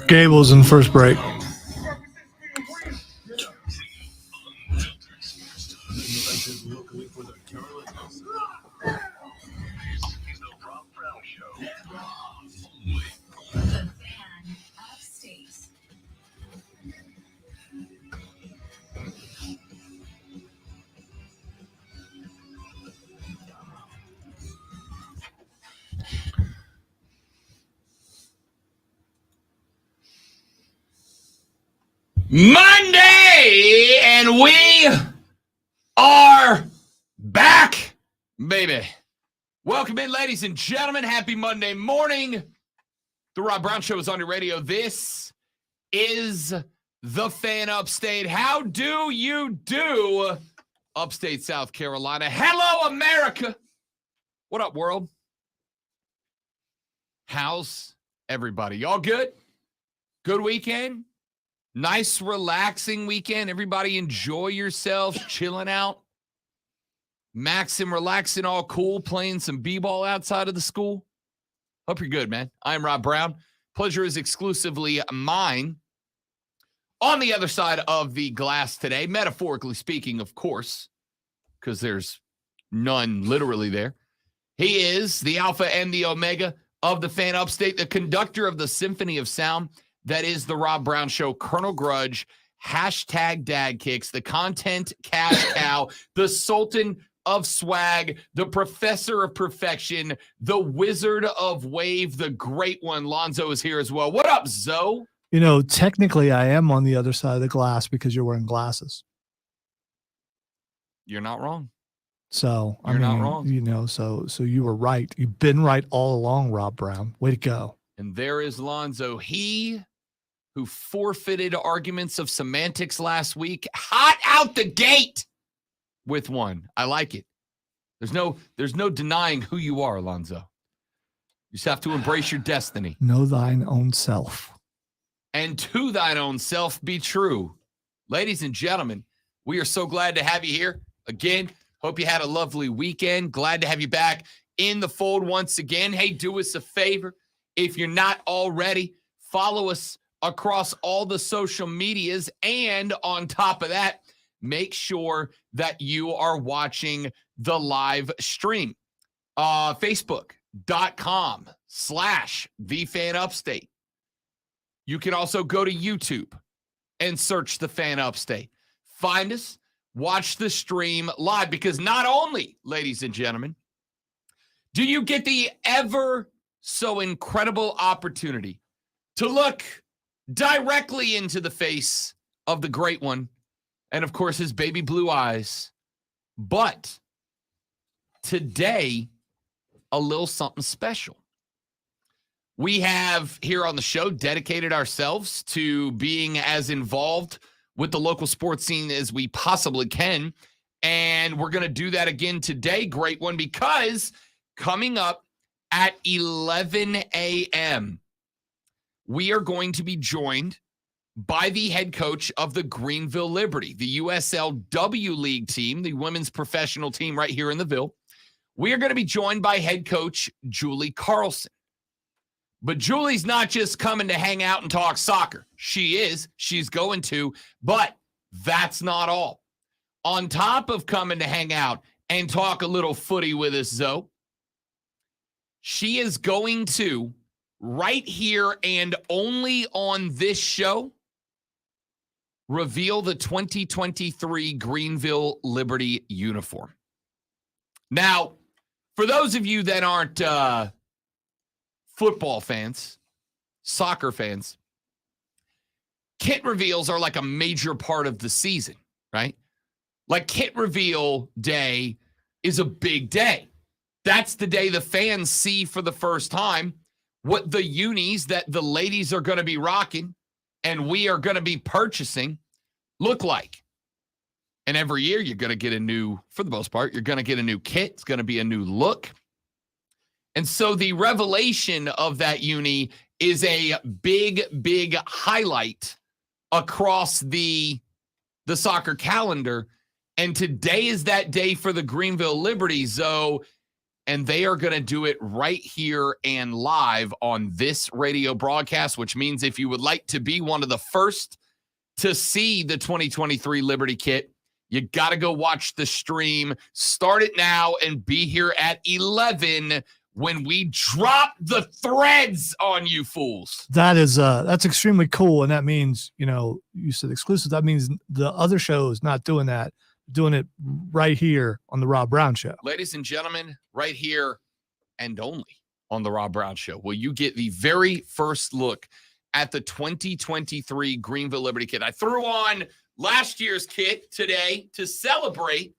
Gable's in the first break. Monday, and we are back, baby. Welcome in, ladies and gentlemen. Happy Monday morning. The Rob Brown Show is on your radio. This is the Fan Upstate. How do you do, upstate South Carolina? Hello, America. What up, world? How's everybody? Y'all good? Good weekend? Nice, relaxing weekend. Everybody enjoy yourselves, chilling out. Maxing, relaxing, all cool, playing some b-ball outside of the school. Hope you're good, man. I'm Rob Brown. Pleasure is exclusively mine. On the other side of the glass today, metaphorically speaking, of course, because there's none literally there. He is the Alpha and the Omega of the Fan Upstate, the conductor of the Symphony of Sound. That is the Rob Brown Show, Colonel Grudge, hashtag Dad Kicks, the content cash cow, the Sultan of Swag, the Professor of Perfection, the Wizard of Wave, the great one. Lonzo is here as well. What up, Zoe? You know, technically I am on the other side of the glass because you're wearing glasses. You're not wrong. So, You're not wrong. You know, so you were right. You've been right all along, Rob Brown. Way to go. And there is Lonzo. He who forfeited arguments of semantics last week, hot out the gate with one. I like it. There's no denying who you are, Alonzo. You just have to embrace your destiny. Know thine own self. And to thine own self be true. Ladies and gentlemen, we are so glad to have you here. Again, hope you had a lovely weekend. Glad to have you back in the fold once again. Hey, do us a favor. If you're not already, follow us across all the social medias. And on top of that, make sure that you are watching the live stream. Facebook.com/TheFanUpstate. You can also go to YouTube and search The Fan Upstate. Find us, watch the stream live, because not only, ladies and gentlemen, do you get the ever so incredible opportunity to look directly into the face of the great one and, of course, his baby blue eyes. But today, a little something special. We have here on the show dedicated ourselves to being as involved with the local sports scene as we possibly can. And we're going to do that again today, great one, because coming up at 11 a.m., we are going to be joined by the head coach of the Greenville Liberty, the USLW League team, the women's professional team right here in the Ville. We are going to be joined by head coach Julie Carlson. But Julie's not just coming to hang out and talk soccer. She's going to, but that's not all. On top of coming to hang out and talk a little footy with us, Zoe, she is going to, right here and only on this show, reveal the 2023 Greenville Liberty uniform. Now, for those of you that aren't football fans, soccer fans, kit reveals are like a major part of the season, right? Like kit reveal day is a big day. That's the day the fans see for the first time what the unis that the ladies are going to be rocking and we are going to be purchasing look like. And every year you're going to get a new, for the most part, you're going to get a new kit. It's going to be a new look. And so the revelation of that uni is a big, big highlight across the soccer calendar. And today is that day for the Greenville Liberty. So and they are going to do it right here and live on this radio broadcast, which means if you would like to be one of the first to see the 2023 Liberty Kit, you got to go watch the stream. Start it now and be here at 11 when we drop the threads on you fools. That's extremely cool. And that means, you said exclusive. That means the other show is not doing that, doing it right here on the Rob Brown Show. Ladies and gentlemen, right here and only on the Rob Brown Show will you get the very first look at the 2023 Greenville Liberty Kit. I threw on last year's kit today to celebrate,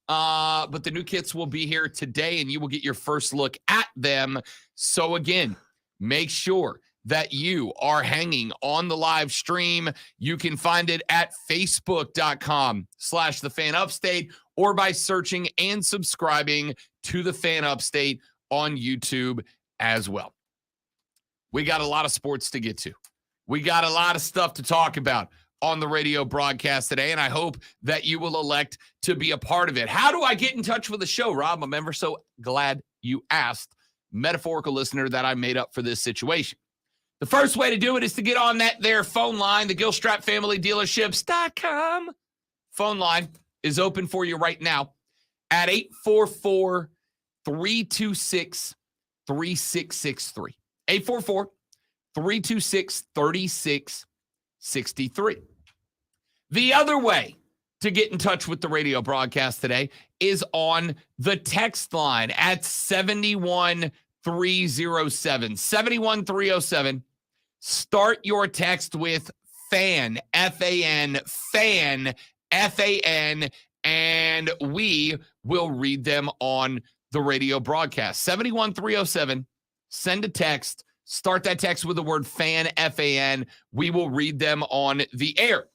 but the new kits will be here today, and you will get your first look at them. So again, make sure that you are hanging on the live stream. You can find it at facebook.com/thefanupstate or by searching and subscribing to the Fan Upstate on YouTube as well. We got a lot of sports to get to. We got a lot of stuff to talk about on the radio broadcast today, and I hope that you will elect to be a part of it. How do I get in touch with the show, Rob? I'm ever so glad you asked, metaphorical listener that I made up for this situation. The first way to do it is to get on that there phone line, the Gilstrap Family Dealerships.com. Phone line is open for you right now at 844-326-3663. 844-326-3663. The other way to get in touch with the radio broadcast today is on the text line at 71307. 71307. Start your text with FAN, F-A-N, FAN, F-A-N, and we will read them on the radio broadcast. 71307. Send a text. Start that text with the word FAN, F-A-N. We will read them on the air.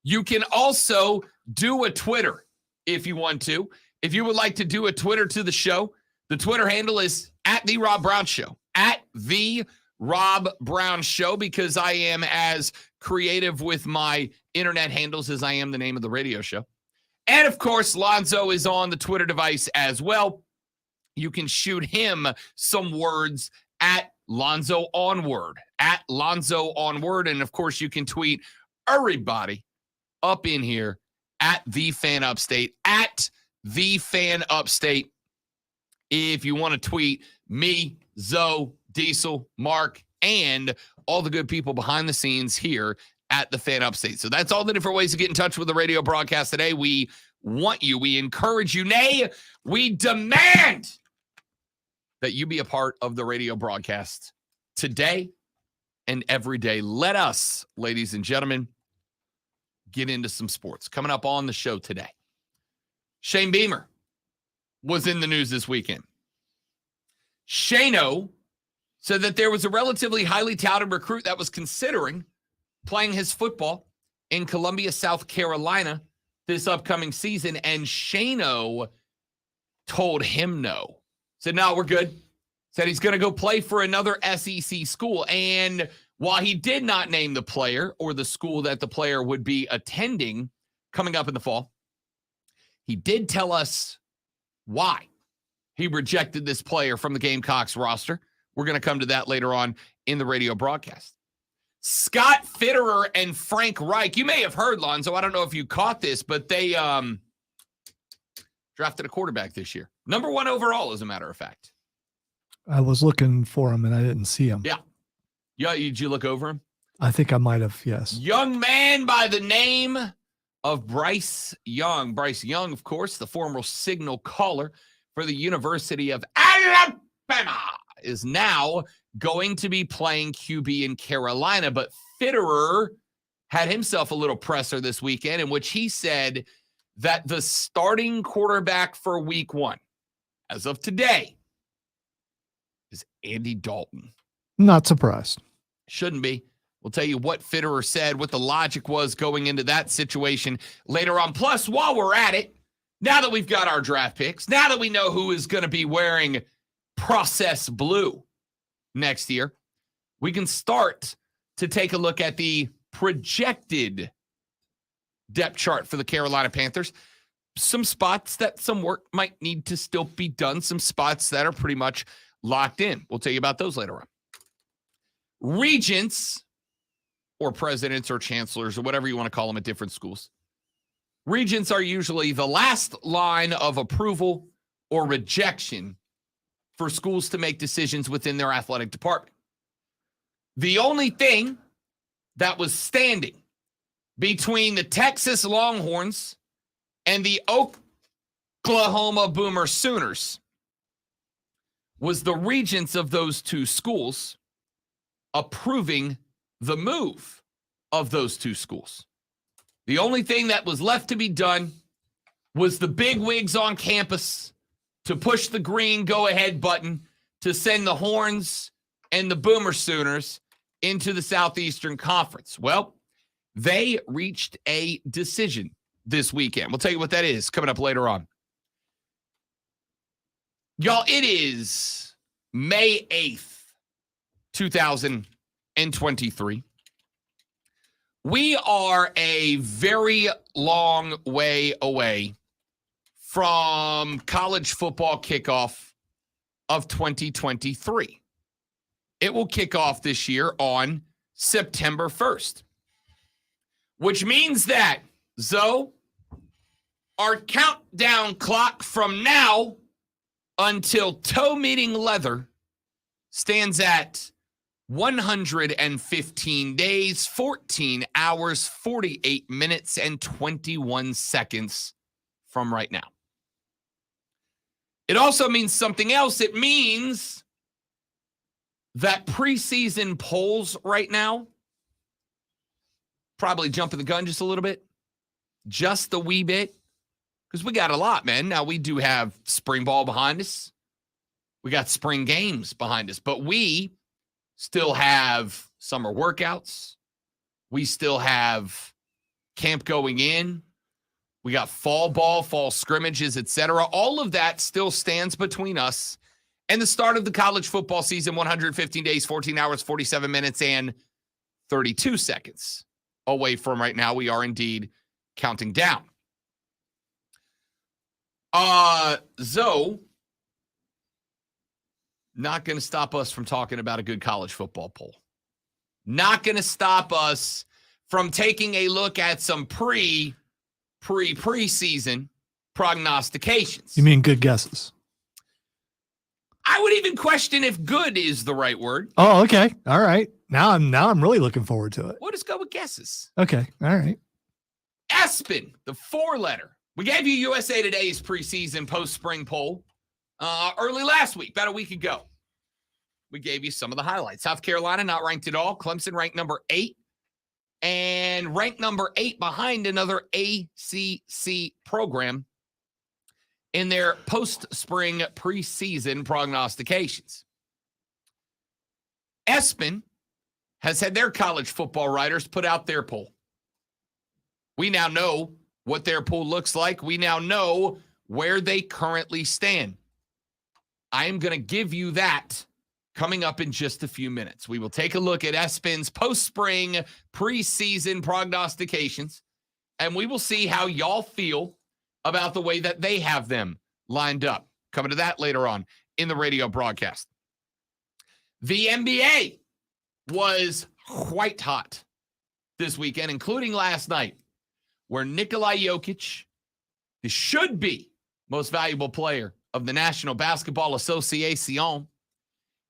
You can also do a Twitter if you want to. If you would like to do a Twitter to the show, the Twitter handle is at The Rob Brown Show. At The Rob Brown Show, because I am as creative with my internet handles as I am the name of the radio show. And, of course, Lonzo is on the Twitter device as well. You can shoot him some words at Lonzo Onward, at Lonzo Onward. And, of course, you can tweet everybody up in here at The Fan Upstate, at The Fan Upstate. If you want to tweet me, Zoe, Diesel, Mark, and all the good people behind the scenes here at The Fan Upstate. So that's all the different ways to get in touch with the radio broadcast today. We want you, we encourage you, nay, we demand that you be a part of the radio broadcast today and every day. Let us, ladies and gentlemen, get into some sports. Coming up on the show today, Shane Beamer was in the news this weekend. Shano said that there was a relatively highly touted recruit that was considering playing his football in Columbia, South Carolina this upcoming season, and Shano told him no. Said, no, we're good. Said he's going to go play for another SEC school. And while he did not name the player or the school that the player would be attending coming up in the fall, he did tell us why he rejected this player from the Gamecocks roster. We're going to come to that later on in the radio broadcast. Scott Fitterer and Frank Reich. You may have heard, Lonzo. I don't know if you caught this, but they drafted a quarterback this year. Number 1 overall, as a matter of fact. I was looking for him and I didn't see him. Yeah. Did you look over him? I think I might have, yes. Young man by the name of Bryce Young. Bryce Young, of course, the former signal caller for the University of Alabama, is now going to be playing QB in Carolina. But Fitterer had himself a little presser this weekend in which he said that the starting quarterback for week 1, as of today, is Andy Dalton. Not surprised. Shouldn't be. We'll tell you what Fitterer said, what the logic was going into that situation later on. Plus, while we're at it, now that we've got our draft picks, now that we know who is going to be wearing process blue next year, we can start to take a look at the projected depth chart for the Carolina Panthers. some spots that some work might need to still be done, some spots that are pretty much locked in. We'll tell you about those later on. Regents, or presidents or chancellors or whatever you want to call them at different schools. Regents are usually the last line of approval or rejection for schools to make decisions within their athletic department. The only thing that was standing between the Texas Longhorns and the Oklahoma Boomer Sooners was the regents of those two schools approving the move of those two schools. The only thing that was left to be done was the big wigs on campus to push the green go-ahead button to send the Horns and the Boomer Sooners into the Southeastern Conference. Well, they reached a decision this weekend. We'll tell you what that is coming up later on. Y'all, it is May 8th, 2023. We are a very long way away from college football kickoff of 2023. It will kick off this year on September 1st, which means that, Zoe, our countdown clock from now until toe meeting leather stands at 115 days, 14 hours, 48 minutes, and 21 seconds from right now. It also means something else. It means that preseason polls right now, probably jumping the gun just a little bit, just a wee bit, because we got a lot, man. Now, we do have spring ball behind us. We got spring games behind us, but we still have summer workouts. We still have camp going in. We got fall ball, fall scrimmages, etc. All of that still stands between us and the start of the college football season, 115 days, 14 hours, 47 minutes, and 32 seconds away from right now. We are indeed counting down. Zoe, not going to stop us from talking about a good college football poll. Not going to stop us from taking a look at some preseason prognostications. You mean good guesses? I would even question if good is the right word. Oh, okay. All right. Now I'm really looking forward to it. We'll just go with guesses. Okay. All right. ESPN, the 4-letter. We gave you USA Today's preseason post-spring poll early last week, about a week ago. We gave you some of the highlights. South Carolina not ranked at all. Clemson ranked number 8. And ranked number 8 behind another ACC program in their post-spring preseason prognostications. ESPN has had their college football writers put out their poll. We now know what their poll looks like. We now know where they currently stand. I am going to give you that coming up in just a few minutes. We will take a look at ESPN's post-spring preseason prognostications, and we will see how y'all feel about the way that they have them lined up. Coming to that later on in the radio broadcast. The NBA was quite hot this weekend, including last night, where Nikola Jokic, the should-be most valuable player of the National Basketball Association,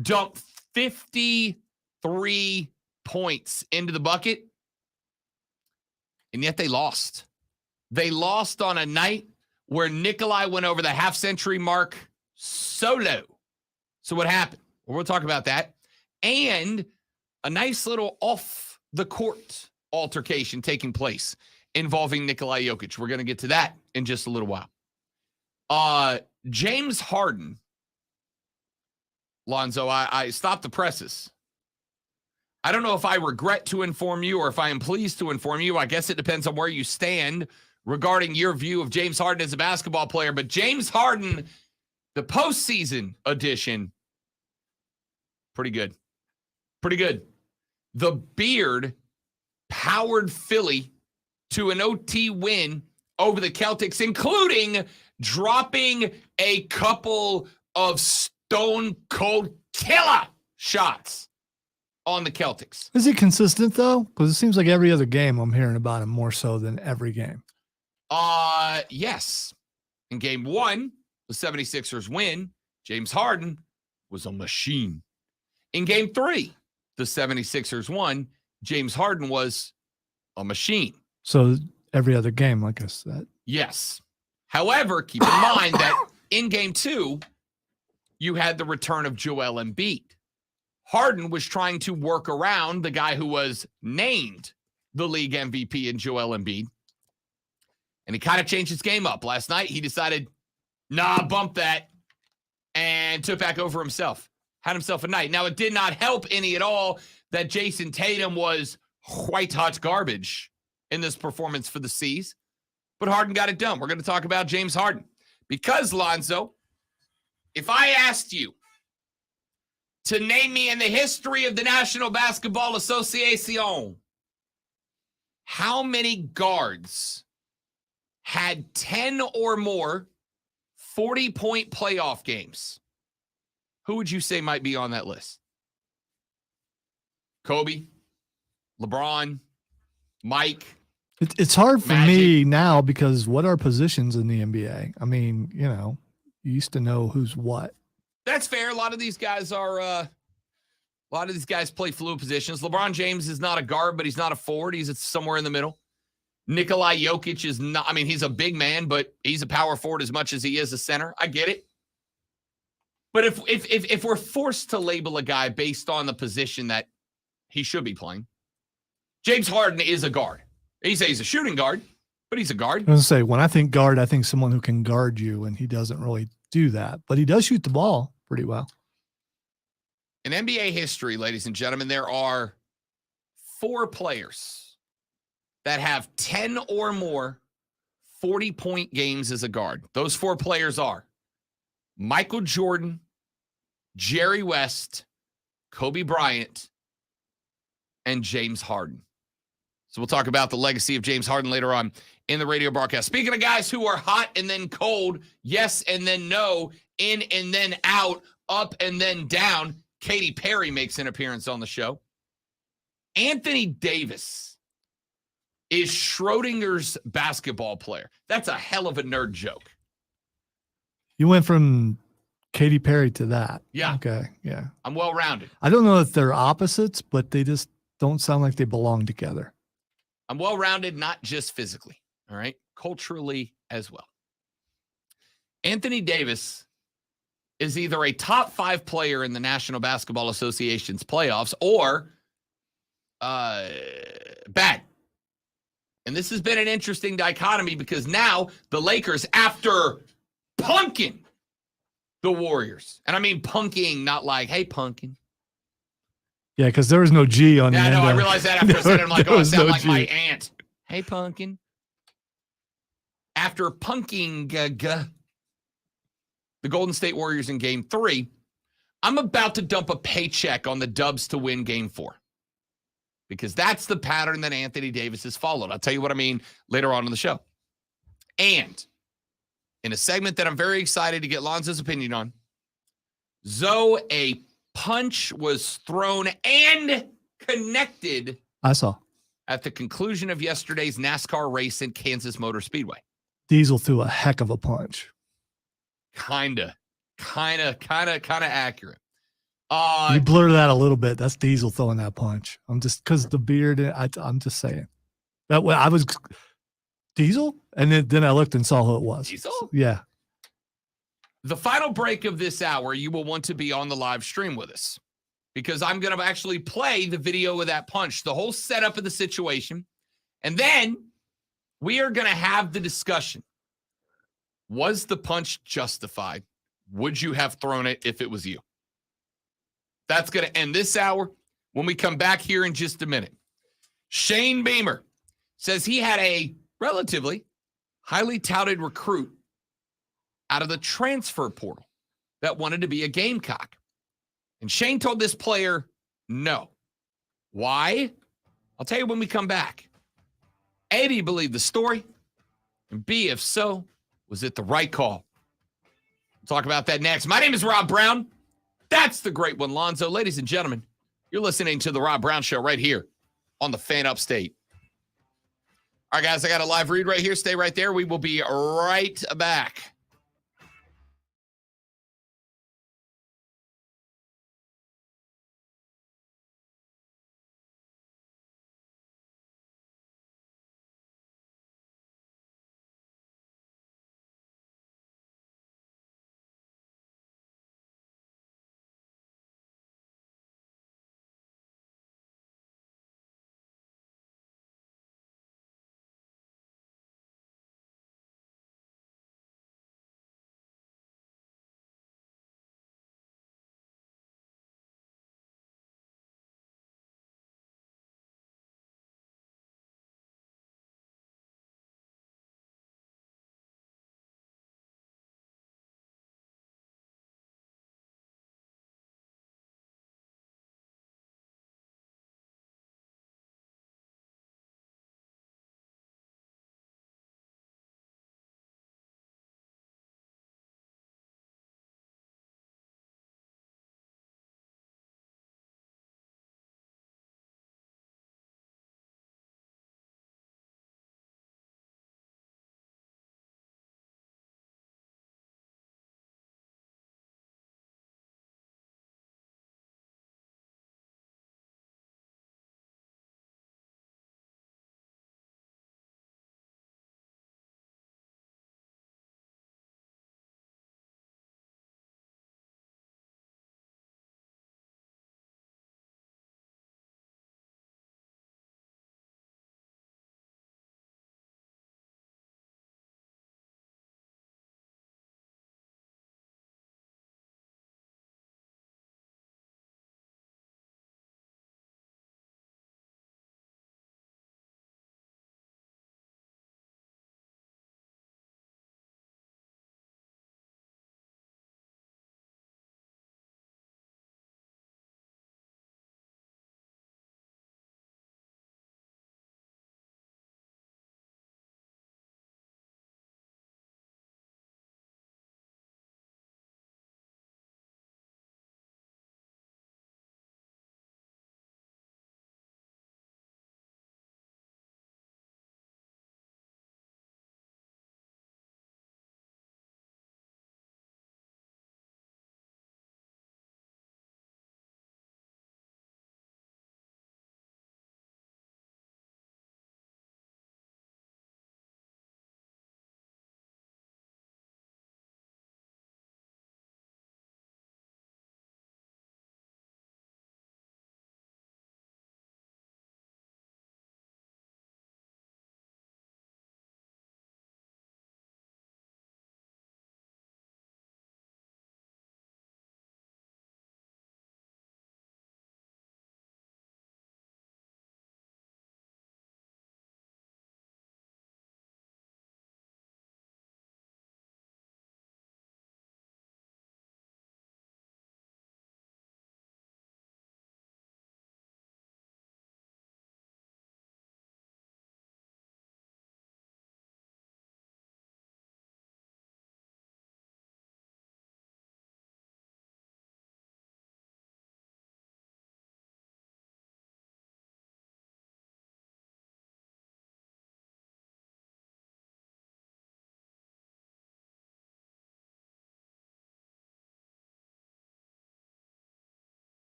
dumped 53 points into the bucket, and yet they lost. They lost on a night where Nikolai went over the half-century mark solo. So what happened? Well, we'll talk about that. And a nice little off-the-court altercation taking place involving Nikola Jokic. We're going to get to that in just a little while. James Harden, Lonzo, I stopped the presses. I don't know if I regret to inform you or if I am pleased to inform you. I guess it depends on where you stand regarding your view of James Harden as a basketball player. But James Harden, the postseason edition, pretty good. Pretty good. The Beard powered Philly to an OT win over the Celtics, including dropping a couple of stone cold killer shots on the Celtics. Is he consistent though? Because it seems like every other game I'm hearing about him more so than every game. Yes. In game 1, the 76ers win. James Harden was a machine. In game 3, the 76ers won. James Harden was a machine. So every other game, like I said. Yes. However, keep in mind that in game 2, you had the return of Joel Embiid. Harden was trying to work around the guy who was named the league MVP in Joel Embiid. And he kind of changed his game up. Last night, he decided, bump that, and took back over himself. Had himself a night. Now, it did not help any at all that Jason Tatum was white hot garbage in this performance for the C's. But Harden got it done. We're going to talk about James Harden. Because, Lonzo, if I asked you to name me in the history of the National Basketball Association, how many guards had 10 or more 40-point playoff games, who would you say might be on that list? Kobe, LeBron, Mike? It's hard for Magic. me now because what are positions in the NBA? I mean, you used to know who's what. That's fair. A lot of these guys play fluid positions. LeBron James is not a guard, but he's not a forward. He's somewhere in the middle. Nikola Jokic is not, he's a big man, but he's a power forward as much as he is a center. I get it. But if we're forced to label a guy based on the position that he should be playing, James Harden is a guard. He's a shooting guard, but he's a guard. I was going to say, when I think guard, I think someone who can guard you, and he doesn't really do that. But he does shoot the ball pretty well. In NBA history, ladies and gentlemen, there are 4 players that have 10 or more 40-point games as a guard. Those 4 players are Michael Jordan, Jerry West, Kobe Bryant, and James Harden. So we'll talk about the legacy of James Harden later on in the radio broadcast. Speaking of guys who are hot and then cold, yes and then no, in and then out, up and then down, Katy Perry makes an appearance on the show. Anthony Davis is Schrodinger's basketball player. That's a hell of a nerd joke. You went from Katy Perry to that. Yeah. Okay. Yeah. I'm well-rounded. I don't know if they're opposites, but they just don't sound like they belong together. I'm well-rounded, not just physically, all right? Culturally as well. Anthony Davis is either a top 5 player in the National Basketball Association's playoffs or bad. And this has been an interesting dichotomy because now the Lakers, after punking the Warriors, and I mean punking, not like, hey, punking. Yeah, because there was no G on the end. Yeah, I realized that after I said it. I'm like, I sound like my G. aunt. Hey, punkin. After punking the Golden State Warriors in game 3, I'm about to dump a paycheck on the Dubs to win game 4. Because that's the pattern that Anthony Davis has followed. I'll tell you what I mean later on in the show. And in a segment that I'm very excited to get Lonzo's opinion on, Zoe, a punch was thrown and connected. I saw. At the conclusion of yesterday's NASCAR race in Kansas Motor Speedway. Diesel threw a heck of a punch. Kinda accurate. You blur that a little bit. That's Diesel throwing that punch. I'm just because the beard. I'm just saying that way. I was Diesel, and then I looked and saw who it was. Diesel? Yeah. The final break of this hour, you will want to be on the live stream with us because I'm going to actually play the video of that punch, the whole setup of the situation, and then we are going to have the discussion. Was the punch justified? Would you have thrown it if it was you? That's going to end this hour when we come back here in just a minute. Shane Beamer says he had a relatively highly touted recruit out of the transfer portal that wanted to be a Gamecock. And Shane told this player no. Why? I'll tell you when we come back. A, do you believe the story? And B, if so, was it the right call? We'll talk about that next. My name is Rob Brown. That's the great one, Lonzo. Ladies and gentlemen, you're listening to the Rob Brown Show right here on the Fan Upstate. All right, guys, I got a live read right here. Stay right there. We will be right back.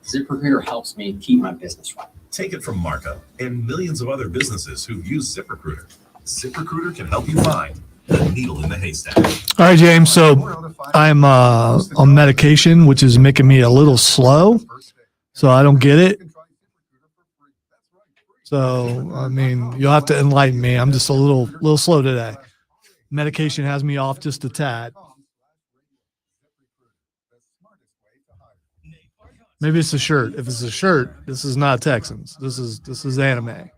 ZipRecruiter helps me keep my business running. Take it from Marco and millions of other businesses who've used ZipRecruiter. ZipRecruiter can help you find the needle in the haystack. All right, James. So I'm on medication, which is making me a little slow. So I don't get it. So, I mean, you'll have to enlighten me. I'm just a little slow today. Medication has me off just a tad. Maybe it's a shirt. If it's a shirt, this is not Texans. This is anime.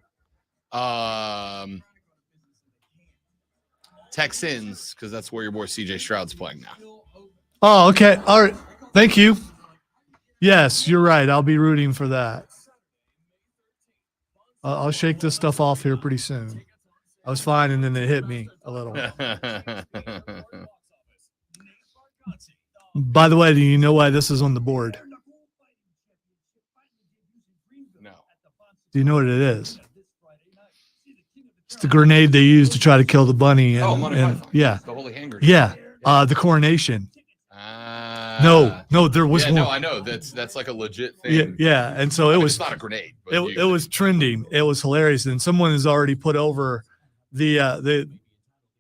Texans, because that's where your boy CJ Stroud's playing now. Oh, okay. All right. Thank you. Yes, you're right. I'll be rooting for that. I'll shake this stuff off here pretty soon. I was fine, and then it hit me a little. By the way, do you know why this is on the board? No. Do you know what it is? It's the grenade they used to try to kill the bunny. And yeah. The holy hand grenade. Yeah. The coronation. No, there was one. No, I know. That's like a legit thing. Yeah. And so it's not a grenade. But it was trending. It was hilarious. And someone has already put over the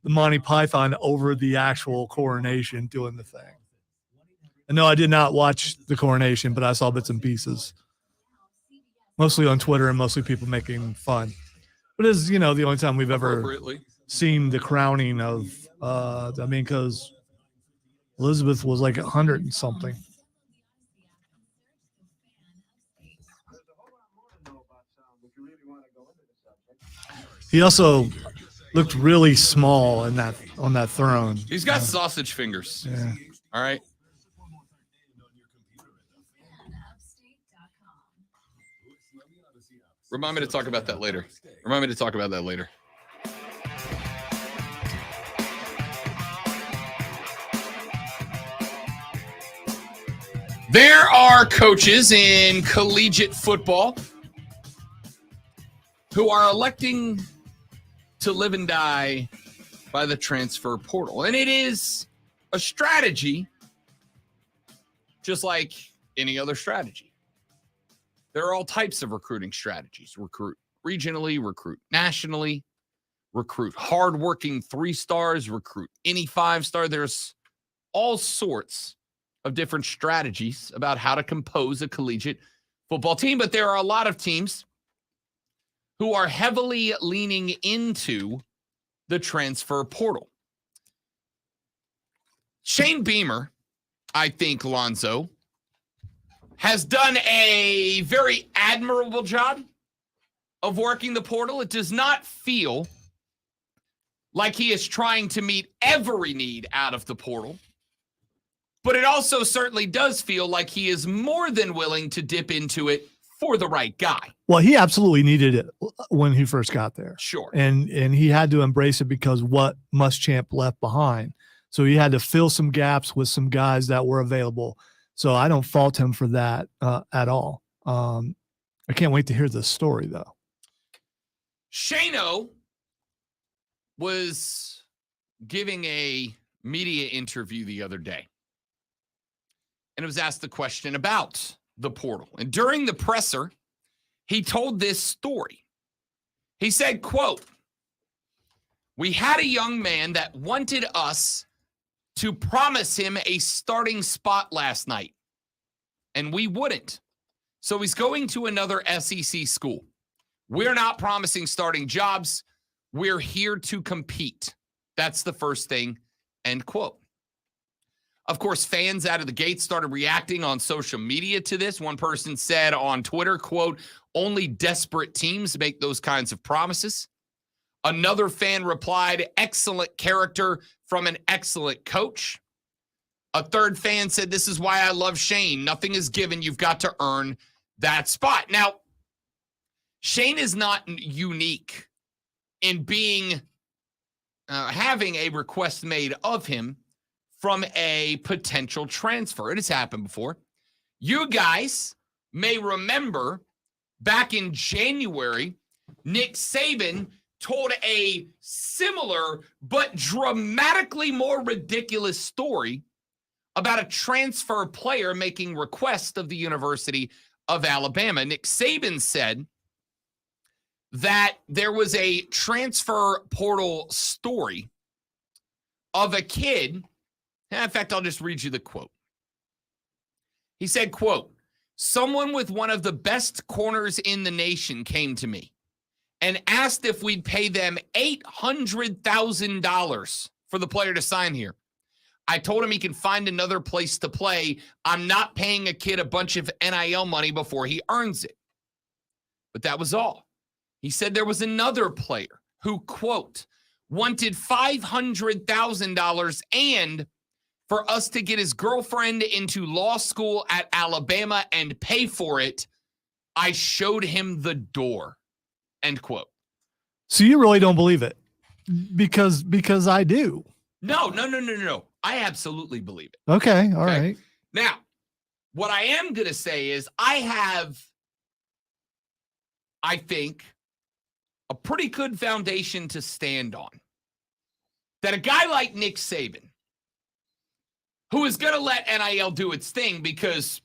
Monty Python over the actual coronation doing the thing. And no, I did not watch the coronation, but I saw bits and pieces. Mostly on Twitter and mostly people making fun. But it's, the only time we've ever seen the crowning of, because Elizabeth was like 100 and something. He also looked really small on that throne. He's got sausage fingers. Yeah. All right. Remind me to talk about that later. There are coaches in collegiate football who are electing to live and die by the transfer portal. And it is a strategy just like any other strategy. There are all types of recruiting strategies. Recruit regionally, recruit nationally, recruit hardworking 3-stars, recruit any 5-star. There's all sorts of different strategies about how to compose a collegiate football team. But there are a lot of teams who are heavily leaning into the transfer portal. Shane Beamer, I think, Lonzo, has done a very admirable job of working the portal. It does not feel like he is trying to meet every need out of the portal, but it also certainly does feel like he is more than willing to dip into it for the right guy. Well, he absolutely needed it when he first got there. Sure. And he had to embrace it because what Muschamp left behind. So he had to fill some gaps with some guys that were available. So I don't fault him for that at all. I can't wait to hear this story, though. Shano was giving a media interview the other day, and it was asked the question about the portal. And during the presser, he told this story. He said, quote, "We had a young man that wanted us to promise him a starting spot last night, and we wouldn't. So he's going to another SEC school. We're not promising starting jobs. We're here to compete. That's the first thing," end quote. Of course, fans out of the gate started reacting on social media to this. One person said on Twitter, quote, "Only desperate teams make those kinds of promises." Another fan replied, "Excellent character from an excellent coach." A third fan said, "This is why I love Shane. Nothing is given. You've got to earn that spot." Now, Shane is not unique in being having a request made of him from a potential transfer. It has happened before. You guys may remember back in January, Nick Saban told a similar but dramatically more ridiculous story about a transfer player making request of the University of Alabama. Nick Saban said that there was a transfer portal story of a kid. In fact, I'll just read you the quote. He said, quote, "Someone with one of the best corners in the nation came to me and asked if we'd pay them $800,000 for the player to sign here. I told him he can find another place to play. I'm not paying a kid a bunch of NIL money before he earns it. But that was all. He said there was another player who, quote, wanted $500,000 and for us to get his girlfriend into law school at Alabama and pay for it. I showed him the door, end quote. So you really don't believe it? Because I do. No. I absolutely believe it. Okay. All right. Now, what I am going to say is I think, a pretty good foundation to stand on. That a guy like Nick Saban, who is going to let NIL do its thing because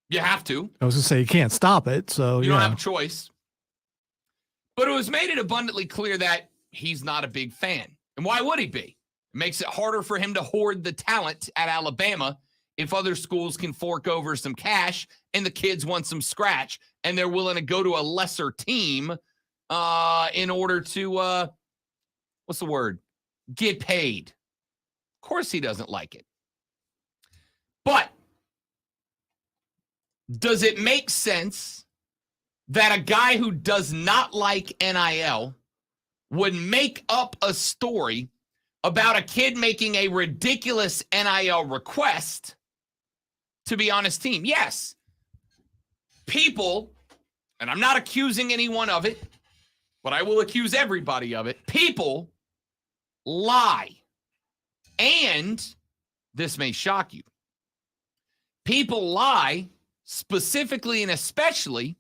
you have to. I was going to say you can't stop it, so you don't have a choice. But it was made it abundantly clear that he's not a big fan. And why would he be? It makes it harder for him to hoard the talent at Alabama if other schools can fork over some cash and the kids want some scratch and they're willing to go to a lesser team in order to, what's the word? Get paid. Of course he doesn't like it. But does it make sense that a guy who does not like NIL would make up a story about a kid making a ridiculous NIL request to be on his team? Yes. People, and I'm not accusing anyone of it, but I will accuse everybody of it. People lie. And this may shock you. People lie specifically and especially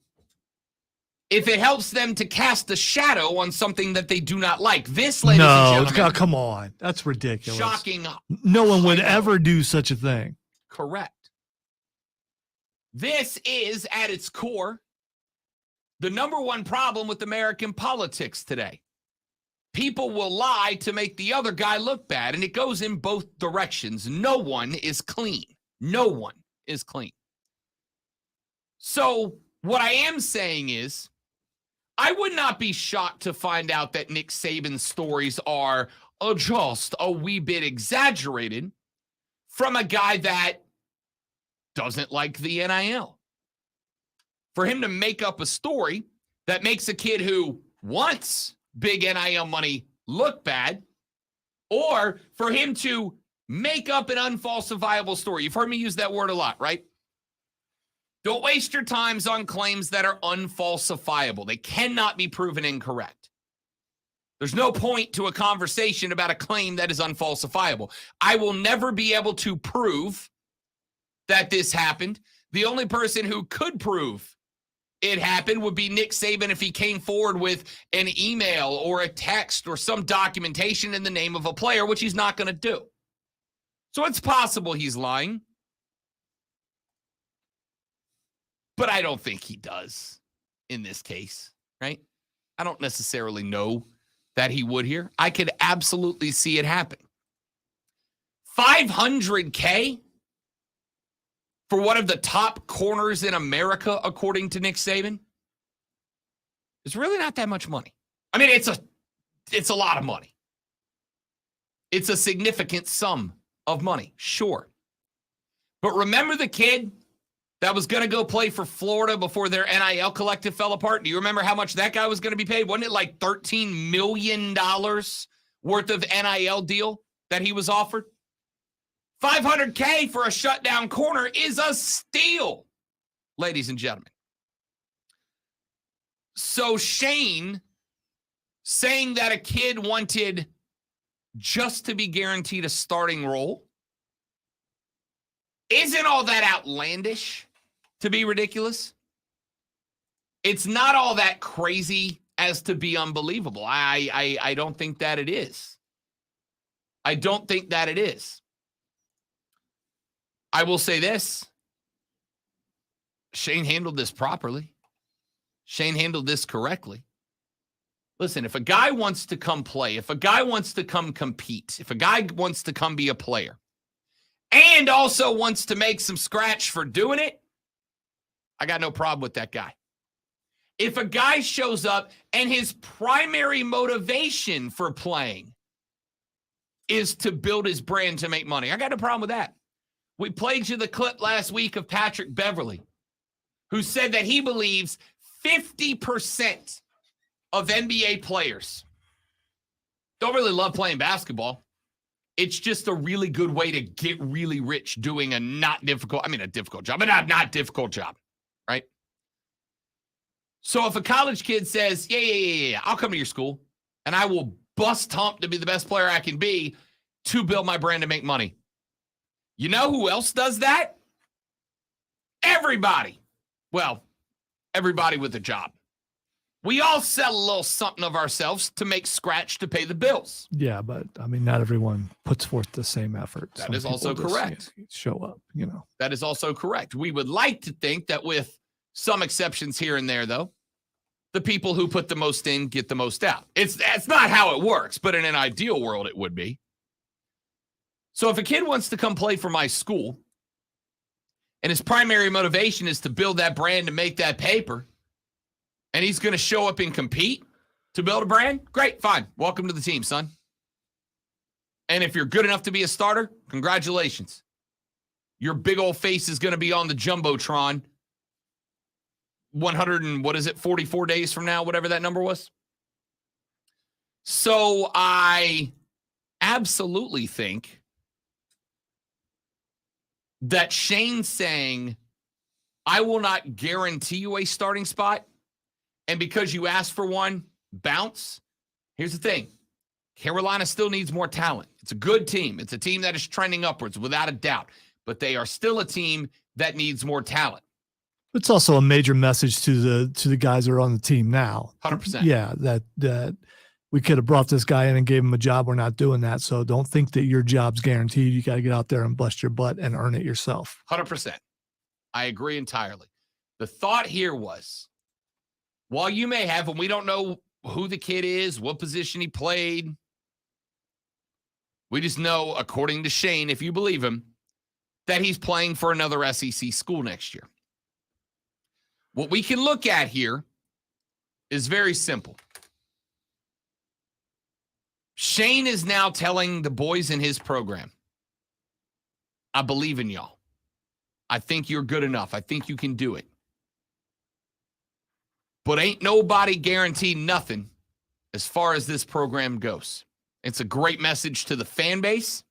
if it helps them to cast a shadow on something that they do not like. This, ladies and gentlemen. Come on. That's ridiculous. Shocking. No one would ever do such a thing. Correct. This is, at its core, the number one problem with American politics today. People will lie to make the other guy look bad, and it goes in both directions. No one is clean. No one is clean. So what I am saying is, I would not be shocked to find out that Nick Saban's stories are just a wee bit exaggerated from a guy that doesn't like the NIL. For him to make up a story that makes a kid who wants big NIL money look bad, or for him to make up an unfalsifiable story. You've heard me use that word a lot, right? Don't waste your times on claims that are unfalsifiable. They cannot be proven incorrect. There's no point to a conversation about a claim that is unfalsifiable. I will never be able to prove that this happened. The only person who could prove it happened would be Nick Saban if he came forward with an email or a text or some documentation in the name of a player, which he's not going to do. So it's possible he's lying. But I don't think he does in this case, right? I don't necessarily know that he would here. I could absolutely see it happen. $500K for one of the top corners in America, according to Nick Saban, is really not that much money. I mean, it's a lot of money. It's a significant sum of money, sure. But remember the kid that was going to go play for Florida before their NIL collective fell apart? Do you remember how much that guy was going to be paid? Wasn't it like $13 million worth of NIL deal that he was offered? $500K for a shutdown corner is a steal, ladies and gentlemen. So Shane saying that a kid wanted just to be guaranteed a starting role isn't all that outlandish to be ridiculous. It's not all that crazy as to be unbelievable. I don't think that it is. I don't think that it is. I will say this. Shane handled this properly. Shane handled this correctly. Listen, if a guy wants to come play, if a guy wants to come compete, if a guy wants to come be a player, and also wants to make some scratch for doing it, I got no problem with that guy. If a guy shows up and his primary motivation for playing is to build his brand to make money. I got no problem with that. We played you the clip last week of Patrick Beverly, who said that he believes 50% of NBA players don't really love playing basketball. It's just a really good way to get really rich doing a difficult job, but not difficult job, right? So if a college kid says, yeah, I'll come to your school and I will bust hump to be the best player I can be to build my brand and make money. You know who else does that? Everybody. Well, everybody with a job. We all sell a little something of ourselves to make scratch to pay the bills. Yeah, but I mean, not everyone puts forth the same effort. That Some is also people just, correct. show up, That is also correct. We would like to think that with some exceptions here and there, though, the people who put the most in get the most out. That's not how it works, but in an ideal world, it would be. So if a kid wants to come play for my school and his primary motivation is to build that brand and make that paper, and he's going to show up and compete to build a brand, great, fine. Welcome to the team, son. And if you're good enough to be a starter, congratulations. Your big old face is going to be on the Jumbotron 44 days from now, whatever that number was. So I absolutely think that Shane saying, I will not guarantee you a starting spot, and because you asked for one, bounce. Here's the thing. Carolina still needs more talent. It's a good team. It's a team that is trending upwards without a doubt, but they are still a team that needs more talent. It's also a major message to the guys that are on the team now. 100%. Yeah, that we could have brought this guy in and gave him a job. We're not doing that. So don't think that your job's guaranteed. You got to get out there and bust your butt and earn it yourself. 100%. I agree entirely. The thought here was, while you may have, and we don't know who the kid is, what position he played, we just know, according to Shane, if you believe him, that he's playing for another SEC school next year. What we can look at here is very simple. Shane is now telling the boys in his program, I believe in y'all. I think you're good enough. I think you can do it. But ain't nobody guaranteed nothing as far as this program goes. It's a great message to the fan base.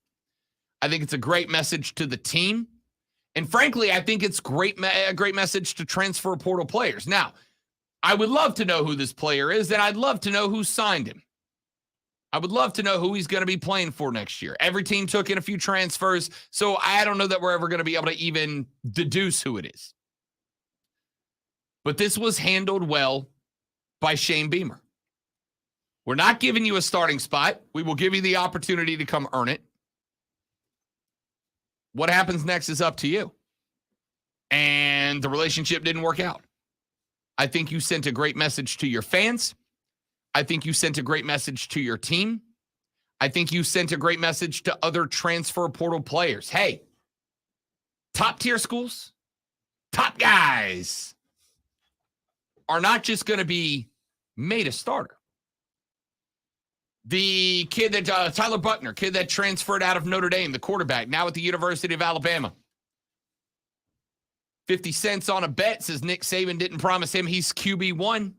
I think it's a great message to the team. And frankly, I think it's a great message to transfer portal players. Now, I would love to know who this player is, and I'd love to know who signed him. I would love to know who he's going to be playing for next year. Every team took in a few transfers, so I don't know that we're ever going to be able to even deduce who it is. But this was handled well by Shane Beamer. We're not giving you a starting spot. We will give you the opportunity to come earn it. What happens next is up to you. And the relationship didn't work out. I think you sent a great message to your fans. I think you sent a great message to your team. I think you sent a great message to other transfer portal players. Hey, top tier schools, top guys are not just going to be made a starter. The kid that Tyler Buckner, kid that transferred out of Notre Dame, the quarterback, now at the University of Alabama. 50 cents on a bet says Nick Saban didn't promise him he's QB1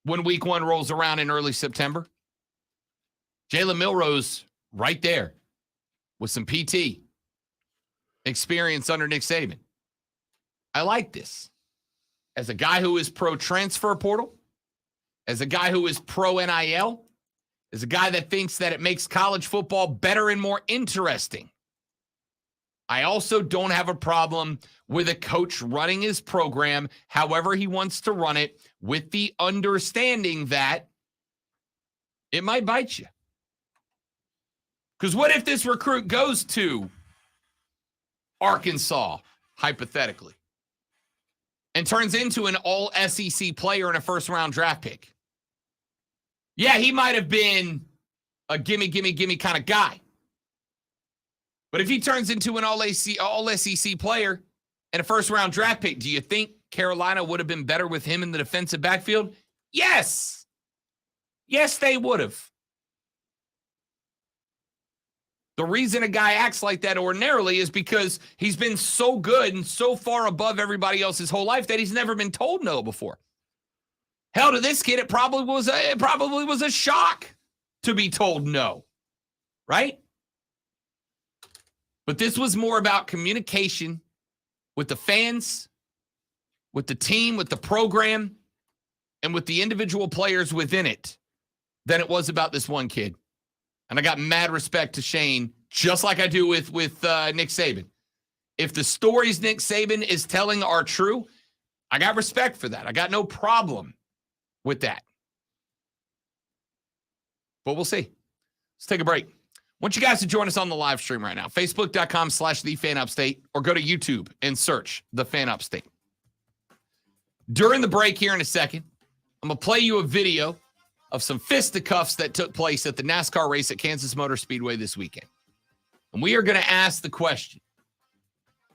when week 1 rolls around in early September. Jalen Milrose right there with some PT experience under Nick Saban. I like this. As a guy who is pro transfer portal, as a guy who is pro NIL, as a guy that thinks that it makes college football better and more interesting, I also don't have a problem with a coach running his program however he wants to run it, with the understanding that it might bite you. Because what if this recruit goes to Arkansas, hypothetically, and turns into an all-SEC player and a first-round draft pick? Yeah, he might have been a gimme kind of guy. But if he turns into an all-SEC player and a first-round draft pick, do you think Carolina would have been better with him in the defensive backfield? Yes. Yes, they would have. The reason a guy acts like that ordinarily is because he's been so good and so far above everybody else his whole life that he's never been told no before. Hell, to this kid, it probably was a shock to be told no, right? But this was more about communication with the fans, with the team, with the program, and with the individual players within it than it was about this one kid. And I got mad respect to Shane, just like I do with Nick Saban. If the stories Nick Saban is telling are true, I got respect for that. I got no problem with that. But we'll see. Let's take a break. I want you guys to join us on the live stream right now. Facebook.com/TheFanUpstate, or go to YouTube and search The Fan Upstate. During the break here in a second, I'm going to play you a video of some fisticuffs that took place at the NASCAR race at Kansas Motor Speedway this weekend. And we are going to ask the question,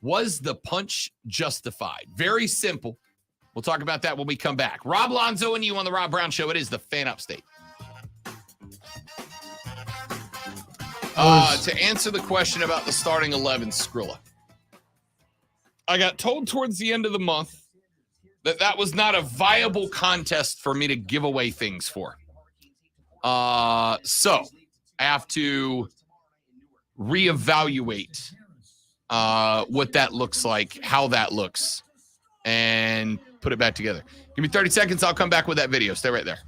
was the punch justified? Very simple. We'll talk about that when we come back. Rob Lonzo and you on the Rob Brown Show. It is the Fan Upstate. To answer the question about the starting 11, Skrilla, I got told towards the end of the month that was not a viable contest for me to give away things for. So I have to reevaluate what that looks like, how that looks, and put it back together. Give me 30 seconds. I'll come back with that video. Stay right there.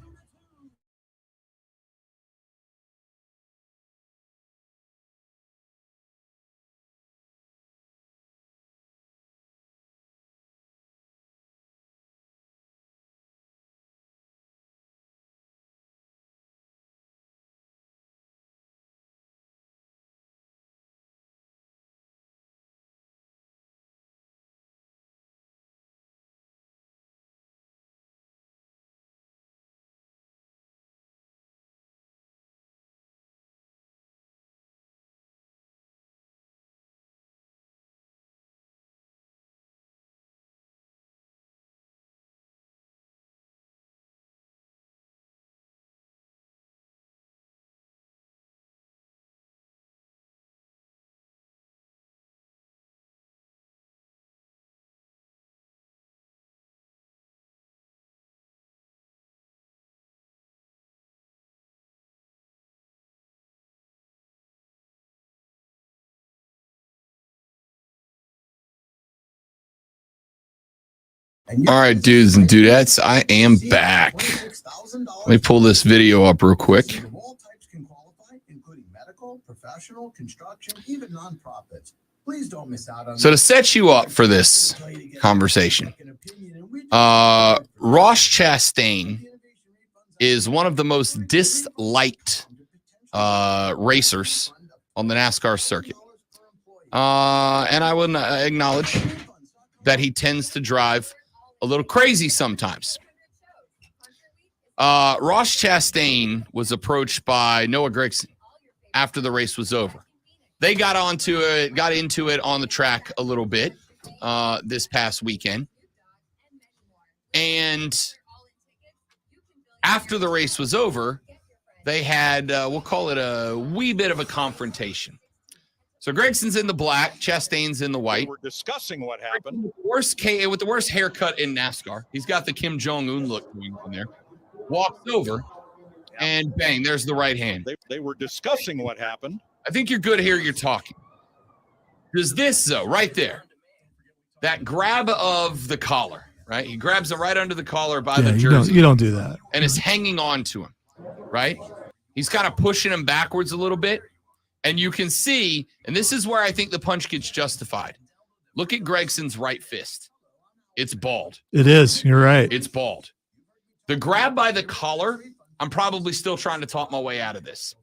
All right, dudes and dudettes, I am back. Let me pull this video up real quick. So to set you up for this conversation, Ross Chastain is one of the most disliked racers on the NASCAR circuit. And I would acknowledge that he tends to drive a little crazy sometimes. Ross Chastain was approached by Noah Gragson after the race was over. They got into it on the track a little bit this past weekend. And after the race was over, they had, we'll call it a wee bit of a confrontation. So Gregson's in the black, Chastain's in the white. We're discussing what happened. With the worst haircut in NASCAR. He's got the Kim Jong-un look going on there. Walks over, and bang, there's the right hand. They were discussing what happened. I think you're good here. You're talking. Does this, though, right there, that grab of the collar, right? He grabs it right under the collar by the jersey. You don't do that. And is hanging on to him, right? He's kind of pushing him backwards a little bit. And you can see, and this is where I think the punch gets justified. Look at Gregson's right fist. It's bald. It is. You're right. It's bald. The grab by the collar, I'm probably still trying to talk my way out of this.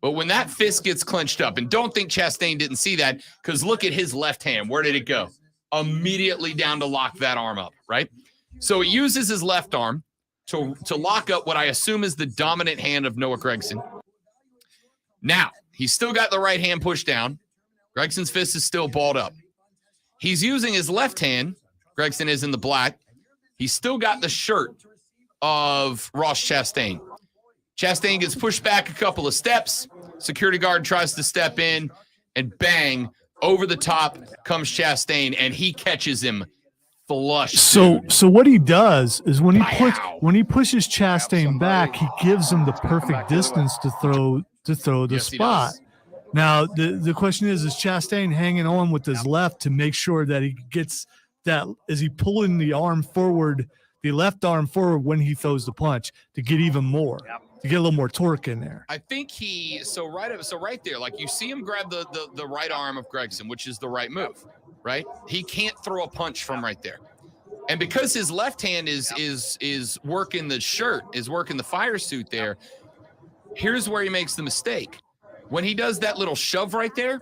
But when that fist gets clenched up, and don't think Chastain didn't see that, because look at his left hand. Where did it go? Immediately down to lock that arm up, right? So he uses his left arm to lock up what I assume is the dominant hand of Noah Gragson. Now, he's still got the right hand pushed down. Gregson's fist is still balled up. He's using his left hand. Gragson is in the black. He's still got the shirt of Ross Chastain. Chastain gets pushed back a couple of steps. Security guard tries to step in, and bang, over the top comes Chastain, and he catches him flush. So dude. so what he does is when Wow. he pushes Chastain back, he gives him the perfect distance to throw the Yes, he spot. does. Now the question is Chastain hanging on with his left to make sure that he gets that? Is he pulling the arm forward, the left arm forward when he throws the punch to get even more, to get a little more torque in there? I think so right there, like you see him grab the right arm of Gregson, which is the right move, right? He can't throw a punch from right there. And because his left hand is working the shirt, is working the fire suit there, here's where he makes the mistake. When he does that little shove right there,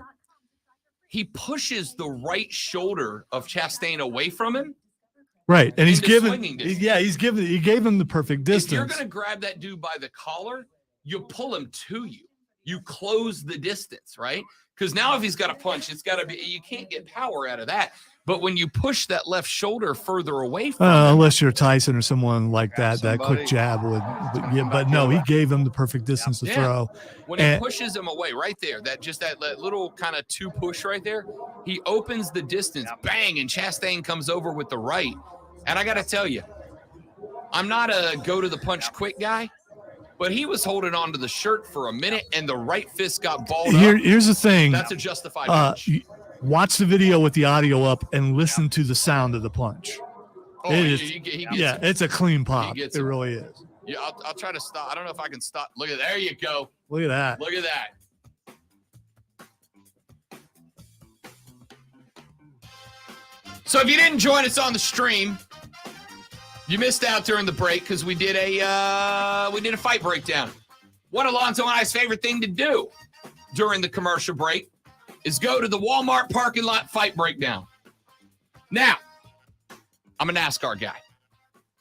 he pushes the right shoulder of Chastain away from him. Right, and he gave him the perfect distance. If you're going to grab that dude by the collar, you pull him to you. You close the distance, right? Because now if he's got a punch, it's got to be, you can't get power out of that. But when you push that left shoulder further away from him, unless you're Tyson or someone like that, that quick jab would. But no, he gave him the perfect distance to throw. When he pushes him away right there, that little kind of two push right there, he opens the distance, bang, and Chastain comes over with the right. And I got to tell you, I'm not a go to the punch quick guy, but he was holding on to the shirt for a minute, and the right fist got balled up. Here's the thing. That's a justified punch. Watch the video with the audio up and listen to the sound of the punch. Oh, he gets him. It's a clean pop. It really is. Yeah, I'll try to stop. I don't know if I can stop. Look at there you go. Look at that. Look at that. So if you didn't join us on the stream, you missed out during the break because we did a fight breakdown. One of Alonzo and I's favorite thing to do during the commercial break is go to the Walmart parking lot fight breakdown. Now, I'm a NASCAR guy.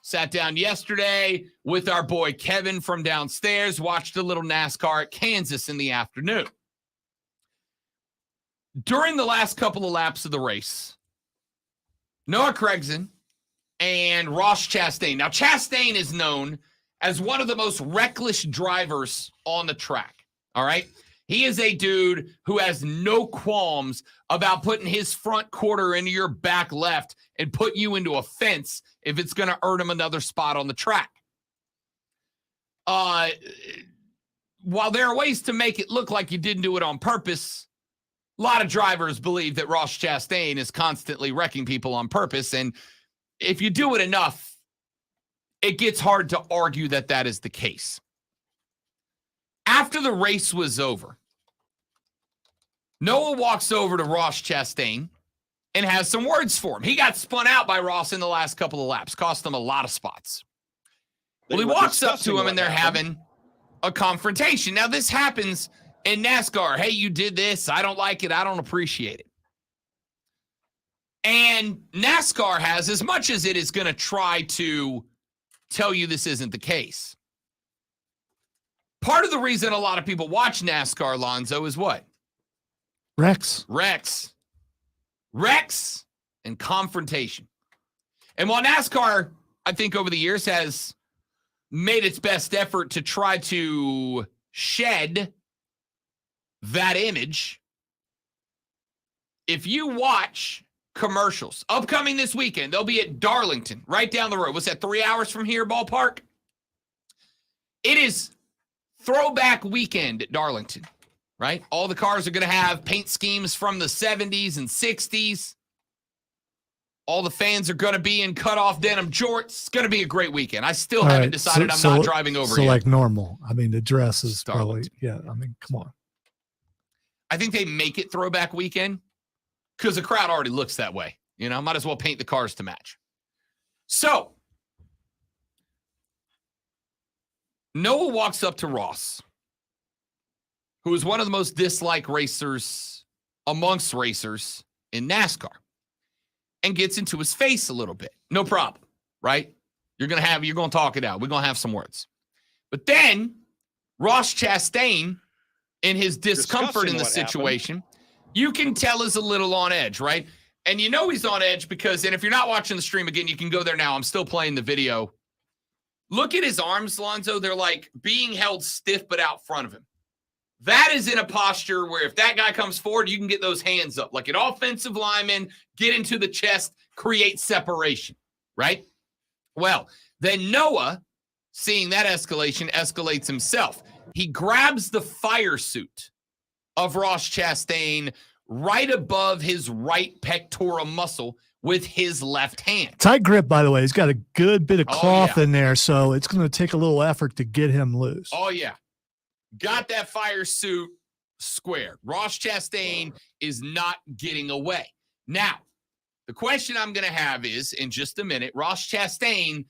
Sat down yesterday with our boy Kevin from downstairs, watched a little NASCAR at Kansas in the afternoon. During the last couple of laps of the race, Noah Craigson and Ross Chastain. Now, Chastain is known as one of the most reckless drivers on the track, all right? He is a dude who has no qualms about putting his front quarter into your back left and put you into a fence if it's going to earn him another spot on the track. While there are ways to make it look like you didn't do it on purpose, a lot of drivers believe that Ross Chastain is constantly wrecking people on purpose. And if you do it enough, it gets hard to argue that that is the case. After the race was over, Noah walks over to Ross Chastain and has some words for him. He got spun out by Ross in the last couple of laps, cost him a lot of spots. Well, he walks up to him and they're having a confrontation. Now, this happens in NASCAR. Hey, you did this. I don't like it. I don't appreciate it. And NASCAR has, as much as it is going to try to tell you this isn't the case, part of the reason a lot of people watch NASCAR, Lonzo, is what? Rex and confrontation. And while NASCAR, I think over the years has made its best effort to try to shed that image, if you watch commercials upcoming this weekend, they'll be at Darlington, right down the road. What's that, 3 hours from here, ballpark? It is throwback weekend at Darlington, right? All the cars are going to have paint schemes from the 70s and 60s. All the fans are going to be in cutoff denim jorts. It's going to be a great weekend. I still haven't decided I'm not driving over yet. So like normal. I mean, the dress is Darlington. probably, I mean, come on. I think they make it throwback weekend because the crowd already looks that way. You know, might as well paint the cars to match. So, Noah walks up to Ross, who is one of the most disliked racers amongst racers in NASCAR, and gets into his face a little bit. No problem, right? You're going to talk it out. We're going to have some words. But then Ross Chastain, in his discomfort in the situation, you can tell is a little on edge, right? And you know he's on edge because, and if you're not watching the stream again, you can go there now. I'm still playing the video. Look at his arms, Lonzo. They're like being held stiff but out front of him. That is in a posture where if that guy comes forward, you can get those hands up. Like an offensive lineman, get into the chest, create separation, right? Well, then Noah, seeing that escalation, escalates himself. He grabs the fire suit of Ross Chastain right above his right pectoral muscle with his left hand. Tight grip, by the way. He's got a good bit of Oh, cloth yeah. in there, so it's going to take a little effort to get him loose. Oh, yeah. Got that fire suit square. Ross Chastain is not getting away. Now, the question I'm going to have is, in just a minute, Ross Chastain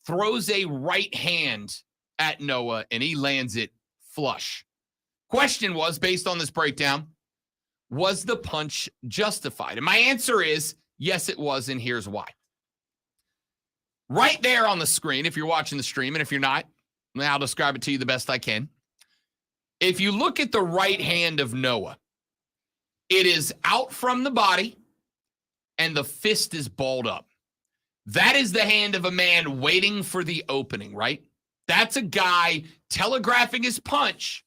throws a right hand at Noah, and he lands it flush. Question was, based on this breakdown, was the punch justified? And my answer is, yes, it was, and here's why. Right there on the screen, if you're watching the stream, and if you're not, I'll describe it to you the best I can. If you look at the right hand of Noah, it is out from the body and the fist is balled up. That is the hand of a man waiting for the opening, right? That's a guy telegraphing his punch,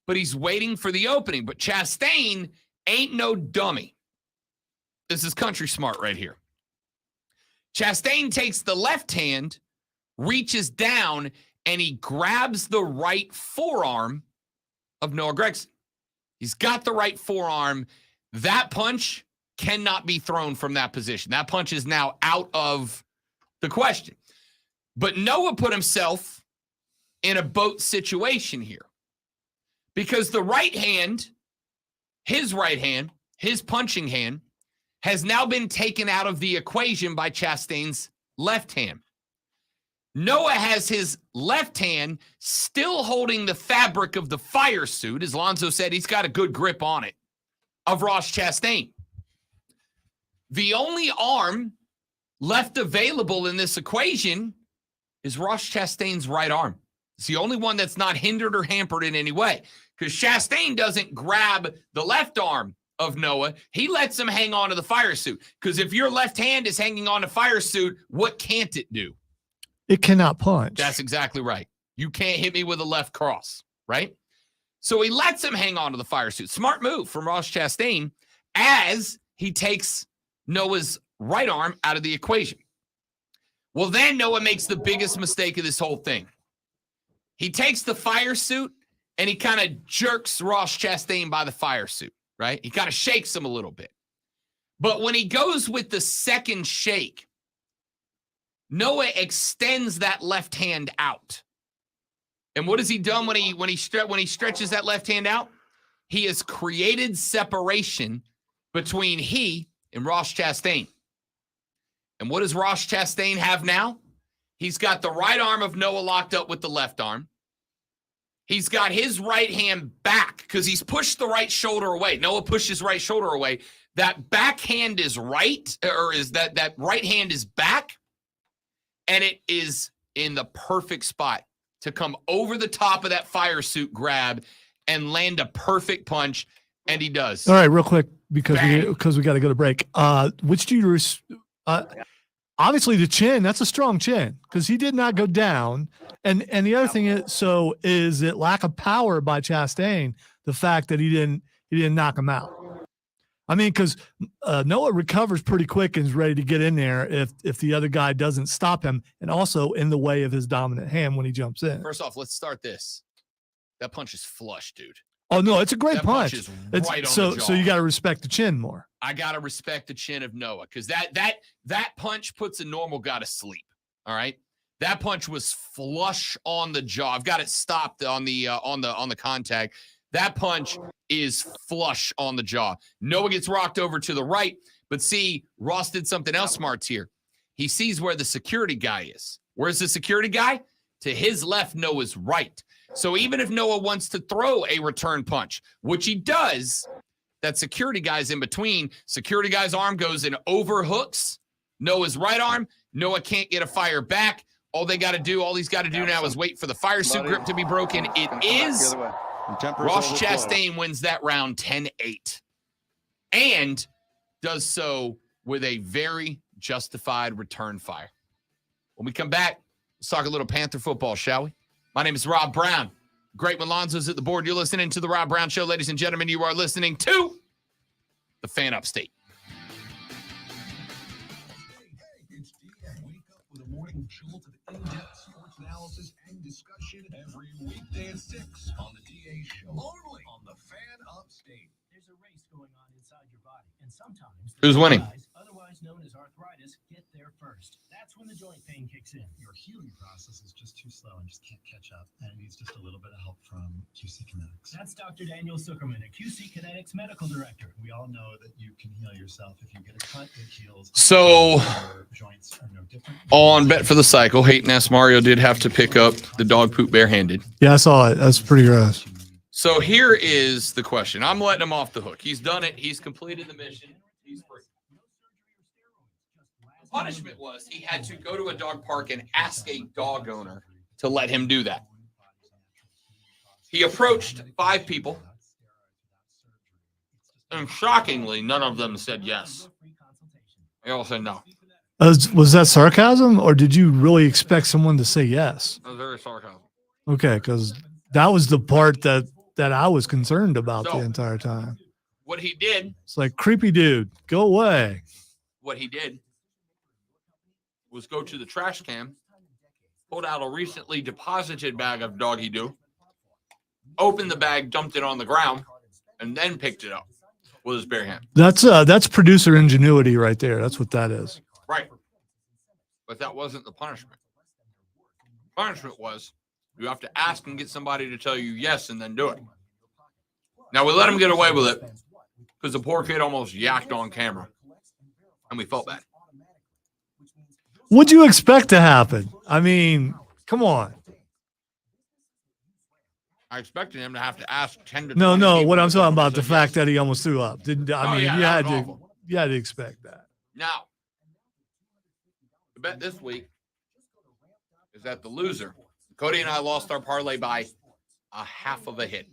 but he's waiting for the opening. But Chastain ain't no dummy. This is country smart right here. Chastain takes the left hand, reaches down, and he grabs the right forearm of Noah Gragson. He's got the right forearm. That punch cannot be thrown from that position. That punch is now out of the question. But Noah put himself in a boat situation here because the right hand, his punching hand, has now been taken out of the equation by Chastain's left hand. Noah has his left hand still holding the fabric of the fire suit. As Lonzo said, he's got a good grip on it, of Ross Chastain. The only arm left available in this equation is Ross Chastain's right arm. It's the only one that's not hindered or hampered in any way because Chastain doesn't grab the left arm of Noah. He lets him hang on to the fire suit because if your left hand is hanging on to fire suit, what can't it do? It cannot punch. That's exactly right. You can't hit me with a left cross, right? So he lets him hang on to the fire suit. Smart move from Ross Chastain as he takes Noah's right arm out of the equation. Well, then Noah makes the biggest mistake of this whole thing. He takes the fire suit and he kind of jerks Ross Chastain by the fire suit, right? He kind of shakes him a little bit. But when he goes with the second shake, Noah extends that left hand out. And what has he done when he stretches that left hand out? He has created separation between he and Ross Chastain. And what does Ross Chastain have now? He's got the right arm of Noah locked up with the left arm. He's got his right hand back because he's pushed the right shoulder away. Noah pushed his right shoulder away. That back hand is right, or is that right hand is back, and it is in the perfect spot to come over the top of that fire suit grab and land a perfect punch, and he does. All right, real quick, because Bang. we got to go to break. Which do you obviously the chin? That's a strong chin because he did not go down. And the other thing is it lack of power by Chastain? The fact that he didn't knock him out. I mean, because Noah recovers pretty quick and is ready to get in there if the other guy doesn't stop him, and also in the way of his dominant hand when he jumps in. First off, let's start this. That punch is flush, dude. Oh no, it's a great That punch. is It's, right on so the jaw. so you got to respect the chin more. I gotta respect the chin of Noah because that punch puts a normal guy to sleep. All right, that punch was flush on the jaw. I've got it stopped on the contact. That punch is flush on the jaw. Noah gets rocked over to the right, but see, Ross did something else smart here. He sees where the security guy is. Where's the security guy? To his left, Noah's right. So even if Noah wants to throw a return punch, which he does, that security guy's in between. Security guy's arm goes and overhooks Noah's right arm. Noah can't get a fire back. All he's got to do now is wait for the fire suit grip to be broken. It is. Ross Chastain wins that round 10-8 and does so with a very justified return fire. When we come back, let's talk a little Panther football, shall we? My name is Rob Brown. Great Malonzo's at the board. You're listening to The Rob Brown Show. Ladies and gentlemen, you are listening to The Fan Upstate. It's DM. Wake up with a morning jolt of in-depth sports analysis and discussion every weekday at 6 on the DA Show. Only on the Fan Upstate. There's a race going on inside your body, and sometimes Who's winning? guys, otherwise known as arthritis, get there first. That's when the joint pain kicks in. Your healing process is just too slow and just can't catch up, and it needs just a little bit of help from QC Kinetics. That's Dr. Daniel Zuckerman, a QC Kinetics medical director. We all know that you can heal yourself if you get a cut, it heals. So, Your joints are no different. on Bet for the Cycle, Hayton asked Mario did have to pick up the dog poop barehanded. Yeah, I saw it. That's pretty gross. So here is the question. I'm letting him off the hook. He's done it. He's completed the mission. He's free. The punishment was he had to go to a dog park and ask a dog owner to let him do that. He approached 5 people, and shockingly, none of them said yes. They all said no. Was that sarcasm, or did you really expect someone to say yes? That was very sarcasm. Okay, because that was the part that I was concerned about So- the entire time. What he did It's like, creepy dude, go away. Was go to the trash can, pulled out a recently deposited bag of doggy doo, opened the bag, dumped it on the ground, and then picked it up with his bare hand. That's producer ingenuity right there. That's what that is. Right. But that wasn't the punishment. Punishment was you have to ask and get somebody to tell you yes and then do it. Now, we let him get away with it because the poor kid almost yacked on camera, and we felt bad. What'd you expect to happen? I mean, come on. I expected him to have to ask 10 to No, 20 no. people What I'm before talking he about, the said fact yes. that he almost threw up. Didn't I Oh, mean, yeah, you that had was to awful. expect that. Now, the bet this week is that the loser, Cody and I lost our parlay by a half of a hit,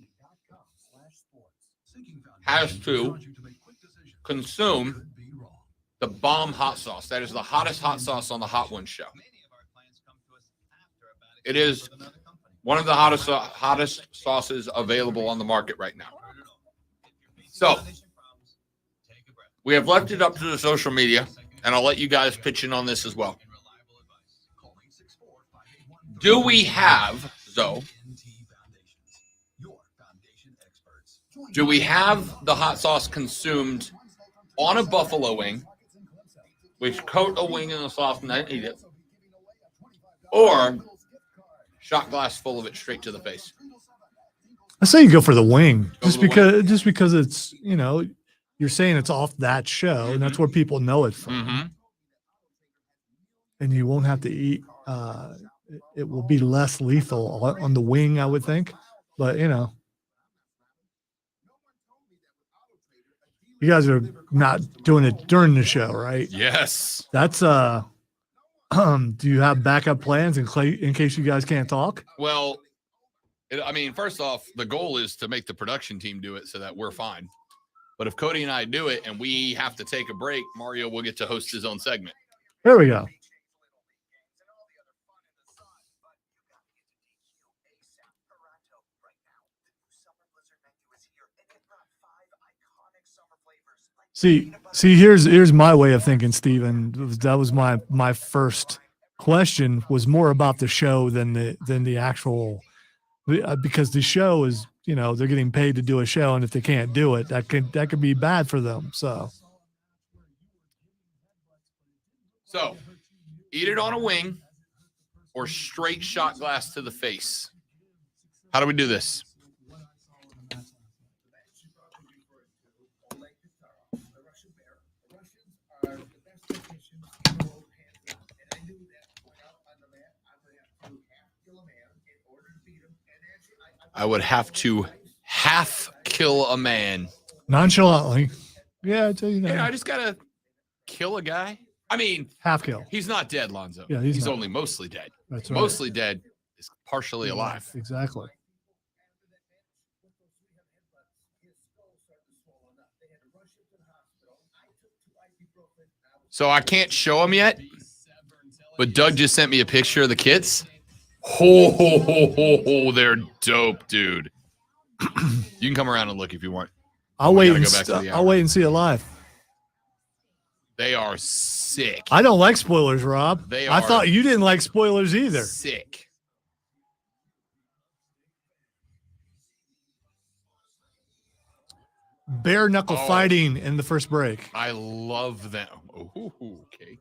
has to consume the bomb hot sauce. That is the hottest hot sauce on the Hot Ones show. It is one of the hottest sauces available on the market right now. So we have left it up to the social media, and I'll let you guys pitch in on this as well. Do we have, though, do we have the hot sauce consumed on a buffalo wing, which coat a wing in the sauce and then eat it, or shot glass full of it straight to the face? I say you go for the wing, Go for the just because it's, you know, you're saying it's off that show, and that's where people know it from, Mm-hmm. and you won't have to eat. It will be less lethal on the wing, I would think, but you know, you guys are not doing it during the show, right? Yes. That's do you have backup plans in case you guys can't talk? Well, I mean, first off, the goal is to make the production team do it so that we're fine. But if Cody and I do it and we have to take a break, Mario will get to host his own segment. There we go. See, here's my way of thinking, Steven. That was my first question, was more about the show than the actual, because the show is, you know, they're getting paid to do a show, and if they can't do it, that could be bad for them. So eat it on a wing or straight shot glass to the face. How do we do this? I would have to half kill a man. nonchalantly, yeah, I tell you that. Yeah, I just gotta kill a guy. I mean, Half kill. he's not dead, Lonzo. Yeah, he's not. only mostly dead. That's right. Mostly dead is partially alive. Exactly. So I can't show him yet, but Doug just sent me a picture of the kids. Oh, they're dope, dude. You can come around and look if you want. I'll We wait gotta and go back to the I'll hour. wait and see it live. They are sick. I don't like spoilers, Rob. They I are thought you didn't like spoilers either. Sick. Bare knuckle Oh. fighting in the first break. I love them. Oh, okay.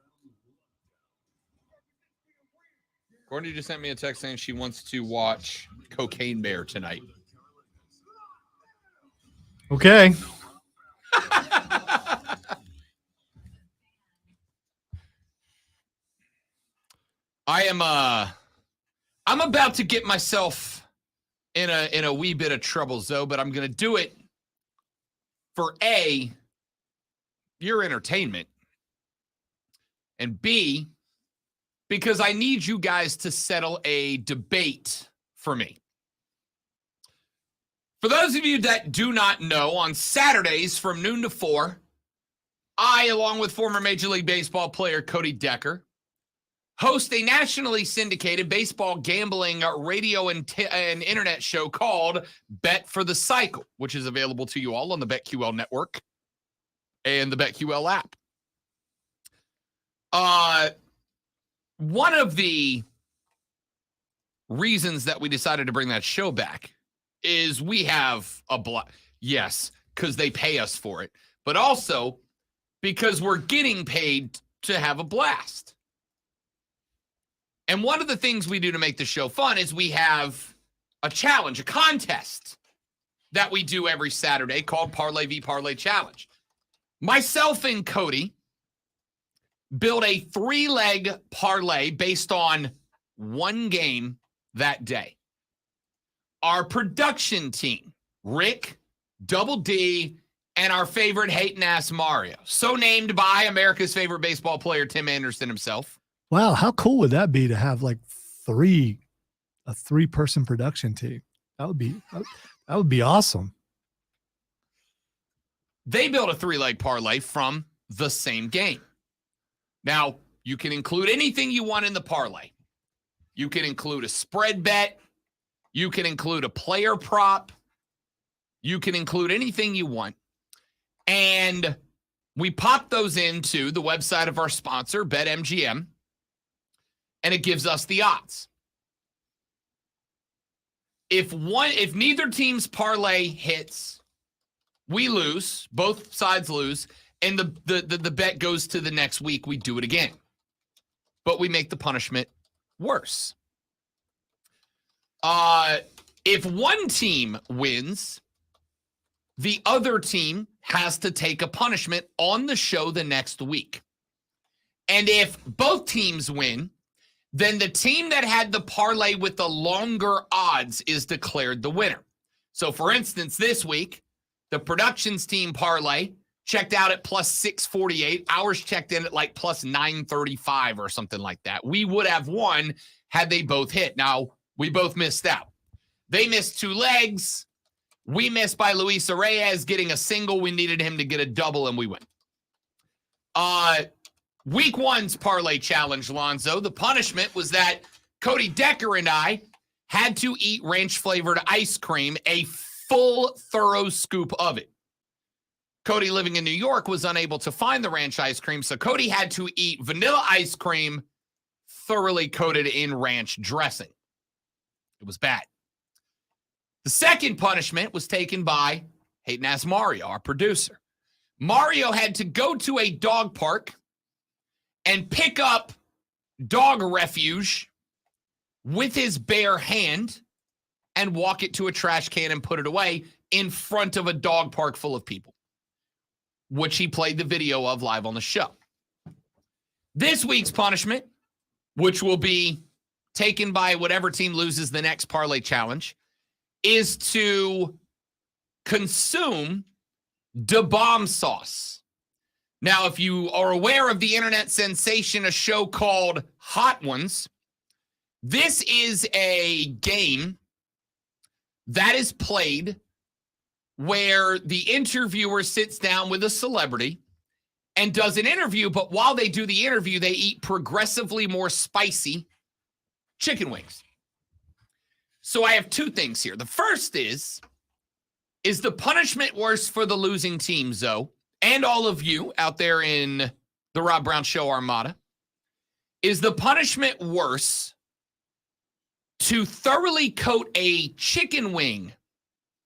Courtney just sent me a text saying she wants to watch Cocaine Bear tonight. Okay. I'm about to get myself in a wee bit of trouble, Zoe, but I'm gonna do it for A, your entertainment, and B, because I need you guys to settle a debate for me. For those of you that do not know, on Saturdays from noon to 4, I, along with former Major League Baseball player Cody Decker, host a nationally syndicated baseball gambling radio and internet show called Bet for the Cycle, which is available to you all on the BetQL network and the BetQL app. One of the reasons that we decided to bring that show back is we have a yes, because they pay us for it, but also because we're getting paid to have a blast. And one of the things we do to make the show fun is we have a challenge, a contest that we do every Saturday called Parlay v Parlay Challenge. Myself and Cody build a 3-leg parlay based on one game that day. Our production team, Rick, Double D, and our favorite hating ass Mario, so named by America's favorite baseball player, Tim Anderson himself. Wow, how cool would that be to have like a 3-person production team? That would be awesome. They built a 3-leg parlay from the same game. Now, you can include anything you want in the parlay. You can include a spread bet. You can include a player prop. You can include anything you want. And we pop those into the website of our sponsor, BetMGM, and it gives us the odds. If neither team's parlay hits, we lose. Both sides lose. And the bet goes to the next week. We do it again. But we make the punishment worse. If one team wins, the other team has to take a punishment on the show the next week. And if both teams win, then the team that had the parlay with the longer odds is declared the winner. So, for instance, this week, the productions team parlay checked out at plus 648. Ours checked in at like plus 935 or something like that. We would have won had they both hit. Now, we both missed out. They missed 2 legs. We missed by Luis Reyes getting a single. We needed him to get a double, and we win. Week 1's parlay challenge, Lonzo. The punishment was that Cody Decker and I had to eat ranch-flavored ice cream, a full, thorough scoop of it. Cody, living in New York, was unable to find the ranch ice cream, so Cody had to eat vanilla ice cream thoroughly coated in ranch dressing. It was bad. The second punishment was taken by hating ass Mario, our producer. Mario had to go to a dog park and pick up dog refuge with his bare hand and walk it to a trash can and put it away in front of a dog park full of people, which he played the video of live on the show. This week's punishment, which will be taken by whatever team loses the next parlay challenge, is to consume Da Bomb sauce. Now, if you are aware of the internet sensation, a show called Hot Ones, this is a game that is played where the interviewer sits down with a celebrity and does an interview, but while they do the interview, they eat progressively more spicy chicken wings. So I have two things here. The first is the punishment worse for the losing team, Zoe, and all of you out there in the Rob Brown Show Armada? Is the punishment worse to thoroughly coat a chicken wing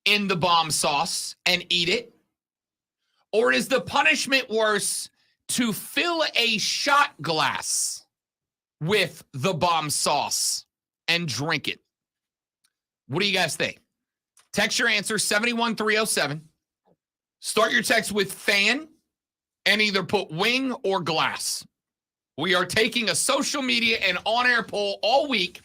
in the bomb sauce and eat it? Or is the punishment worse to fill a shot glass with the bomb sauce and drink it? What do you guys think? Text your answer 71307. Start your text with fan and either put wing or glass. We are taking a social media and on-air poll all week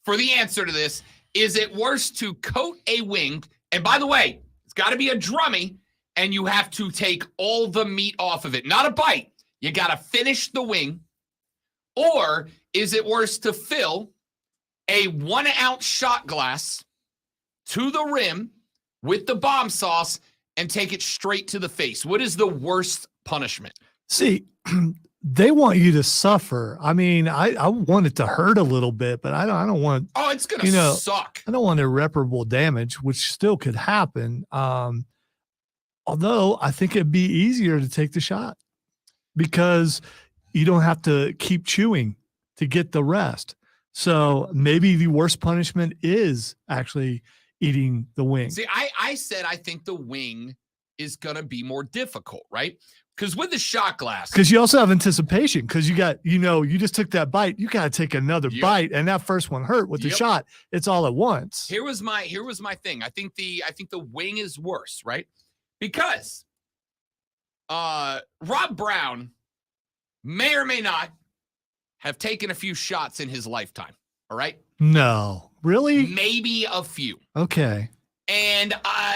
for the answer to this. Is it worse to coat a wing? And by the way, it's got to be a drummy, and you have to take all the meat off of it. Not a bite. You got to finish the wing. Or is it worse to fill a 1 ounce shot glass to the rim with the bomb sauce and take it straight to the face? What is the worst punishment? See, they want you to suffer. I mean, I want it to hurt a little bit, but I don't want, Oh, it's going to suck. I don't want irreparable damage, which still could happen. Although I think it'd be easier to take the shot because you don't have to keep chewing to get the rest. So maybe the worst punishment is actually eating the wing. See, I said I think the wing is going to be more difficult, right? Because with the shot glass. Because you also have anticipation because you got, you just took that bite. You got to take another Yep. bite. And that first one hurt with the Yep. shot. It's all at once. Here was my thing. I think the wing is worse, right? Because Rob Brown may or may not have taken a few shots in his lifetime. All right. No, really? Maybe a few. Okay. And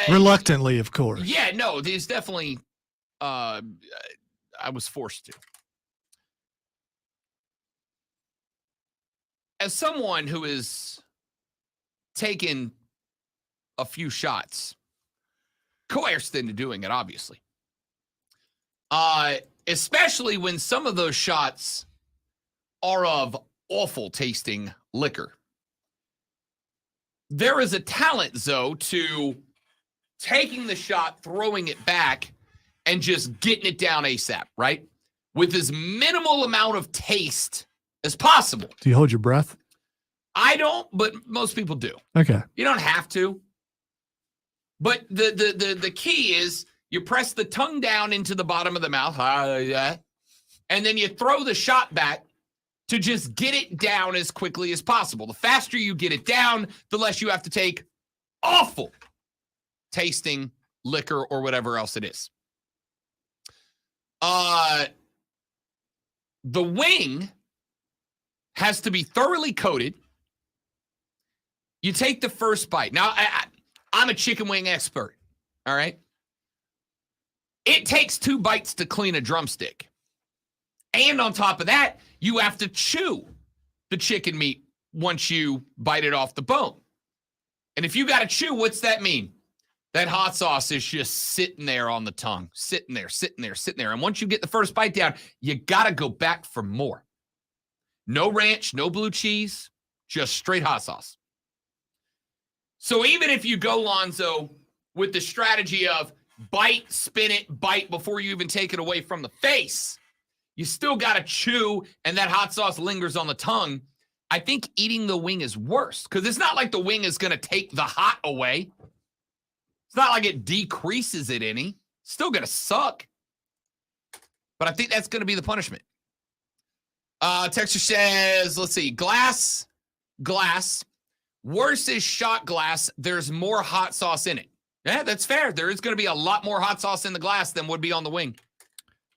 Reluctantly, of course. Yeah, no, there's definitely I was forced to. As someone who has taken a few shots, coerced into doing it, obviously. Especially when some of those shots are of awful tasting liquor. There is a talent, Zoe, to taking the shot, throwing it back, and just getting it down ASAP, right? With as minimal amount of taste as possible. Do you hold your breath? I don't, but most people do. Okay. You don't have to. But the key is you press the tongue down into the bottom of the mouth, and then you throw the shot back to just get it down as quickly as possible. The faster you get it down, the less you have to take awful tasting liquor or whatever else it is. The wing has to be thoroughly coated. You take the first bite. Now, I'm a chicken wing expert, all right? It takes 2 bites to clean a drumstick. And on top of that, you have to chew the chicken meat once you bite it off the bone. And if you got to chew, what's that mean? That hot sauce is just sitting there on the tongue, sitting there. And once you get the first bite down, you got to go back for more. No ranch, no blue cheese, just straight hot sauce. So even if you go, Lonzo, with the strategy of bite, spin it, bite before you even take it away from the face, you still got to chew, and that hot sauce lingers on the tongue. I think eating the wing is worse because it's not like the wing is going to take the hot away. It's not like it decreases it any. Still going to suck. But I think that's going to be the punishment. Texture says, let's see, glass. Worse is shot glass. There's more hot sauce in it. Yeah, that's fair. There is going to be a lot more hot sauce in the glass than would be on the wing.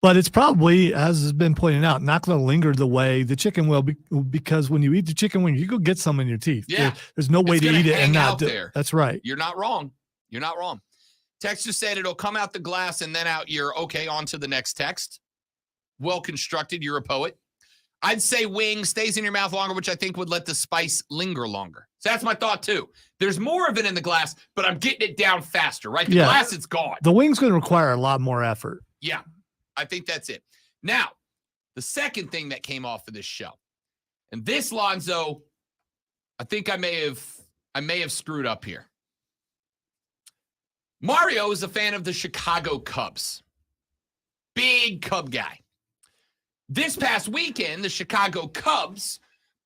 But it's probably, as has been pointed out, not going to linger the way the chicken will be, because when you eat the chicken wing, you go get some in your teeth. Yeah. There's no way It's to gonna eat it hang and not out do there. it. That's right. You're not wrong. Texture said it'll come out the glass and then out your, okay, on to the next text. Well constructed. You're a poet. I'd say wing stays in your mouth longer, which I think would let the spice linger longer. So that's my thought too. There's more of it in the glass, but I'm getting it down faster, right? The glass, it's gone. The wing's going to require a lot more effort. Yeah, I think that's it. Now, the second thing that came off of this show, and this, Lonzo, I think I may have I may have screwed up here. Mario is a fan of the Chicago Cubs. Big Cub guy. This past weekend, the Chicago Cubs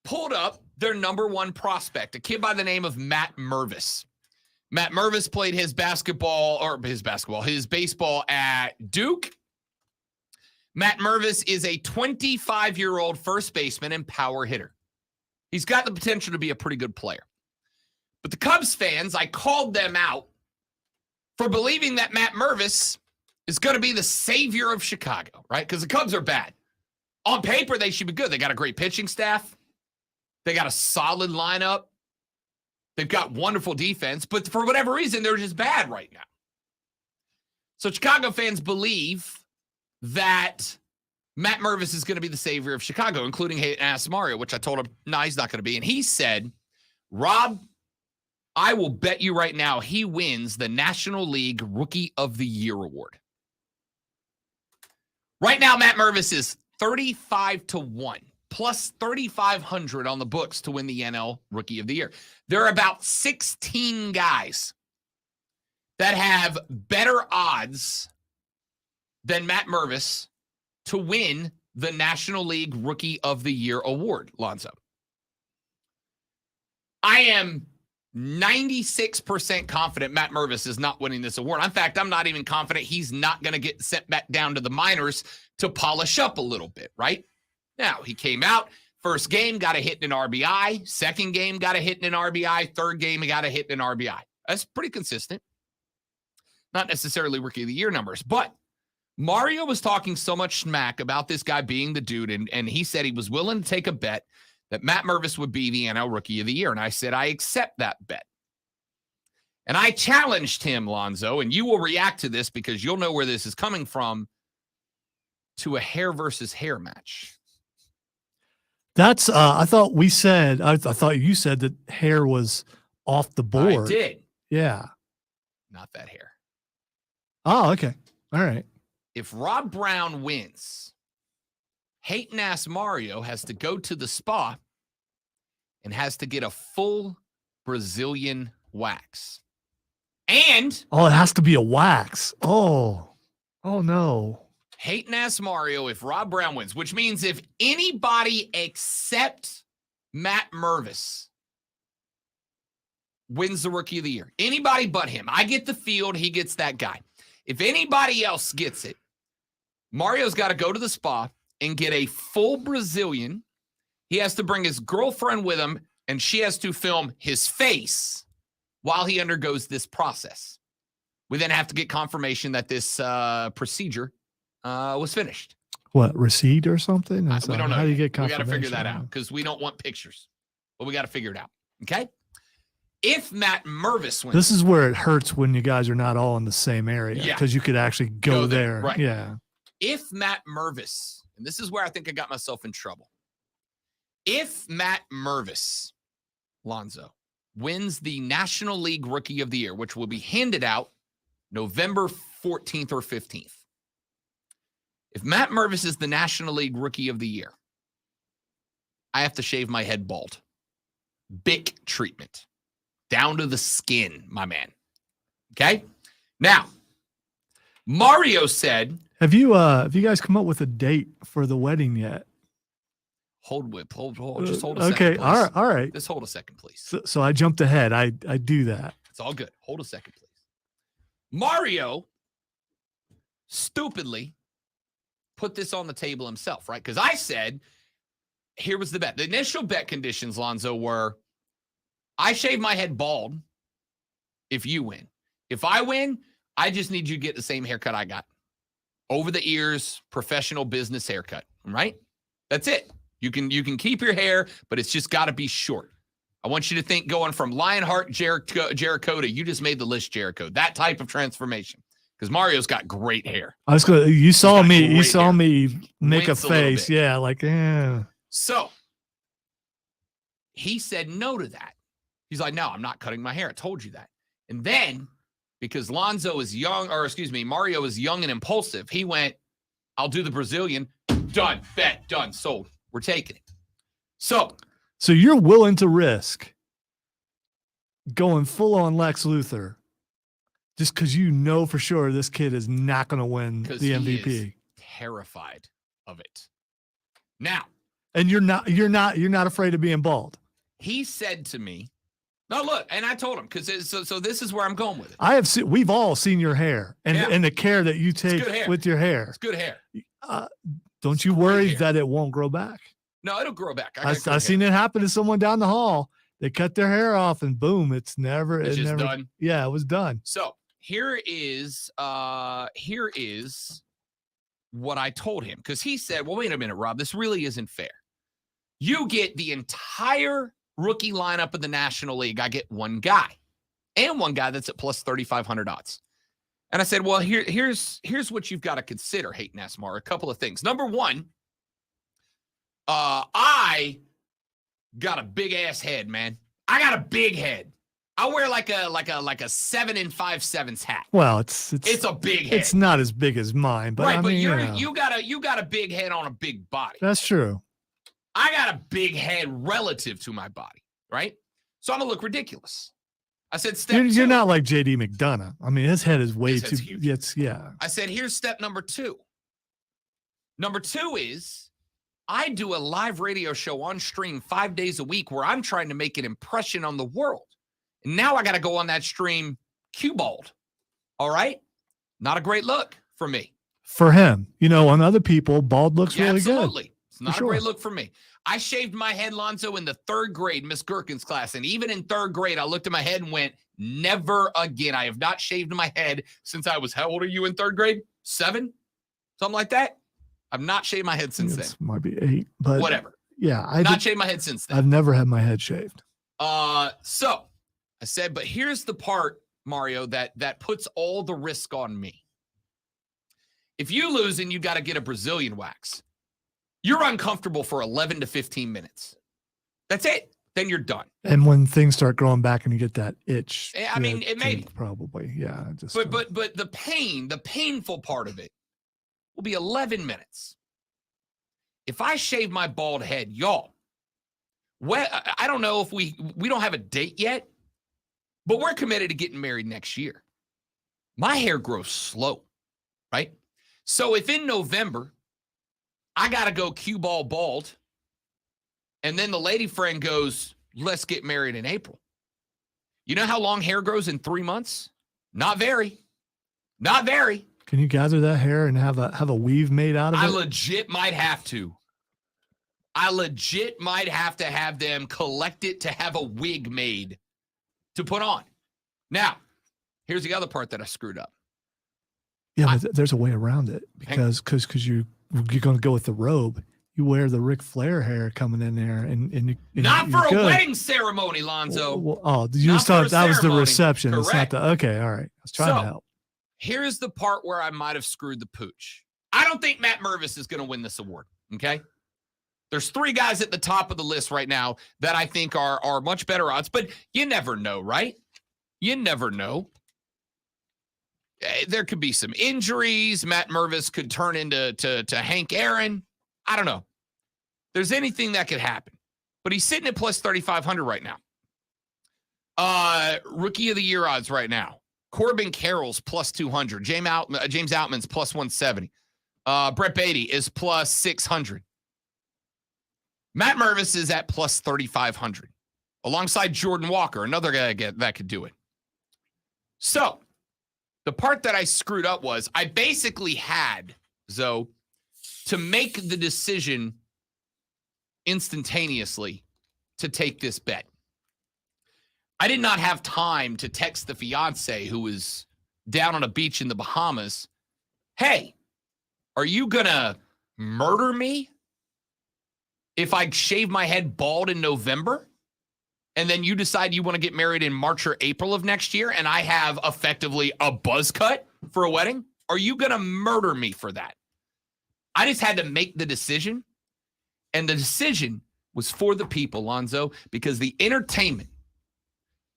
pulled up their number one prospect, a kid by the name of Matt Mervis. Matt Mervis played his baseball at Duke. Matt Mervis is a 25-year-old first baseman and power hitter. He's got the potential to be a pretty good player. But the Cubs fans, I called them out for believing that Matt Mervis is going to be the savior of Chicago, right? Because the Cubs are bad. On paper, they should be good. They got a great pitching staff. They got a solid lineup. They've got wonderful defense. But for whatever reason, they're just bad right now. So Chicago fans believe that Matt Mervis is going to be the savior of Chicago, including Hayden Mario, which I told him, no, he's not going to be. And he said, Rob, I will bet you right now he wins the National League Rookie of the Year award. Right now, Matt Mervis is 35-1, plus 3,500 on the books to win the NL Rookie of the Year. There are about 16 guys that have better odds than Matt Mervis to win the National League Rookie of the Year award, Lonzo. I am 96% confident Matt Mervis is not winning this award. In fact, I'm not even confident he's not going to get sent back down to the minors to polish up a little bit, right? Now, he came out, first game, got a hit in an RBI. Second game, got a hit in an RBI. Third game, he got a hit in an RBI. That's pretty consistent. Not necessarily Rookie of the Year numbers, but Mario was talking so much smack about this guy being the dude, and he said he was willing to take a bet that Matt Mervis would be the NL Rookie of the Year. And I said, I accept that bet. And I challenged him, Lonzo, and you will react to this because you'll know where this is coming from, to a hair versus hair match. That's, I thought we said, I thought you said that hair was off the board. I did. Yeah. Not that hair. Oh, okay. All right. If Rob Brown wins, Hayden Mario has to go to the spa and has to get a full Brazilian wax. And oh, it has to be a wax. Oh no. Hayden Mario, if Rob Brown wins, which means if anybody except Matt Mervis wins the Rookie of the Year, anybody but him, I get the field, he gets that guy. If anybody else gets it, Mario's got to go to the spa and get a full Brazilian. He has to bring his girlfriend with him, and she has to film his face while he undergoes this process. We then have to get confirmation that this procedure was finished. What, receipt or something? We don't know. How do you get We confirmation? got to figure that out because we don't want pictures, but we got to figure it out. Okay? If Matt Mervis wins. This is where it hurts when you guys are not all in the same area because you could actually go there. Right. Yeah. If Matt Mervis, and this is where I think I got myself in trouble. If Matt Mervis, Lonzo, wins the National League Rookie of the Year, which will be handed out November 14th or 15th. If Matt Mervis is the National League Rookie of the Year, I have to shave my head bald. Bic treatment. Down to the skin, my man. Okay? Now, Mario said, Have you guys come up with a date for the wedding yet? hold, just hold a second, Okay, please. all right. Just hold a second, please. So I jumped ahead. I do that. It's all good. Hold a second, please. Mario stupidly put this on the table himself, right? Because I said, here was the bet. The initial bet conditions, Lonzo, were I shave my head bald if you win. If I win, I just need you to get the same haircut I got. Over the ears, professional business haircut, right? That's it. You can keep your hair, but it's just got to be short. I want you to think going from Lionheart Jericho to you just made the list Jericho. That type of transformation. Because Mario's got great hair. You saw me make Wince a a little face. bit. Yeah, like So he said no to that. He's like, no, I'm not cutting my hair. I told you that. And then because Mario is young and impulsive, he went, I'll do the Brazilian. Done. Bet. Done. Sold. We're taking it. So you're willing to risk going full on Lex Luthor just because you know for sure this kid is not going to win the He MVP. is terrified of it. Now, And you're not afraid of being bald. he said to me, no, look, and I told him, because so this is where I'm going with it. We've all seen your hair and the care that you take good hair. with your hair. It's good hair. Don't you great worry hair. that it won't grow back. No, it'll grow back. I've seen it happen to someone down the hall. They cut their hair off and boom, it's It's never done. Yeah, it was done. So here is what I told him, because he said, well, wait a minute, Rob, this really isn't fair. You get the entire rookie lineup of the National League. I get one guy and one guy that's at plus 3,500 odds. And I said, well, here's what you've got to consider, Hayden Asmar. A couple of things. Number one, I got a big ass head, man. I got a big head. I wear like a 7 5/7 hat. Well, it's It's a big head. it's not as big as mine, but right, I but mean, you got a big head on a big body. that's true. I got a big head relative to my body, right? So I'm gonna look ridiculous. I said, step You're two. not like JD McDonough. I mean, his head is way His too. head's huge. Yeah. I said, here's step number two. Number two is I do a live radio show on stream 5 days a week where I'm trying to make an impression on the world. And now I got to go on that stream cue-balled. All right? Not a great look for me. For him, on other people, bald looks Yeah, really absolutely. It's not For a great sure. look for me. I shaved my head, Lonzo, in the third grade, Miss Gherkin's class. And even in third grade, I looked at my head and went, never again. I have not shaved my head since I was, how old are you in third grade? 7? Something like that? I've not shaved my head good. since then. It might be 8, but Whatever. yeah, Not shaved my head since then. I've never had my head shaved. So I said, but here's the part, Mario, that puts all the risk on me. If you lose and you got to get a Brazilian wax, you're uncomfortable for 11 to 15 minutes. That's it. Then you're done. And when things start growing back and you get that itch, I mean, it may probably, yeah. Just But the painful part of it will be 11 minutes. If I shave my bald head, y'all, I don't know if we don't have a date yet, but we're committed to getting married next year. My hair grows slow, right? So if in November I got to go cue ball bald, and then the lady friend goes, let's get married in April. You know how long hair grows in 3 months? Not very. Not very. Can you gather that hair and have a weave made out of it? I legit might have to. I legit might have to have them collect it to have a wig made to put on. Now, here's the other part that I screwed up. Yeah, but there's a way around it because you're going to go with the robe. You wear the Ric Flair hair coming in there, and Not you're for a good. wedding ceremony, Lonzo. You Not just for thought a that was the ceremony. reception. It's not Correct. okay. All right. I was trying So- to help. Here's the part where I might have screwed the pooch. I don't think Matt Mervis is going to win this award, okay? There's 3 guys at the top of the list right now that I think are much better odds, but you never know, right? You never know. There could be some injuries. Matt Mervis could turn into Hank Aaron. I don't know. There's anything that could happen. But he's sitting at plus 3,500 right now. Rookie of the year odds right now. Corbin Carroll's plus 200. James Outman's plus 170. Brett Beatty is plus 600. Matt Mervis is at plus 3,500. Alongside Jordan Walker, another guy that could do it. So, the part that I screwed up was I basically had, Zoe, to make the decision instantaneously to take this bet. I did not have time to text the fiance who was down on a beach in the Bahamas. Hey, are you going to murder me if I shave my head bald in November? And then you decide you want to get married in March or April of next year and I have effectively a buzz cut for a wedding? Are you going to murder me for that? I just had to make the decision. And the decision was for the people, Lonzo, because the entertainment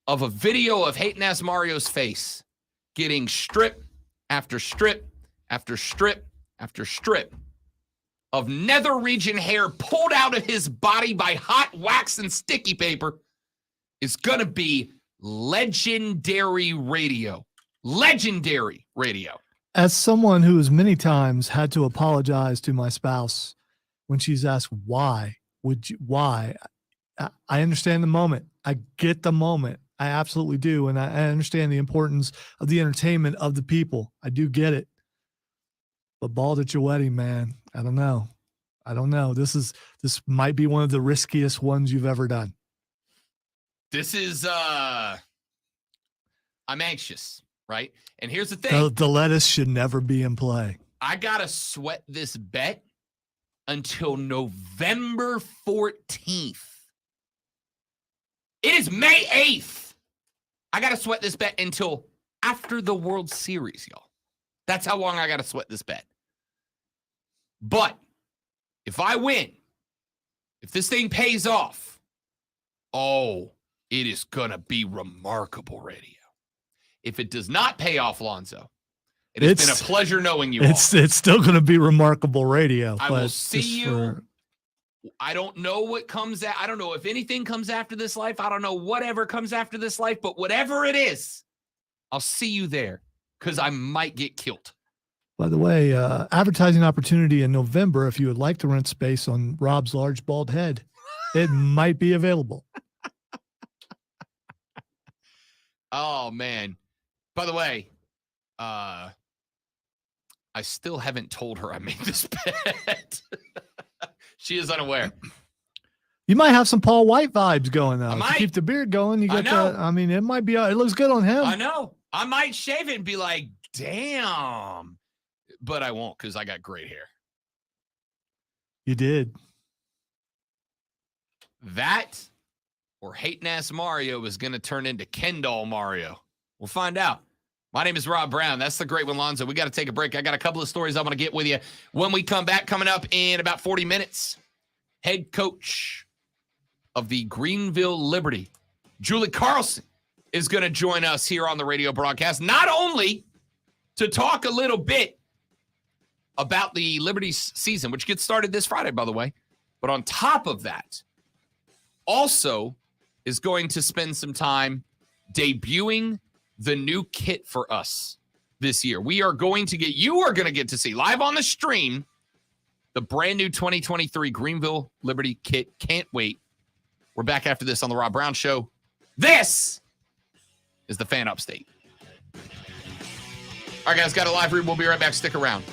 of a video of Hayden Asmario's face getting strip after strip after strip after strip of nether region hair pulled out of his body by hot wax and sticky paper is going to be legendary radio. Legendary radio. As someone who has many times had to apologize to my spouse when she's asked, why I understand the moment. I get the moment. I absolutely do. And I understand the importance of the entertainment of the people. I do get it. But bald at your wedding, man, I don't know. This might be one of the riskiest ones you've ever done. This is I'm anxious, right? And here's the thing. The lettuce should never be in play. I gotta sweat this bet until November 14th. It is May 8th. I gotta sweat this bet until after the World Series, y'all. That's how long I gotta sweat this bet. But if I win, if this thing pays off, oh, it is gonna be remarkable radio. If it does not pay off, Lonzo, it has been a pleasure knowing you all. It's still going to be remarkable radio. I will see you. I don't know what comes I don't know if anything comes after this life. I don't know whatever comes after this life, but whatever it is, I'll see you there because I might get killed. By the way, advertising opportunity in November. If you would like to rent space on Rob's large bald head, it might be available. Oh, man. By the way, I still haven't told her I made this bet. She is unaware. You might have some Paul White vibes going though. I might. To keep the beard going, you I get know. that. I mean, it might be. It looks good on him. I know. I might shave it and be like, damn. But I won't because I got great hair. You did. That or hating ass Mario is going to turn into Ken doll Mario. We'll find out. My name is Rob Brown. That's the great one, Lonzo. We got to take a break. I got a couple of stories I want to get with you when we come back. Coming up in about 40 minutes, head coach of the Greenville Liberty, Julie Carlson, is going to join us here on the radio broadcast, not only to talk a little bit about the Liberty season, which gets started this Friday, by the way, but on top of that, also is going to spend some time debuting the new kit for us this year. You are going to get to see live on the stream the brand new 2023 Greenville Liberty kit. Can't wait. We're back after this on the Rob Brown Show. This is the Fan Upstate. All right, guys, got a live read. We'll be right back. Stick around.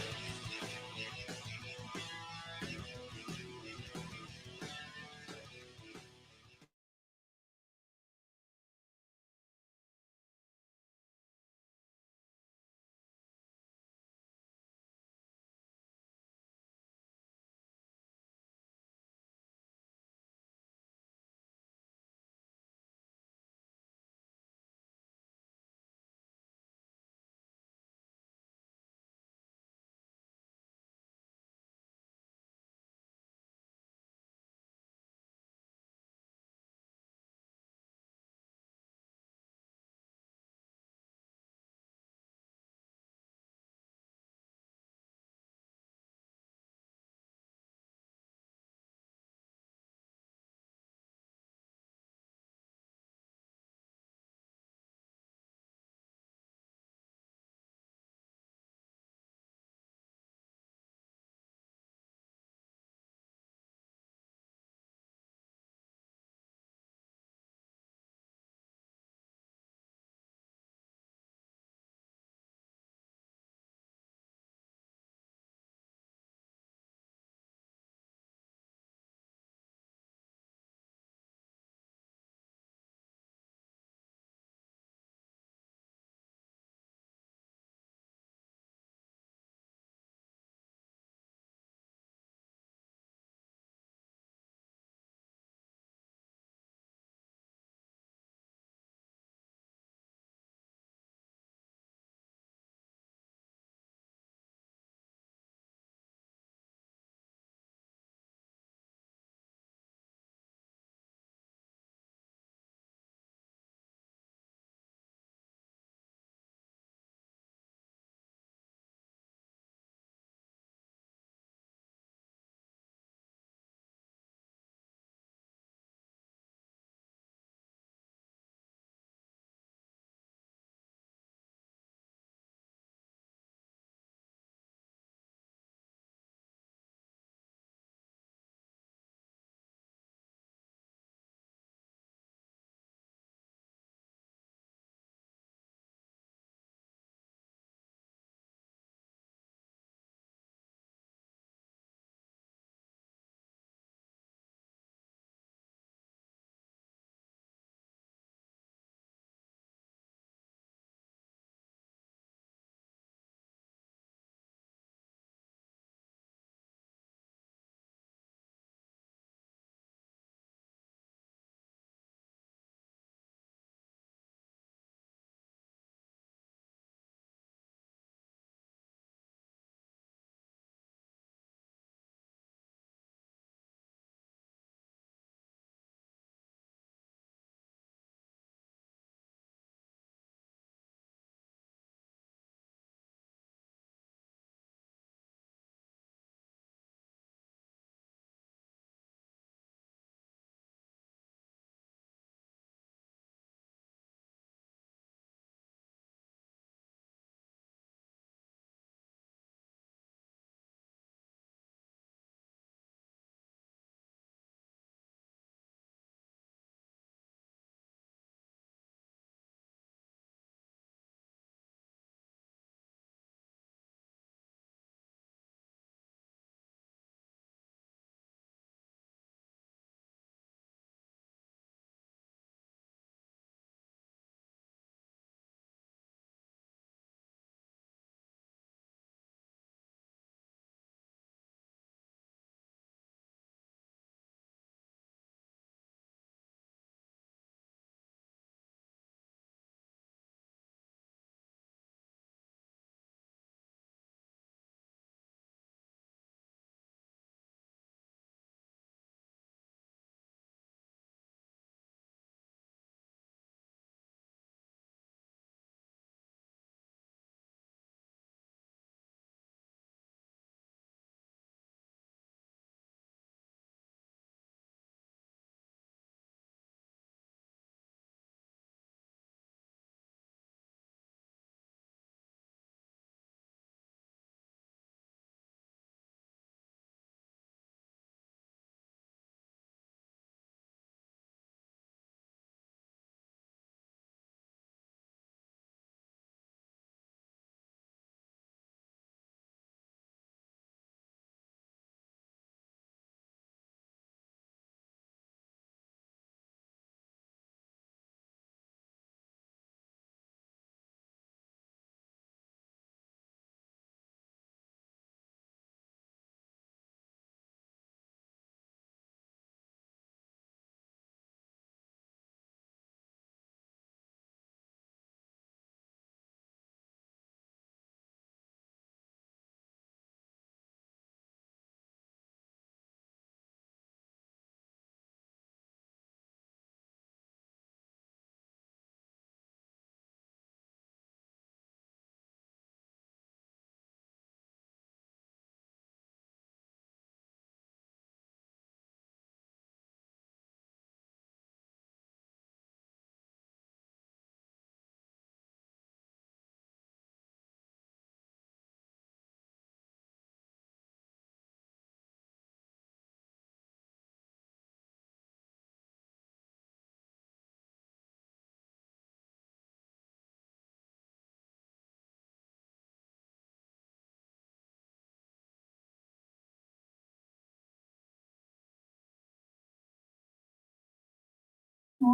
All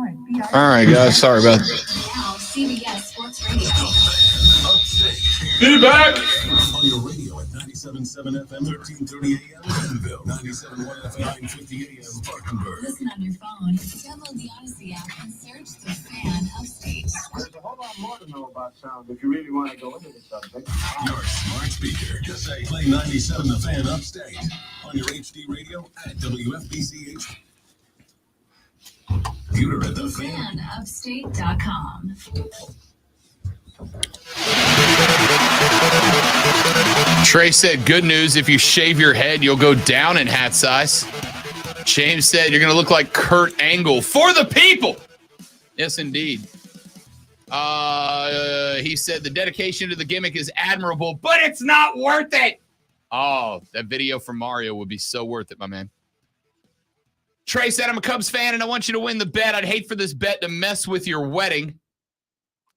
right, guys. Sorry about that. Now, CBS Sports Radio. Feedback. On your radio at 97.7 FM, 1330 AM, Bentonville, 97.1 FM, 950 AM, Spartanburg. Listen on your phone, download the Odyssey app, and search The Fan Upstate. There's a whole lot more to know about sound if you really want to go into the subject. Your smart speaker. Just say play 97 The Fan Upstate on your HD radio at WFBCH. Computer at The Fan. FanUpstate.com. Trey said, good news. If you shave your head, you'll go down in hat size. James said, you're going to look like Kurt Angle for the people. Yes, indeed. He said, the dedication to the gimmick is admirable, but it's not worth it. Oh, that video from Mario would be so worth it, my man. Trey said, I'm a Cubs fan, and I want you to win the bet. I'd hate for this bet to mess with your wedding.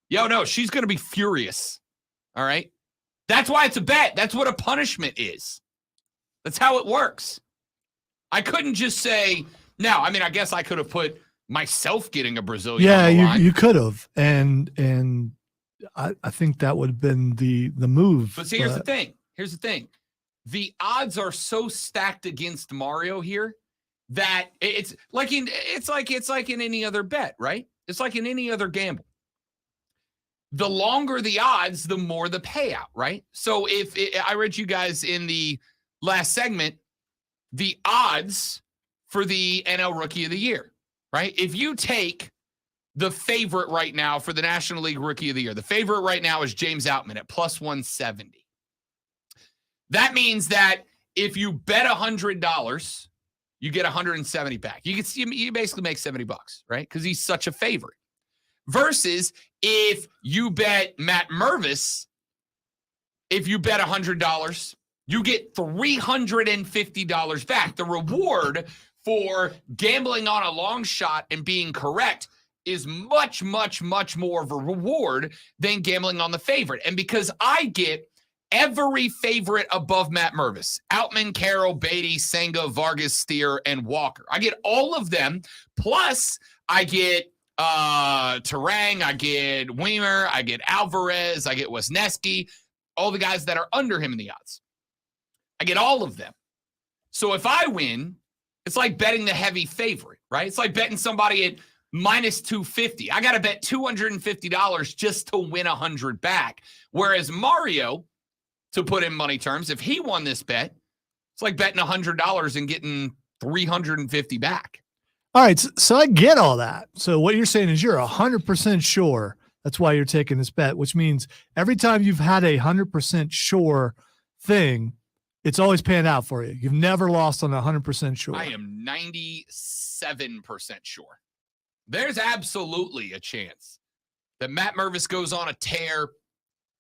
Yo, no, she's going to be furious. All right? That's why it's a bet. That's what a punishment is. That's how it works. I couldn't just say, no, I mean, I guess I could have put myself getting a Brazilian on the line. You could have. And I think that would have been the move. But see, here's the thing. Here's the thing. The odds are so stacked against Mario here that it's like in any other bet, right? It's like in any other gamble. The longer the odds, the more the payout, right? So I read you guys in the last segment, the odds for the NL Rookie of the Year, right? If you take the favorite right now for the National League Rookie of the Year, the favorite right now is James Outman at plus 170. That means that if you bet $100, you get 170 back. You basically make $70, right? Because he's such a favorite. Versus if you bet Matt Mervis, if you bet $100, you get $350 back. The reward for gambling on a long shot and being correct is much, much, much more of a reward than gambling on the favorite. And because I get every favorite above Matt Mervis, Outman, Carroll, Beatty, Senga, Vargas, Steer, and Walker. I get all of them. Plus, I get Terang, I get Weimer, I get Alvarez, I get Wisniewski, all the guys that are under him in the odds. I get all of them. So if I win, it's like betting the heavy favorite, right? It's like betting somebody at minus 250. I got to bet $250 just to win 100 back. Whereas Mario, to put in money terms, if he won this bet, it's like betting $100 and getting 350 back. All right, so I get all that. So what you're saying is you're 100% sure. That's why you're taking this bet, which means every time you've had a 100% sure thing, it's always panned out for you. You've never lost on 100% sure. I am 97% sure. There's absolutely a chance that Matt Mervis goes on a tear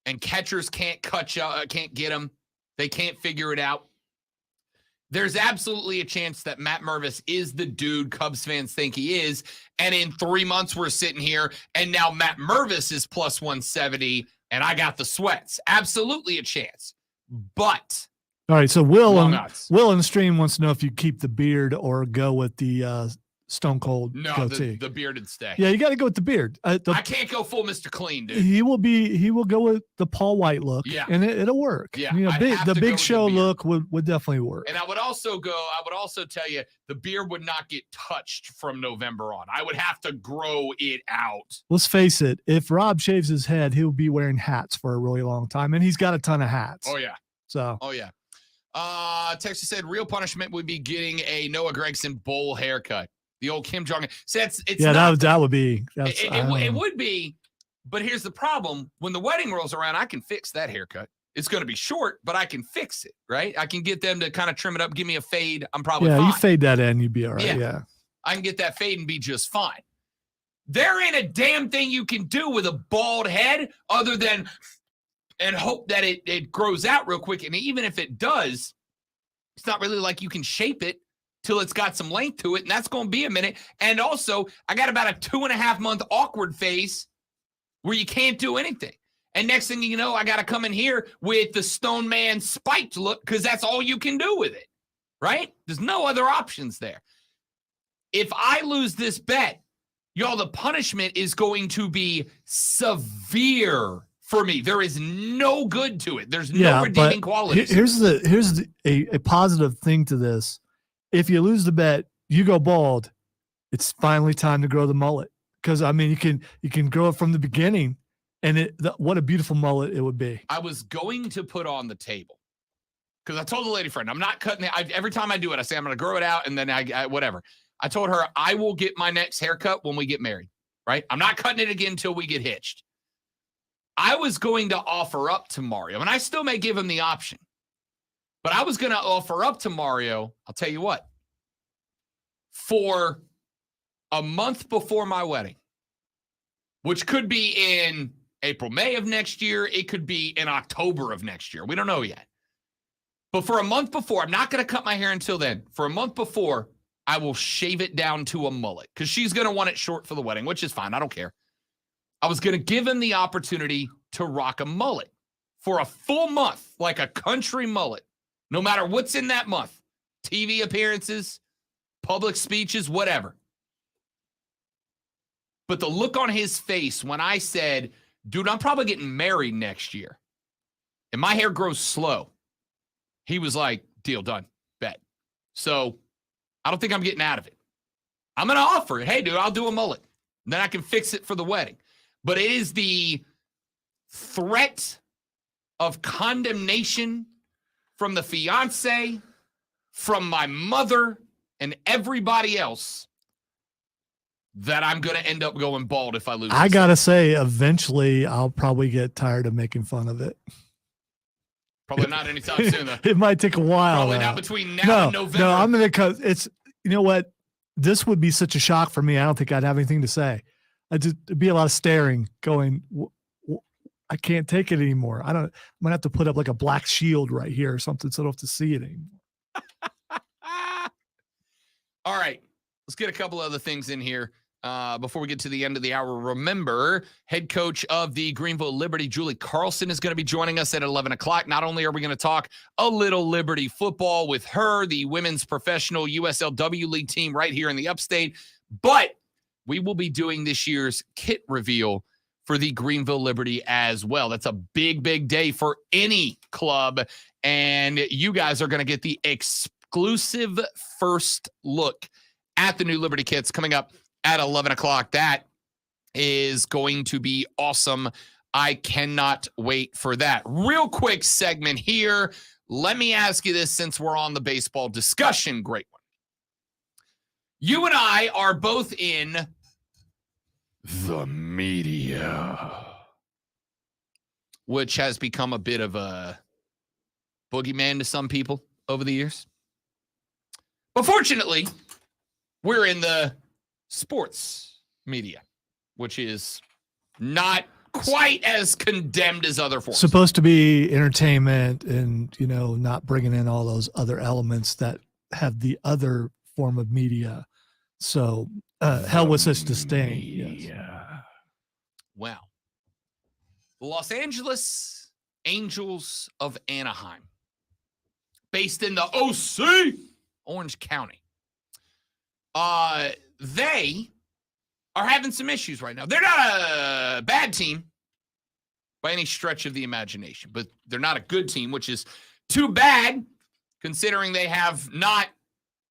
and catchers can't get him. They can't figure it out. There's absolutely a chance that Matt Mervis is the dude Cubs fans think he is. And in 3 months, we're sitting here, and now Matt Mervis is plus 170, and I got the sweats. Absolutely a chance. But all right, so Will in the stream wants to know if you keep the beard or go with the Stone Cold goatee. The bearded stay. Yeah, you got to go with the beard. I can't go full Mr. Clean, dude. He will go with the Paul White look. Yeah, and it'll work. Yeah, the Big Show look would definitely work. And I would also tell you the beard would not get touched from November on. I would have to grow it out. Let's face it. If Rob shaves his head, he'll be wearing hats for a really long time, and he's got a ton of hats. Oh yeah. So. Oh yeah. Texas said real punishment would be getting a Noah Gregson bowl haircut. The old Kim Jong-un. So that would be. It would be, but here's the problem. When the wedding rolls around, I can fix that haircut. It's going to be short, but I can fix it, right? I can get them to kind of trim it up, give me a fade. I'm probably fine. You fade that in, you'd be all right. Yeah. I can get that fade and be just fine. There ain't a damn thing you can do with a bald head other than and hope that it grows out real quick. And even if it does, it's not really like you can shape it till it's got some length to it, and that's going to be a minute. And also, I got about a 2.5 month awkward phase where you can't do anything. And next thing you know, I got to come in here with the Stone Man spiked look because that's all you can do with it, right? There's no other options there. If I lose this bet, Y'all, the punishment is going to be severe for me. There is no good to it. There's no redeeming qualities. Here's a positive thing to this. If you lose the bet, you go bald. It's finally time to grow the mullet. Because I mean, you can grow it from the beginning, and what a beautiful mullet it would be. I was going to put on the table because I told the lady friend, I'm not cutting it. Every time I do it, I say I'm going to grow it out, and then I whatever. I told her I will get my next haircut when we get married. Right? I'm not cutting it again until we get hitched. I was going to offer up to Mario, and I still may give him the option, but I was going to offer up to Mario. I'll tell you what. For a month before my wedding, which could be in April, May of next year. It could be in October of next year. We don't know yet. But for a month before, I'm not going to cut my hair until then. For a month before, I will shave it down to a mullet because she's going to want it short for the wedding, which is fine. I don't care. I was going to give him the opportunity to rock a mullet for a full month, like a country mullet, no matter what's in that month. TV appearances, public speeches, whatever. But the look on his face when I said, dude, I'm probably getting married next year, and my hair grows slow, he was like, deal, done, bet. So I don't think I'm getting out of it. I'm going to offer it. Hey, dude, I'll do a mullet. And then I can fix it for the wedding. But it is the threat of condemnation from the fiance, from my mother, and everybody else that I'm going to end up going bald if I lose. I got to say, eventually, I'll probably get tired of making fun of it. Probably not anytime soon, though. It might take a while. Probably not between now and November. No, I'm going to, it's, you know what? This would be such a shock for me. I don't think I'd have anything to say. It'd be a lot of staring going, I can't take it anymore. I'm going to have to put up like a black shield right here or something so I don't have to see it anymore. All right. Let's get a couple other things in here before we get to the end of the hour. Remember, head coach of the Greenville Liberty, Julie Carlson, is going to be joining us at 11 o'clock. Not only are we going to talk a little Liberty football with her, the women's professional USLW league team right here in the upstate, but we will be doing this year's kit reveal for the Greenville Liberty as well. That's a big, big day for any club, and you guys are going to get the exclusive first look at the new Liberty kits coming up at 11 o'clock. That is going to be awesome. I cannot wait for that. Real quick segment here. Let me ask you this since we're on the baseball discussion. Great one. You and I are both in the media, which has become a bit of a boogeyman to some people over the years. But fortunately, we're in the sports media, which is not quite as condemned as other forms. Supposed to be entertainment and, you know, not bringing in all those other elements that have the other form of media. So hell with such disdain. Yes. Wow. The Los Angeles Angels of Anaheim, based in the OC, Orange County. They are having some issues right now. They're not a bad team by any stretch of the imagination, but they're not a good team, which is too bad considering they have not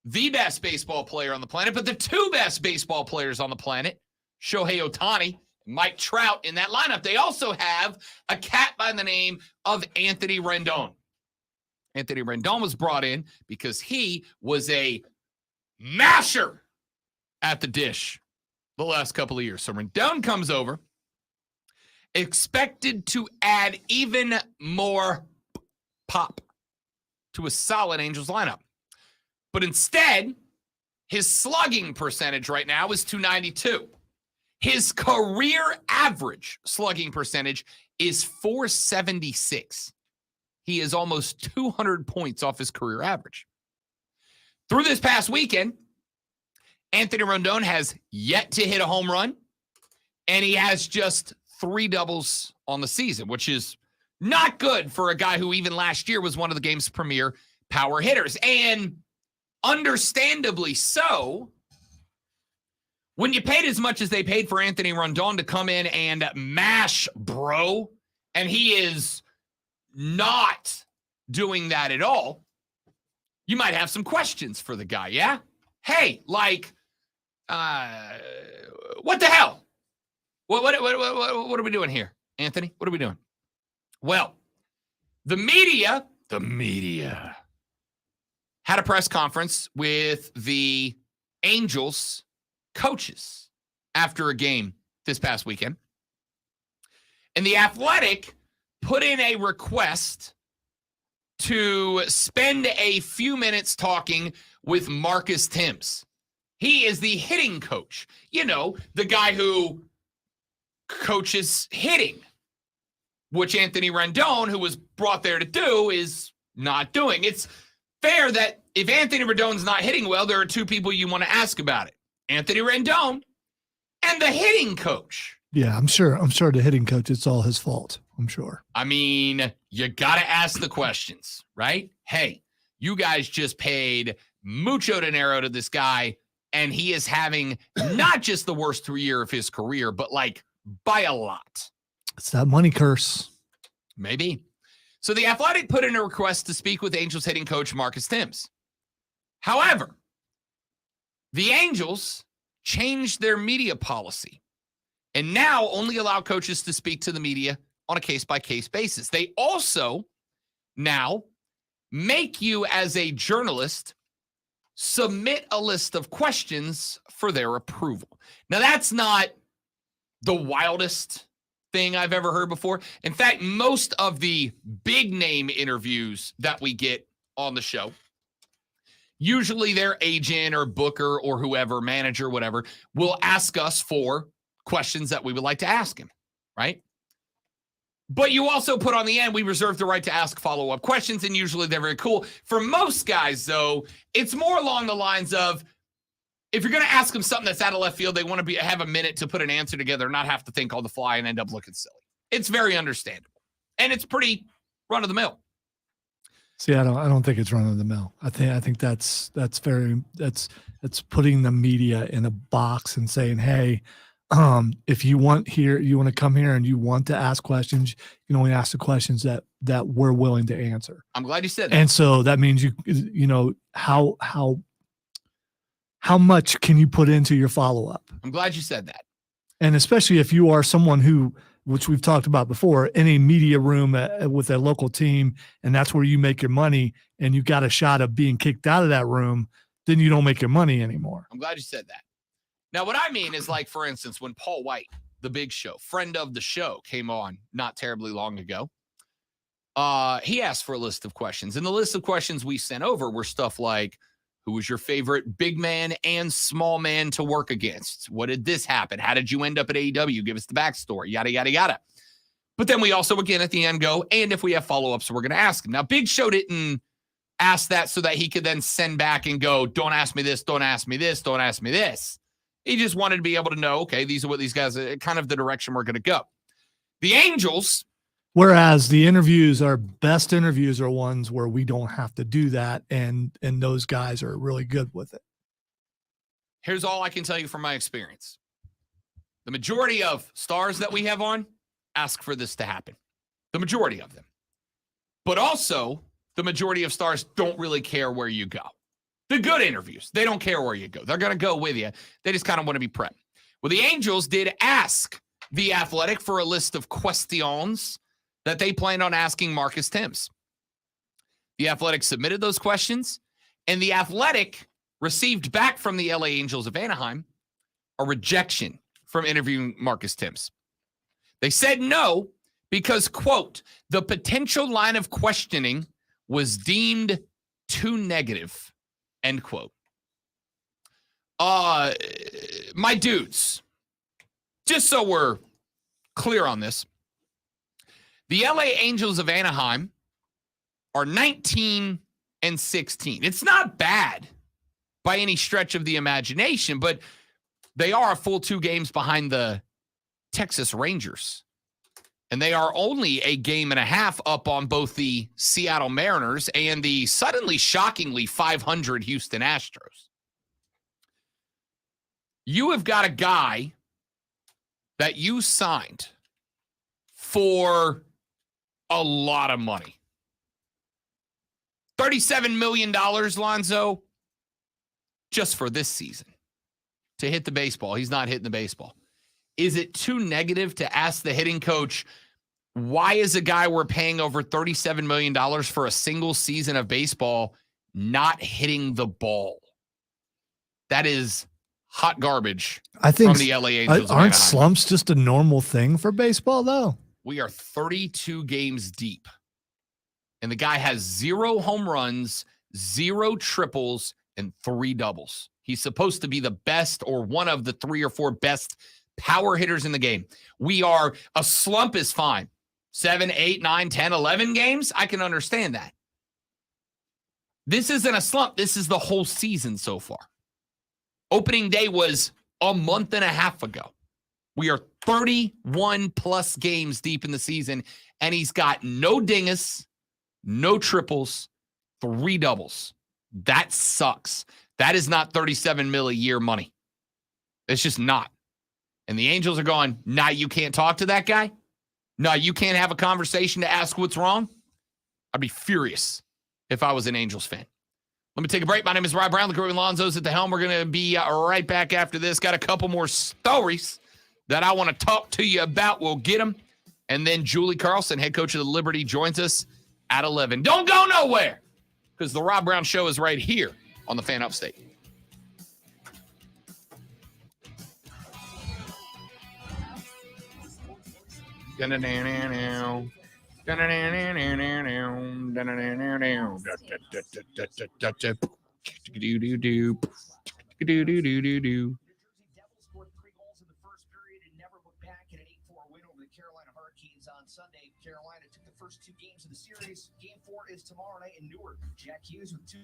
the best baseball player on the planet, but the two best baseball players on the planet, Shohei Ohtani, Mike Trout in that lineup. They also have a cat by the name of Anthony Rendon. Anthony Rendon was brought in because he was a masher at the dish the last couple of years. So Rendon comes over, expected to add even more pop to a solid Angels lineup. But instead, his slugging percentage right now is .292. His career average slugging percentage is .476. He is almost 200 points off his career average. Through this past weekend, Anthony Rendon has yet to hit a home run, and he has just 3 doubles on the season, which is not good for a guy who even last year was one of the game's premier power hitters. And understandably so, When you paid as much as they paid for Anthony Rendon to come in and mash bro, and he is not doing that at all, you might have some questions for the guy, yeah? Hey, like, what the hell? What are we doing here, Anthony? What are we doing? Well, the media had a press conference with the Angels coaches after a game this past weekend. And The Athletic put in a request to spend a few minutes talking with Marcus Timms. He is the hitting coach. You know, the guy who coaches hitting, which Anthony Rendon, who was brought there to do, is not doing. It's fair that if Anthony Rendon's not hitting well, there are two people you want to ask about it. Anthony Rendon and the hitting coach. Yeah, I'm sure the hitting coach, it's all his fault. I'm sure. I mean, you got to ask the questions, right? Hey, you guys just paid mucho dinero to this guy, and he is having not just the worst year of his career, but like by a lot. It's that money curse. Maybe. So The Athletic put in a request to speak with Angels hitting coach Marcus Timms. However, the Angels changed their media policy and now only allow coaches to speak to the media on a case-by-case basis. They also now make you, as a journalist, submit a list of questions for their approval. Now, that's not the wildest thing I've ever heard before. In fact, most of the big name interviews that we get on the show, usually their agent or booker or whoever, manager, whatever, will ask us for questions that we would like to ask him, right? But you also put on the end, we reserve the right to ask follow-up questions, and usually they're very cool. For most guys, though, it's more along the lines of, if you're going to ask them something that's out of left field, they want to have a minute to put an answer together, not have to think on the fly and end up looking silly. It's very understandable, and it's pretty run-of-the-mill. See, I don't think it's run of the mill. I think that's putting the media in a box and saying, hey, if you want to come here and you want to ask questions, you can only ask the questions that we're willing to answer. I'm glad you said that. And so that means you know how much can you put into your follow-up? I'm glad you said that. And especially if you are someone who, which we've talked about before, in a media room with a local team, and that's where you make your money, and you got a shot of being kicked out of that room, then you don't make your money anymore. I'm glad you said that. Now, what I mean is, like, for instance, when Paul White, the Big Show, friend of the show, came on not terribly long ago, he asked for a list of questions. And the list of questions we sent over were stuff like, who was your favorite big man and small man to work against? What did this happen? How did you end up at AEW? Give us the backstory, yada, yada, yada. But then we also, again, at the end go, and if we have follow-ups, we're going to ask him. Now, Big Show didn't ask that so that he could then send back and go, don't ask me this, don't ask me this, don't ask me this. He just wanted to be able to know, okay, these are what these guys are, kind of the direction we're going to go. The Angels. Whereas the interviews, our best interviews are ones where we don't have to do that, and those guys are really good with it. Here's all I can tell you from my experience. The majority of stars that we have on ask for this to happen. The majority of them. But also, the majority of stars don't really care where you go. The good interviews, they don't care where you go. They're going to go with you. They just kind of want to be prepped. Well, the Angels did ask The Athletic for a list of questions that they planned on asking Marcus Timms. The Athletic submitted those questions, and The Athletic received back from the LA Angels of Anaheim a rejection from interviewing Marcus Timms. They said no because, quote, the potential line of questioning was deemed too negative, end quote. My dudes, just so we're clear on this, the LA Angels of Anaheim are 19-16. It's not bad by any stretch of the imagination, but they are a full 2 games behind the Texas Rangers. And they are only a game and a half up on both the Seattle Mariners and the suddenly, shockingly 500 Houston Astros. You have got a guy that you signed for a lot of money. $37 million, Lonzo, just for this season to hit the baseball. He's not hitting the baseball. Is it too negative to ask the hitting coach, why is a guy we're paying over $37 million for a single season of baseball not hitting the ball? That is hot garbage I think from the LA Angels. of aren't Anaheim. slumps just a normal thing for baseball, though? We are 32 games deep. And the guy has 0 home runs, 0 triples, and 3 doubles. He's supposed to be the best or one of the 3 or 4 best power hitters in the game. A slump is fine. 7, 8, 9, 10, 11 games, I can understand that. This isn't a slump. This is the whole season so far. Opening day was a month and a half ago. We are 31 plus games deep in the season, and he's got no dingus, no triples, 3 doubles. That sucks. That is not $37 million a year money. It's just not. And the Angels are going, nah, you can't talk to that guy? No, you can't have a conversation to ask what's wrong? I'd be furious if I was an Angels fan. Let me take a break. My name is Rob Brown. The Corey Lonzo's at the helm. We're going to be right back after this. Got a couple more stories that I want to talk to you about. We'll get them. And then Julie Carlson, head coach of the Liberty, joins us at 11. Don't go nowhere, because the Rob Brown Show is right here on the Fan Upstate. Sunday, Carolina took the first 2 games of the series. Game 4 is tomorrow night in Newark. Jack Hughes with 2.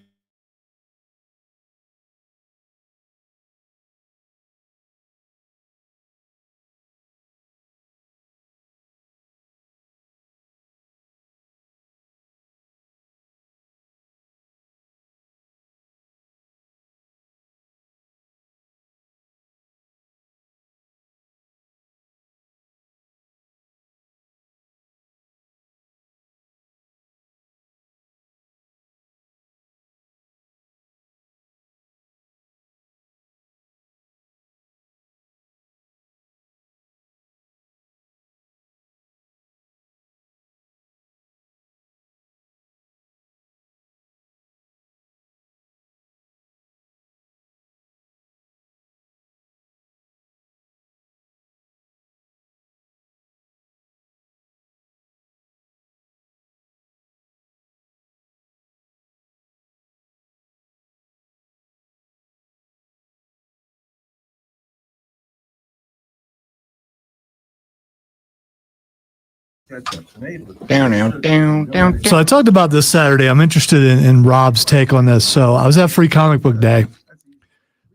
Down. So I talked about this Saturday. I'm interested in Rob's take on this. So I was at Free Comic Book Day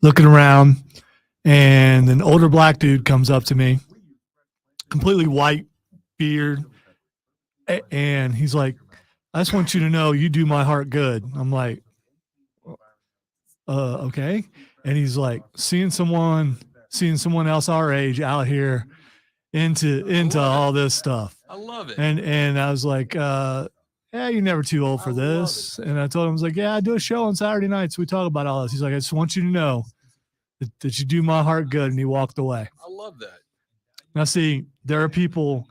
looking around, and an older black dude comes up to me, completely white beard, and he's like, I just want you to know you do my heart good. I'm like, okay. And he's like, seeing someone else our age out here into all this stuff. I love it. And I was like, yeah, you're never too old for this. And I told him, I was like, yeah, I do a show on Saturday nights. We talk about all this. He's like, I just want you to know that you do my heart good. And he walked away. I love that. Now, see, there are people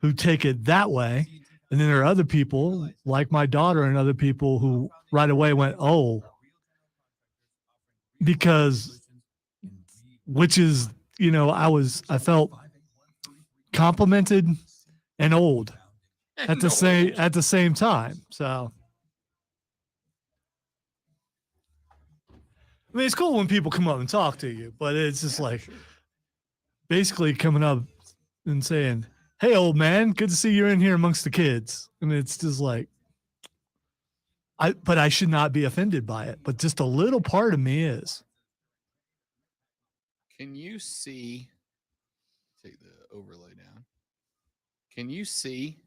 who take it that way. And then there are other people like my daughter and other people who right away went, oh, because which is, I felt complimented and old at the same time. So I mean, it's cool when people come up and talk to you, but it's just like basically coming up and saying, hey, old man, good to see you're in here amongst the kids. And it's just like, but I should not be offended by it, but just a little part of me is. Can you see, take the overlay down. Can you see,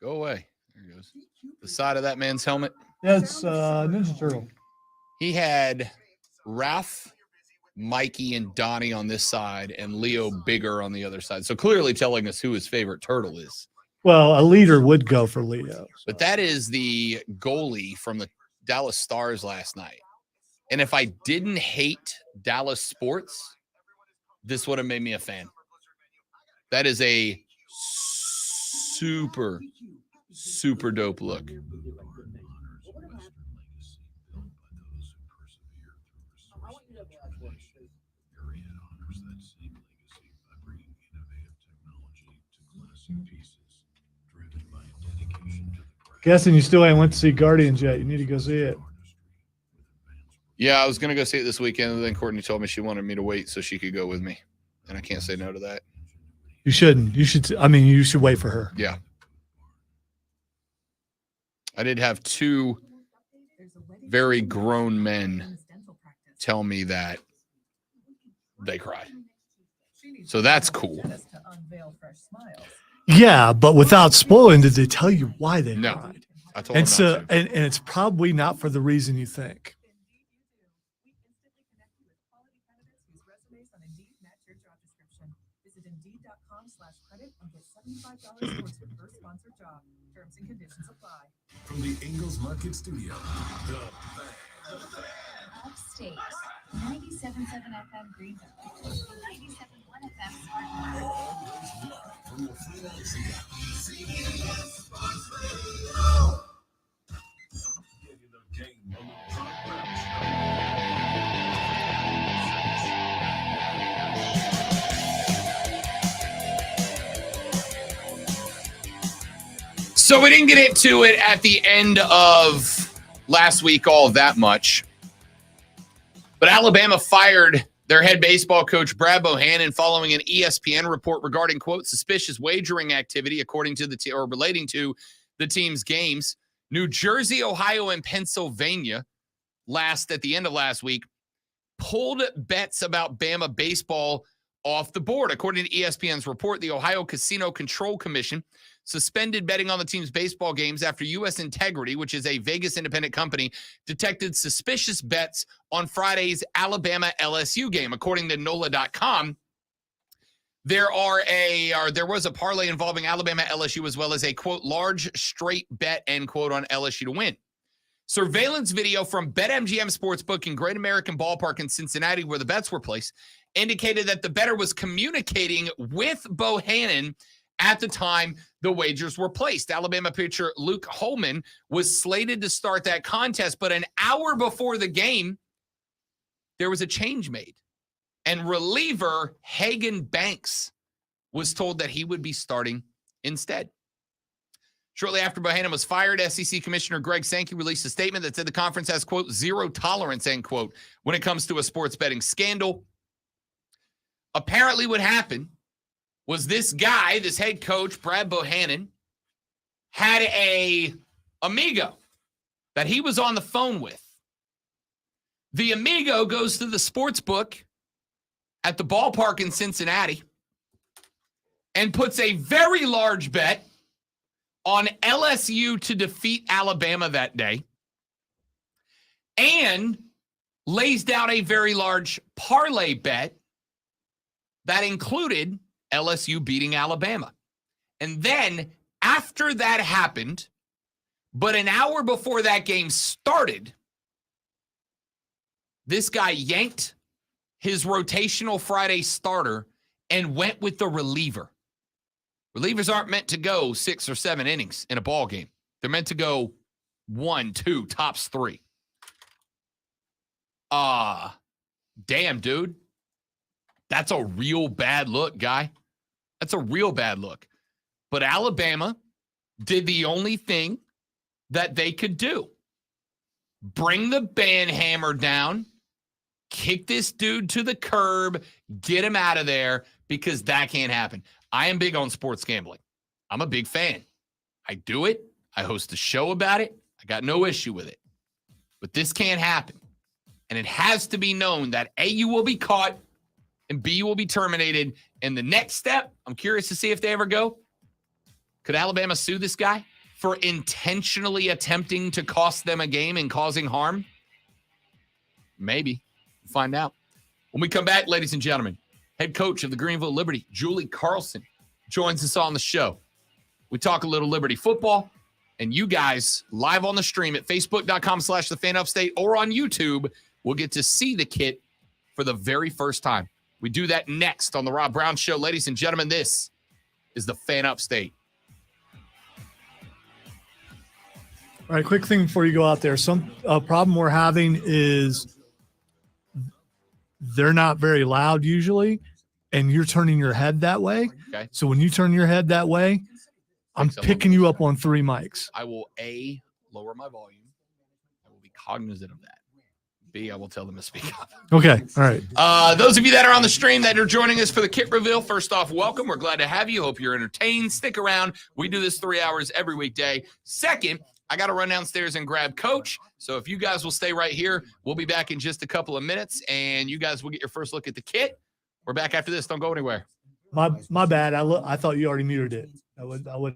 go away. There it goes. The side of that man's helmet. That's Ninja Turtle. He had Ralph Mikey and Donnie on this side and Leo Bigger on the other side. So clearly telling us who his favorite turtle is. Well, a leader would go for Leo. But that is the goalie from the Dallas Stars last night. And if I didn't hate Dallas sports, this would have made me a fan. That is a super, super dope look. Guessing you still ain't went to see Guardians yet. You need to go see it. Yeah, I was going to go see it this weekend, and then Courtney told me she wanted me to wait so she could go with me. And I can't say no to that. You shouldn't. You should. I mean, you should wait for her. Yeah. I did have two very grown men tell me that they cried. So that's cool. Yeah, but without spoiling, did they tell you why they No. cried? I told And them so, not to. and it's probably not for the reason you think. From the Ingalls Market Studio, the Upstate, 97.7 FM Greenville, 97.1 FM Spartanburg. from the freelancing Getting the game on the progress. So we didn't get into it at the end of last week all that much. But Alabama fired their head baseball coach, Brad Bohannon, following an ESPN report regarding, quote, suspicious wagering activity according to the or relating to the team's games. New Jersey, Ohio, and Pennsylvania at the end of last week pulled bets about Bama baseball off the board. According to ESPN's report, the Ohio Casino Control Commission suspended betting on the team's baseball games after U.S. Integrity, which is a Vegas independent company, detected suspicious bets on Friday's Alabama LSU game. According to NOLA.com, there was a parlay involving Alabama LSU as well as a, quote, large straight bet, end quote, on LSU to win. Surveillance video from BetMGM Sportsbook in Great American Ballpark in Cincinnati, where the bets were placed, indicated that the bettor was communicating with Bohannon at the time the wagers were placed. Alabama pitcher Luke Holman was slated to start that contest, but an hour before the game, there was a change made. And reliever Hagan Banks was told that he would be starting instead. Shortly after Bohannon was fired, SEC Commissioner Greg Sankey released a statement that said the conference has, quote, zero tolerance, end quote, when it comes to a sports betting scandal. Apparently what happened was this guy, this head coach, Brad Bohannon, had a amigo that he was on the phone with. The amigo goes to the sports book at the ballpark in Cincinnati and puts a very large bet on LSU to defeat Alabama that day and lays down a very large parlay bet that included LSU beating Alabama. And then after that happened, but an hour before that game started, this guy yanked his rotational Friday starter and went with the reliever. Relievers aren't meant to go 6 or 7 innings in a ball game. They're meant to go 1, 2, tops 3. Damn, dude. That's a real bad look, guy. That's a real bad look. But Alabama did the only thing that they could do. Bring the band hammer down, kick this dude to the curb, get him out of there, because that can't happen. I am big on sports gambling. I'm a big fan. I do it. I host a show about it. I got no issue with it. But this can't happen. And it has to be known that A, you will be caught, and B, you will be terminated. And the next step, I'm curious to see if they ever go. Could Alabama sue this guy for intentionally attempting to cost them a game and causing harm? Maybe. Find out. When we come back, ladies and gentlemen, head coach of the Greenville Liberty, Julie Carlson, joins us on the show. We talk a little Liberty football, and you guys live on the stream at facebook.com/thefanupstate or on YouTube will get to see the kit for the very first time. We do that next on the Rob Brown Show. Ladies and gentlemen, this is the Fan Upstate. All right, quick thing before you go out there. Some problem we're having is they're not very loud usually, and you're turning your head that way. Okay. So when you turn your head that way, I'm picking you up on 3 mics. I will, A, lower my volume. I will be cognizant of that. B, I will tell them to speak up. Okay. All right. Those of you that are on the stream that are joining us for the kit reveal, first off, welcome. We're glad to have you. Hope you're entertained. Stick around. We do this 3 hours every weekday. Second, I got to run downstairs and grab Coach. So if you guys will stay right here, we'll be back in just a couple of minutes, and you guys will get your first look at the kit. We're back after this. Don't go anywhere. My bad. I thought you already muted it. I would.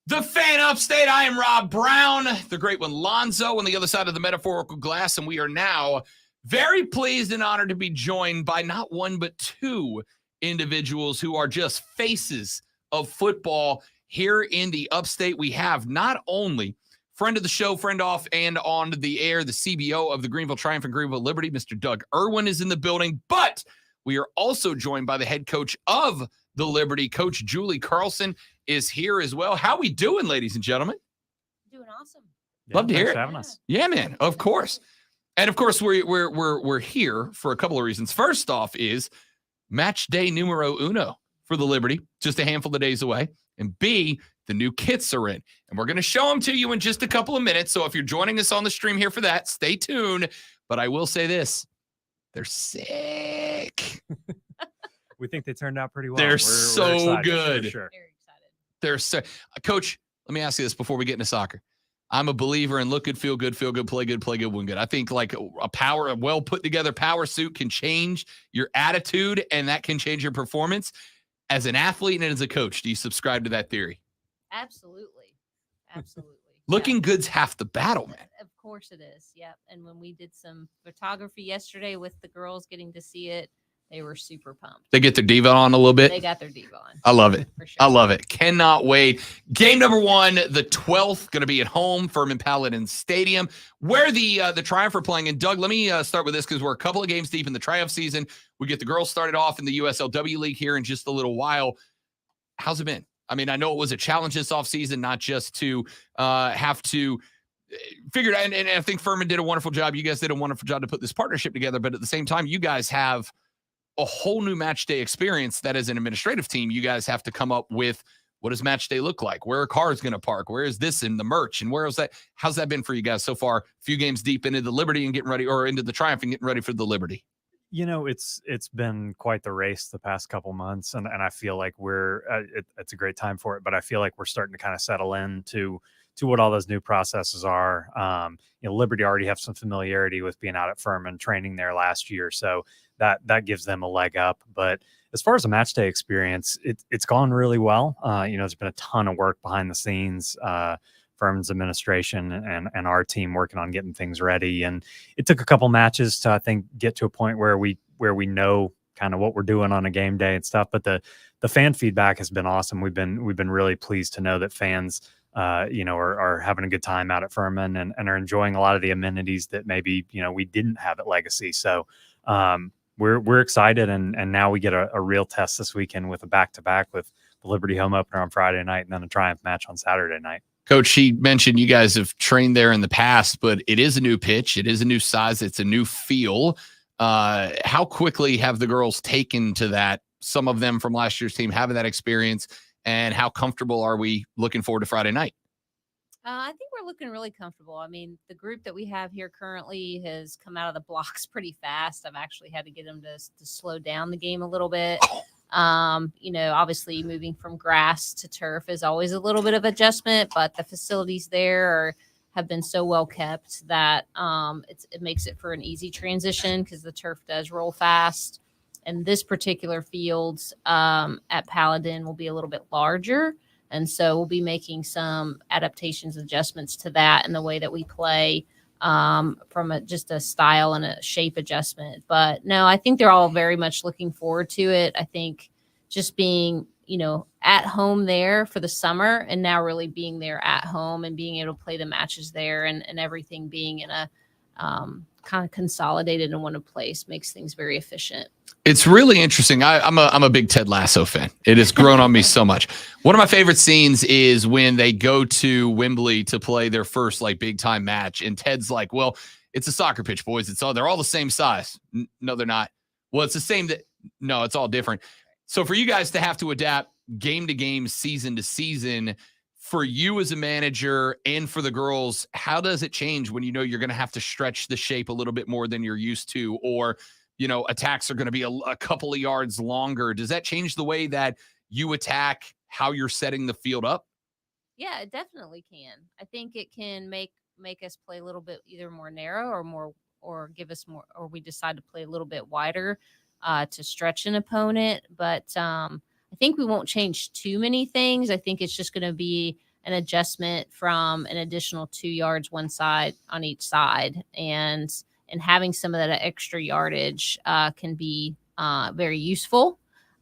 The Fan Upstate. I am Rob Brown, the great one Lonzo on the other side of the metaphorical glass, and we are now very pleased and honored to be joined by not one but two individuals who are just faces of football here in the Upstate. We have not only friend of the show, friend off and on the air, the CBO of the Greenville Triumph and Greenville Liberty, Mr. Doug Irwin is in the building, but we are also joined by the head coach of the Liberty, Coach Julie Carlson is here as well. How we doing, ladies and gentlemen? Doing awesome. Love to hear it. Having us. Yeah, man. Of course. And of course, we're here for a couple of reasons. First off is match day numero uno for the Liberty, just a handful of days away. And B, the new kits are in. And we're going to show them to you in just a couple of minutes. So if you're joining us on the stream here for that, stay tuned. But I will say this. They're sick. We think they turned out pretty well. They're We're so excited, good. for sure. Very excited. They're so Coach, let me ask you this before we get into soccer. I'm a believer in look good, feel good, play good, win good. I think like a well put together power suit can change your attitude and that can change your performance. As an athlete and as a coach, do you subscribe to that theory? Absolutely. Absolutely. Looking Yeah. good's half the battle, man. Of course it is. Yep. And when we did some photography yesterday with the girls getting to see it, they were super pumped. They get their diva on a little bit. They got their diva on. I love it. For sure. I love it. Cannot wait. Game number 1, the 12th, going to be at home, Furman Paladin Stadium, where the Triumph are playing. And Doug, let me start with this because we're a couple of games deep in the Triumph season. We get the girls started off in the USLW League here in just a little while. How's it been? I mean, I know it was a challenge this offseason, not just to have to figure it out. And I think Furman did a wonderful job. You guys did a wonderful job to put this partnership together. But at the same time, you guys have a whole new match day experience that as an administrative team, you guys have to come up with what does match day look like? Where are cars going to park? Where is this in the merch? And where is that? How's that been for you guys so far? A few games deep into the Liberty and getting ready, or into the Triumph and getting ready for the Liberty. You know, it's been quite the race the past couple months, and I feel like it's a great time for it. But I feel like we're starting to kind of settle in to what all those new processes are. Liberty already have some familiarity with being out at Furman, training there last year, so that gives them a leg up. But as far as a match day experience, it's gone really well. There's been a ton of work behind the scenes. Furman's administration and our team working on getting things ready, and it took a couple matches to, I think, get to a point where we know kind of what we're doing on a game day and stuff. But the fan feedback has been awesome. We've been really pleased to know that fans are having a good time out at Furman and are enjoying a lot of the amenities that maybe we didn't have at Legacy. So we're excited, and now we get a real test this weekend with a back-to-back with the Liberty home opener on Friday night and then a Triumph match on Saturday night. Coach, he mentioned you guys have trained there in the past, but it is a new pitch. It is a new size. It's a new feel. How quickly have the girls taken to that? Some of them from last year's team having that experience, and how comfortable are we looking forward to Friday night? I think we're looking really comfortable. I mean, the group that we have here currently has come out of the blocks pretty fast. I've actually had to get them to slow down the game a little bit. Obviously moving from grass to turf is always a little bit of adjustment, but the facilities there have been so well kept that it makes it for an easy transition because the turf does roll fast. And this particular field at Paladin will be a little bit larger. And so we'll be making some adaptations, adjustments to that and the way that we play from just a style and a shape adjustment. But no, I think they're all very much looking forward to it. I think just being, at home there for the summer and now really being there at home and being able to play the matches there and everything being in a kind of consolidated in one place makes things very efficient. It's really interesting. I'm a big Ted Lasso fan. It has grown on me so much. One of my favorite scenes is when they go to Wembley to play their first big time match, and Ted's like, "Well, it's a soccer pitch, boys. They're all the same size." No, they're not. Well, it's the same. No, it's all different. So for you guys to have to adapt game to game, season to season, for you as a manager and for the girls, how does it change when you're going to have to stretch the shape a little bit more than you're used to, or attacks are going to be a couple of yards longer? Does that change the way that you attack, how you're setting the field up? Yeah, it definitely can. I think it can make us play a little bit either more narrow or give us more, or we decide to play a little bit wider to stretch an opponent. But I think we won't change too many things. I think it's just going to be an adjustment from an additional 2 yards one side on each side, and having some of that extra yardage can be very useful.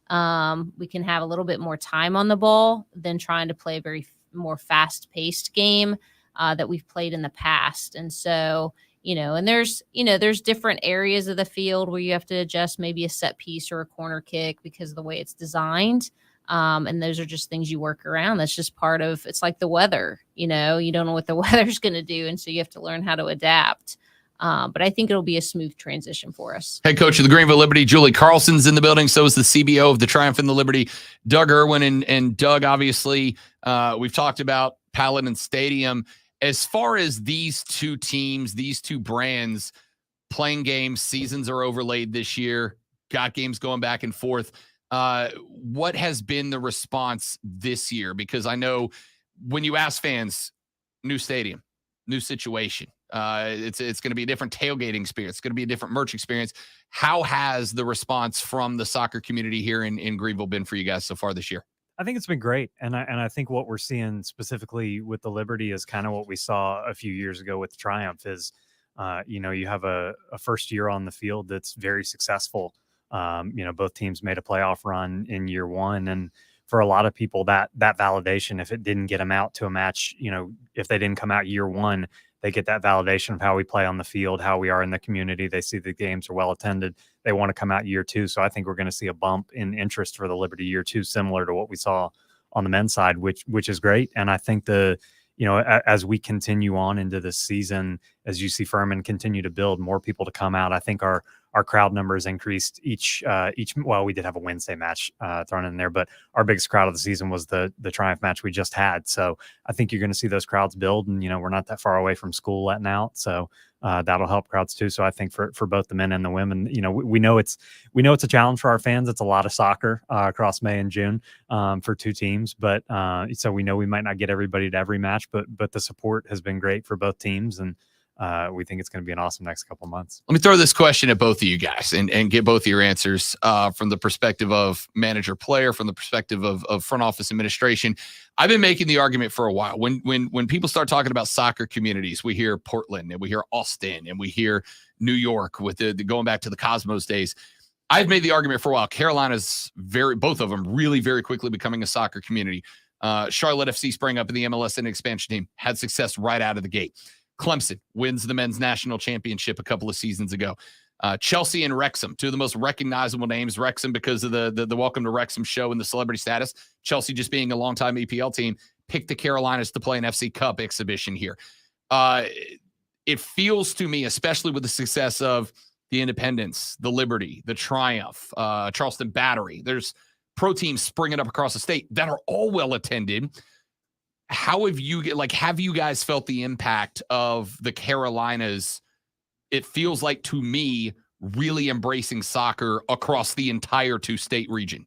We can have a little bit more time on the ball than trying to play a very more fast-paced game that we've played in the past. And so, and there's different areas of the field where you have to adjust maybe a set piece or a corner kick because of the way it's designed. And those are just things you work around. That's just part of, it's like the weather, you don't know what the weather's going to do. And so you have to learn how to adapt. But I think it'll be a smooth transition for us. Head coach of the Greenville Liberty, Julie Carlson's in the building. So is the CBO of the Triumph and the Liberty, Doug Irwin. And Doug, obviously, we've talked about Paladin Stadium. As far as these two teams, these two brands playing games, seasons are overlaid this year, got games going back and forth. What has been the response this year? Because I know when you ask fans, new stadium, new situation, it's going to be a different tailgating experience. It's going to be a different merch experience. How has the response from the soccer community here in Greenville been for you guys so far this year? I think it's been great. And I think what we're seeing specifically with the Liberty is kind of what we saw a few years ago with Triumph is, you have a first year on the field that's very successful. Both teams made a playoff run in year one. And for a lot of people, that validation, if it didn't get them out to a match, if they didn't come out year one, they get that validation of how we play on the field, how we are in the community. They see the games are well attended. They want to come out year two. So I think we're going to see a bump in interest for the Liberty year two, similar to what we saw on the men's side, which is great. And I think as we continue on into this season, as you see Furman continue to build more people to come out, I think our crowd numbers increased each. Well, we did have a Wednesday match thrown in there, but our biggest crowd of the season was the Triumph match we just had. So I think you're going to see those crowds build, and we're not that far away from school letting out, so that'll help crowds too. So I think for both the men and the women, we know it's a challenge for our fans. It's a lot of soccer across May and June for two teams, but so we know we might not get everybody to every match, but the support has been great for both teams, and we think it's going to be an awesome next couple of months. Let me throw this question at both of you guys and get both of your answers from the perspective of manager player, from the perspective of front office administration. I've been making the argument for a while. When people start talking about soccer communities, we hear Portland and we hear Austin and we hear New York with the going back to the Cosmos days. I've made the argument for a while. Carolina's both of them really very quickly becoming a soccer community. Charlotte FC sprang up in the MLS and expansion team, had success right out of the gate. Clemson wins the men's national championship a couple of seasons ago. Chelsea and Wrexham, two of the most recognizable names. Wrexham because of the Welcome to Wrexham show and the celebrity status. Chelsea just being a longtime EPL team, picked the Carolinas to play an FC Cup exhibition here. It feels to me, especially with the success of the Independence, the Liberty, the Triumph, Charleston Battery, there's pro teams springing up across the state that are all well attended. How have you guys felt the impact of the Carolinas? It feels like to me really embracing soccer across the entire two-state region.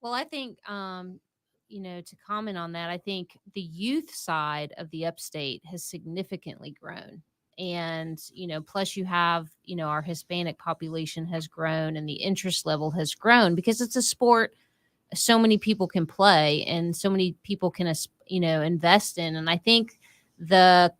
Well, I think, to comment on that, I think the youth side of the upstate has significantly grown. And, plus you have, our Hispanic population has grown and the interest level has grown because it's a sport so many people can play and so many people can, invest in. And I think the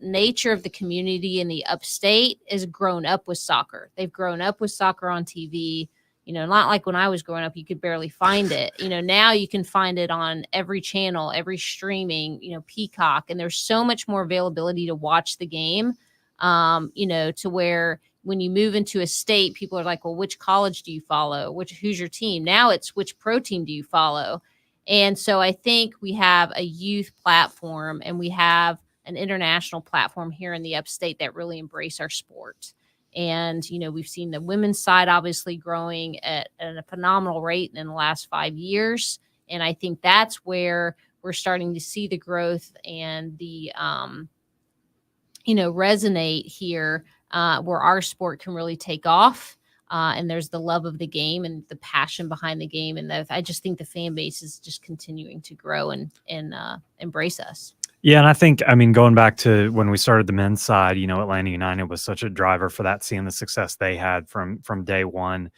nature of the community in the upstate is grown up with soccer. They've grown up with soccer on TV, not like when I was growing up, you could barely find it. Now you can find it on every channel, every streaming, Peacock, and there's so much more availability to watch the game, to where when you move into a state, people are like, well, which college do you follow? Who's your team? Now it's which pro team do you follow? And so I think we have a youth platform and we have an international platform here in the upstate that really embrace our sport. And, we've seen the women's side obviously growing at a phenomenal rate in the last 5 years. And I think that's where we're starting to see the growth and the, resonate here, where our sport can really take off. And there's the love of the game and the passion behind the game. And I just think the fan base is just continuing to grow and embrace us. Yeah, and I think, going back to when we started the men's side, Atlanta United was such a driver for that, seeing the success they had from day one.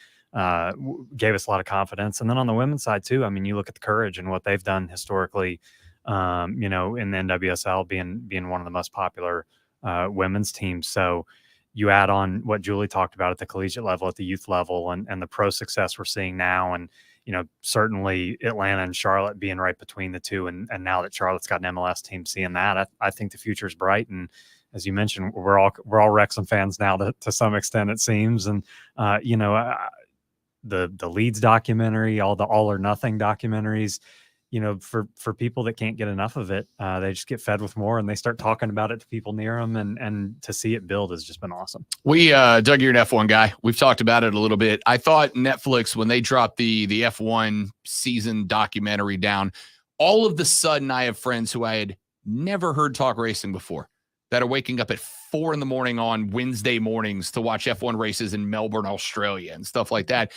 gave us a lot of confidence. And then on the women's side too, I mean, you look at the Courage and what they've done historically, you know, in the NWSL being one of the most popular women's teams. So you add on what Julie talked about at the collegiate level, at the youth level, and the pro success we're seeing now. And, you know, certainly Atlanta and Charlotte being right between the two. And now that Charlotte's got an MLS team, seeing that, I think the future is bright. And as you mentioned, we're all Wrexham fans now to some extent, it seems. And, you know, the Leeds documentary, all the All or Nothing documentaries, you know, for people that can't get enough of it, they just get fed with more and they start talking about it to people near them, and to see it build has just been awesome. We, Doug, you're an F1 guy. We've talked about it a little bit. I thought Netflix, when they dropped the F1 season documentary down, all of the sudden I have friends who I had never heard talk racing before that are waking up at 4 a.m. on Wednesday mornings to watch F1 races in Melbourne, Australia and stuff like that.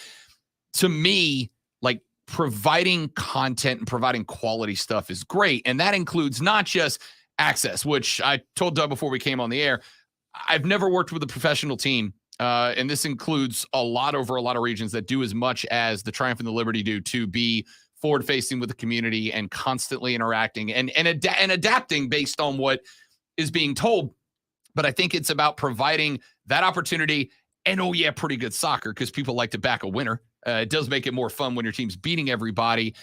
To me, like, providing content and providing quality stuff is great. And that includes not just access, which I told Doug before we came on the air. I've never worked with a professional team, and this includes a lot of regions that do as much as the Triumph and the Liberty do to be forward-facing with the community and constantly interacting and adapting based on what is being told. But I think it's about providing that opportunity and, oh yeah, pretty good soccer, because people like to back a winner. It does make it more fun when your team's beating everybody.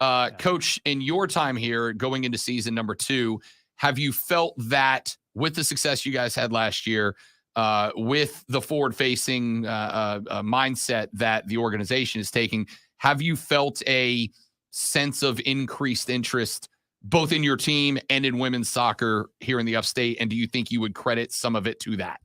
Coach, in your time here going into season number 2, have you felt that with the success you guys had last year, with the forward-facing mindset that the organization is taking, have you felt a sense of increased interest both in your team and in women's soccer here in the upstate? And do you think you would credit some of it to that?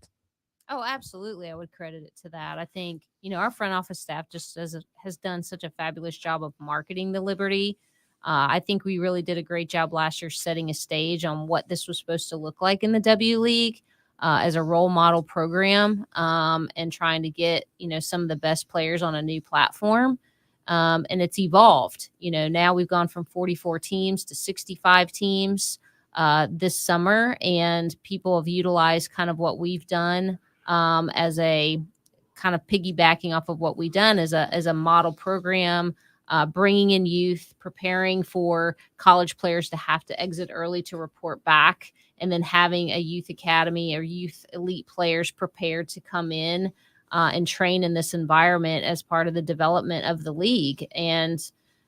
Oh, absolutely. I would credit it to that. I think, you know, our front office staff just has done such a fabulous job of marketing the Liberty. I think we really did a great job last year setting a stage on what this was supposed to look like in the W League as a role model program, and trying to get, you know, some of the best players on a new platform. And it's evolved. You know, now we've gone from 44 teams to 65 teams this summer, and people have utilized kind of what we've done as a kind of piggybacking off of what we've done as a model program, bringing in youth, preparing for college players to have to exit early to report back, and then having a youth academy or youth elite players prepared to come in and train in this environment as part of the development of the league. And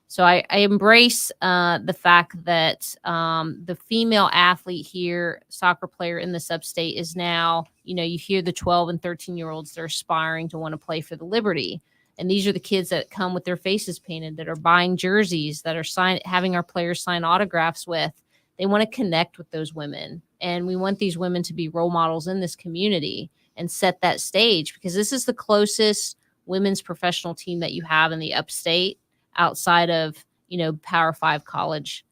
so I embrace the fact that the female athlete here, soccer player in this upstate, is now, you know, you hear the 12 and 13-year-olds that are aspiring to want to play for the Liberty. And these are the kids that come with their faces painted, that are buying jerseys, that are having our players sign autographs with. They want to connect with those women. And we want these women to be role models in this community and set that stage, because this is the closest women's professional team that you have in the upstate outside of, you know, Power 5 college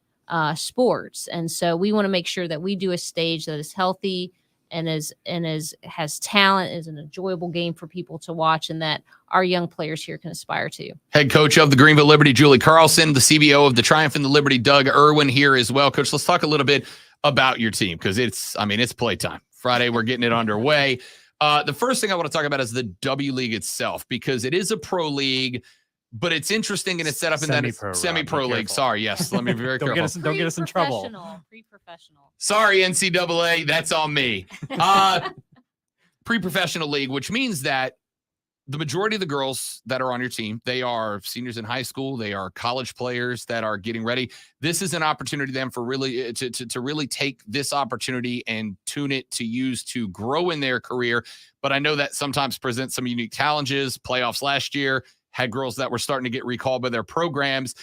sports. And so we want to make sure that we do a stage that is healthy and has talent, is an enjoyable game for people to watch, and that our young players here can aspire to. Head coach of the Greenville Liberty, Julie Carlson, the CBO of the Triumph and the Liberty, Doug Irwin, here as well. Coach, let's talk a little bit about your team, because it's playtime. Friday, we're getting it underway. The first thing I want to talk about is the W League itself, because it is a pro league, but it's interesting and it's set up in that it's semi-pro league. Sorry, yes. Let me be very careful. Don't get us in trouble. Pre-professional. Sorry, NCAA. That's on me. Pre-professional league, which means that the majority of the girls that are on your team, they are seniors in high school. They are college players that are getting ready. This is an opportunity then for really to really take this opportunity and tune it to use to grow in their career. But I know that sometimes presents some unique challenges. Playoffs last year had girls that were starting to get recalled by their programs.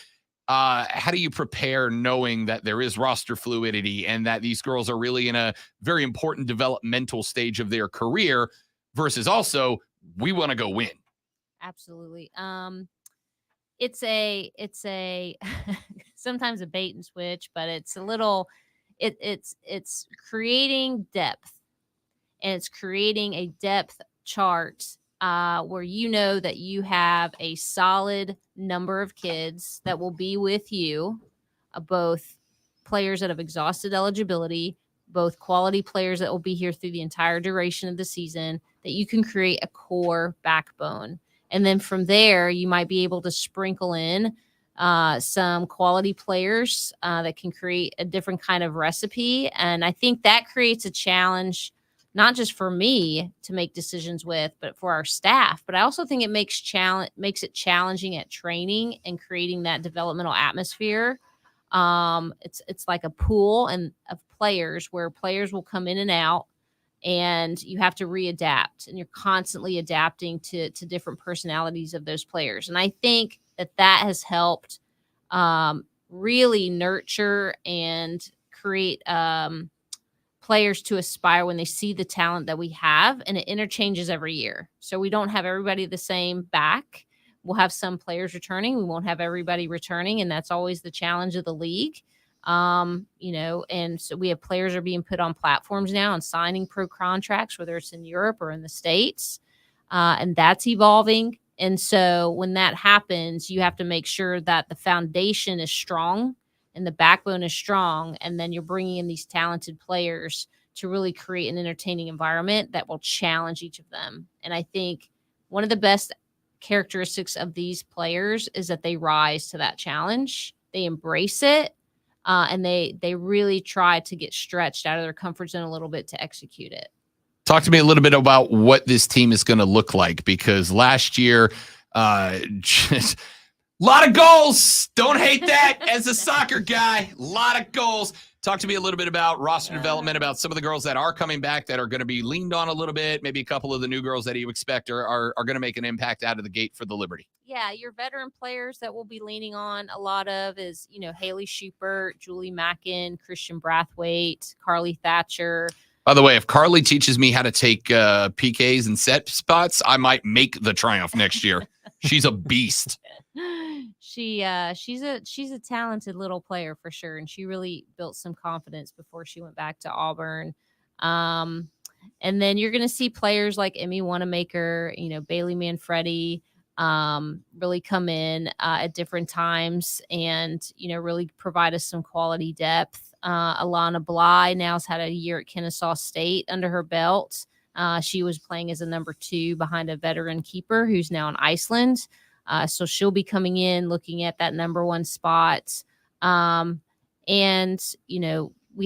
How do you prepare knowing that there is roster fluidity and that these girls are really in a very important developmental stage of their career versus also we want to go win? Absolutely. It's a sometimes a bait and switch, but it's a little, it's creating depth, and it's creating a depth chart where you know that you have a solid number of kids that will be with you, both players that have exhausted eligibility, both quality players that will be here through the entire duration of the season, that you can create a core backbone. And then from there, you might be able to sprinkle in some quality players that can create a different kind of recipe. And I think that creates a challenge, not just for me to make decisions with, but for our staff. But I also think it makes it challenging at training and creating that developmental atmosphere. It's like a pool of players where players will come in and out, and you have to readapt, and you're constantly adapting to different personalities of those players. And I think that has helped really nurture and create players to aspire when they see the talent that we have, and it interchanges every year. So we don't have everybody the same back. We'll have some players returning. We won't have everybody returning, and that's always the challenge of the league. And so we have players are being put on platforms now and signing pro contracts, whether it's in Europe or in the States, and that's evolving. And so when that happens, you have to make sure that the foundation is strong and the backbone is strong, and then you're bringing in these talented players to really create an entertaining environment that will challenge each of them. And I think one of the best characteristics of these players is that they rise to that challenge. They embrace it. And they really try to get stretched out of their comfort zone a little bit to execute it. Talk to me a little bit about what this team is going to look like, because last year, just a lot of goals. Don't hate that as a soccer guy. A lot of goals. Talk to me a little bit about roster development, about some of the girls that are coming back that are going to be leaned on a little bit. Maybe a couple of the new girls that you expect are going to make an impact out of the gate for the Liberty. Yeah, your veteran players that we'll be leaning on a lot of is, Haley Schubert, Julie Mackin, Christian Brathwaite, Carly Thatcher. By the way, if Carly teaches me how to take PKs and set spots, I might make the Triumph next year. She's a beast. She's a talented little player for sure, and she really built some confidence before she went back to Auburn. And then you're going to see players like Emmy Wanamaker, Bailey Manfredi, really come in at different times and really provide us some quality depth. Alana Bly now's had a year at Kennesaw State under her belt. She was playing as a number 2 behind a veteran keeper who's now in Iceland. So she'll be coming in looking at that number 1 spot. We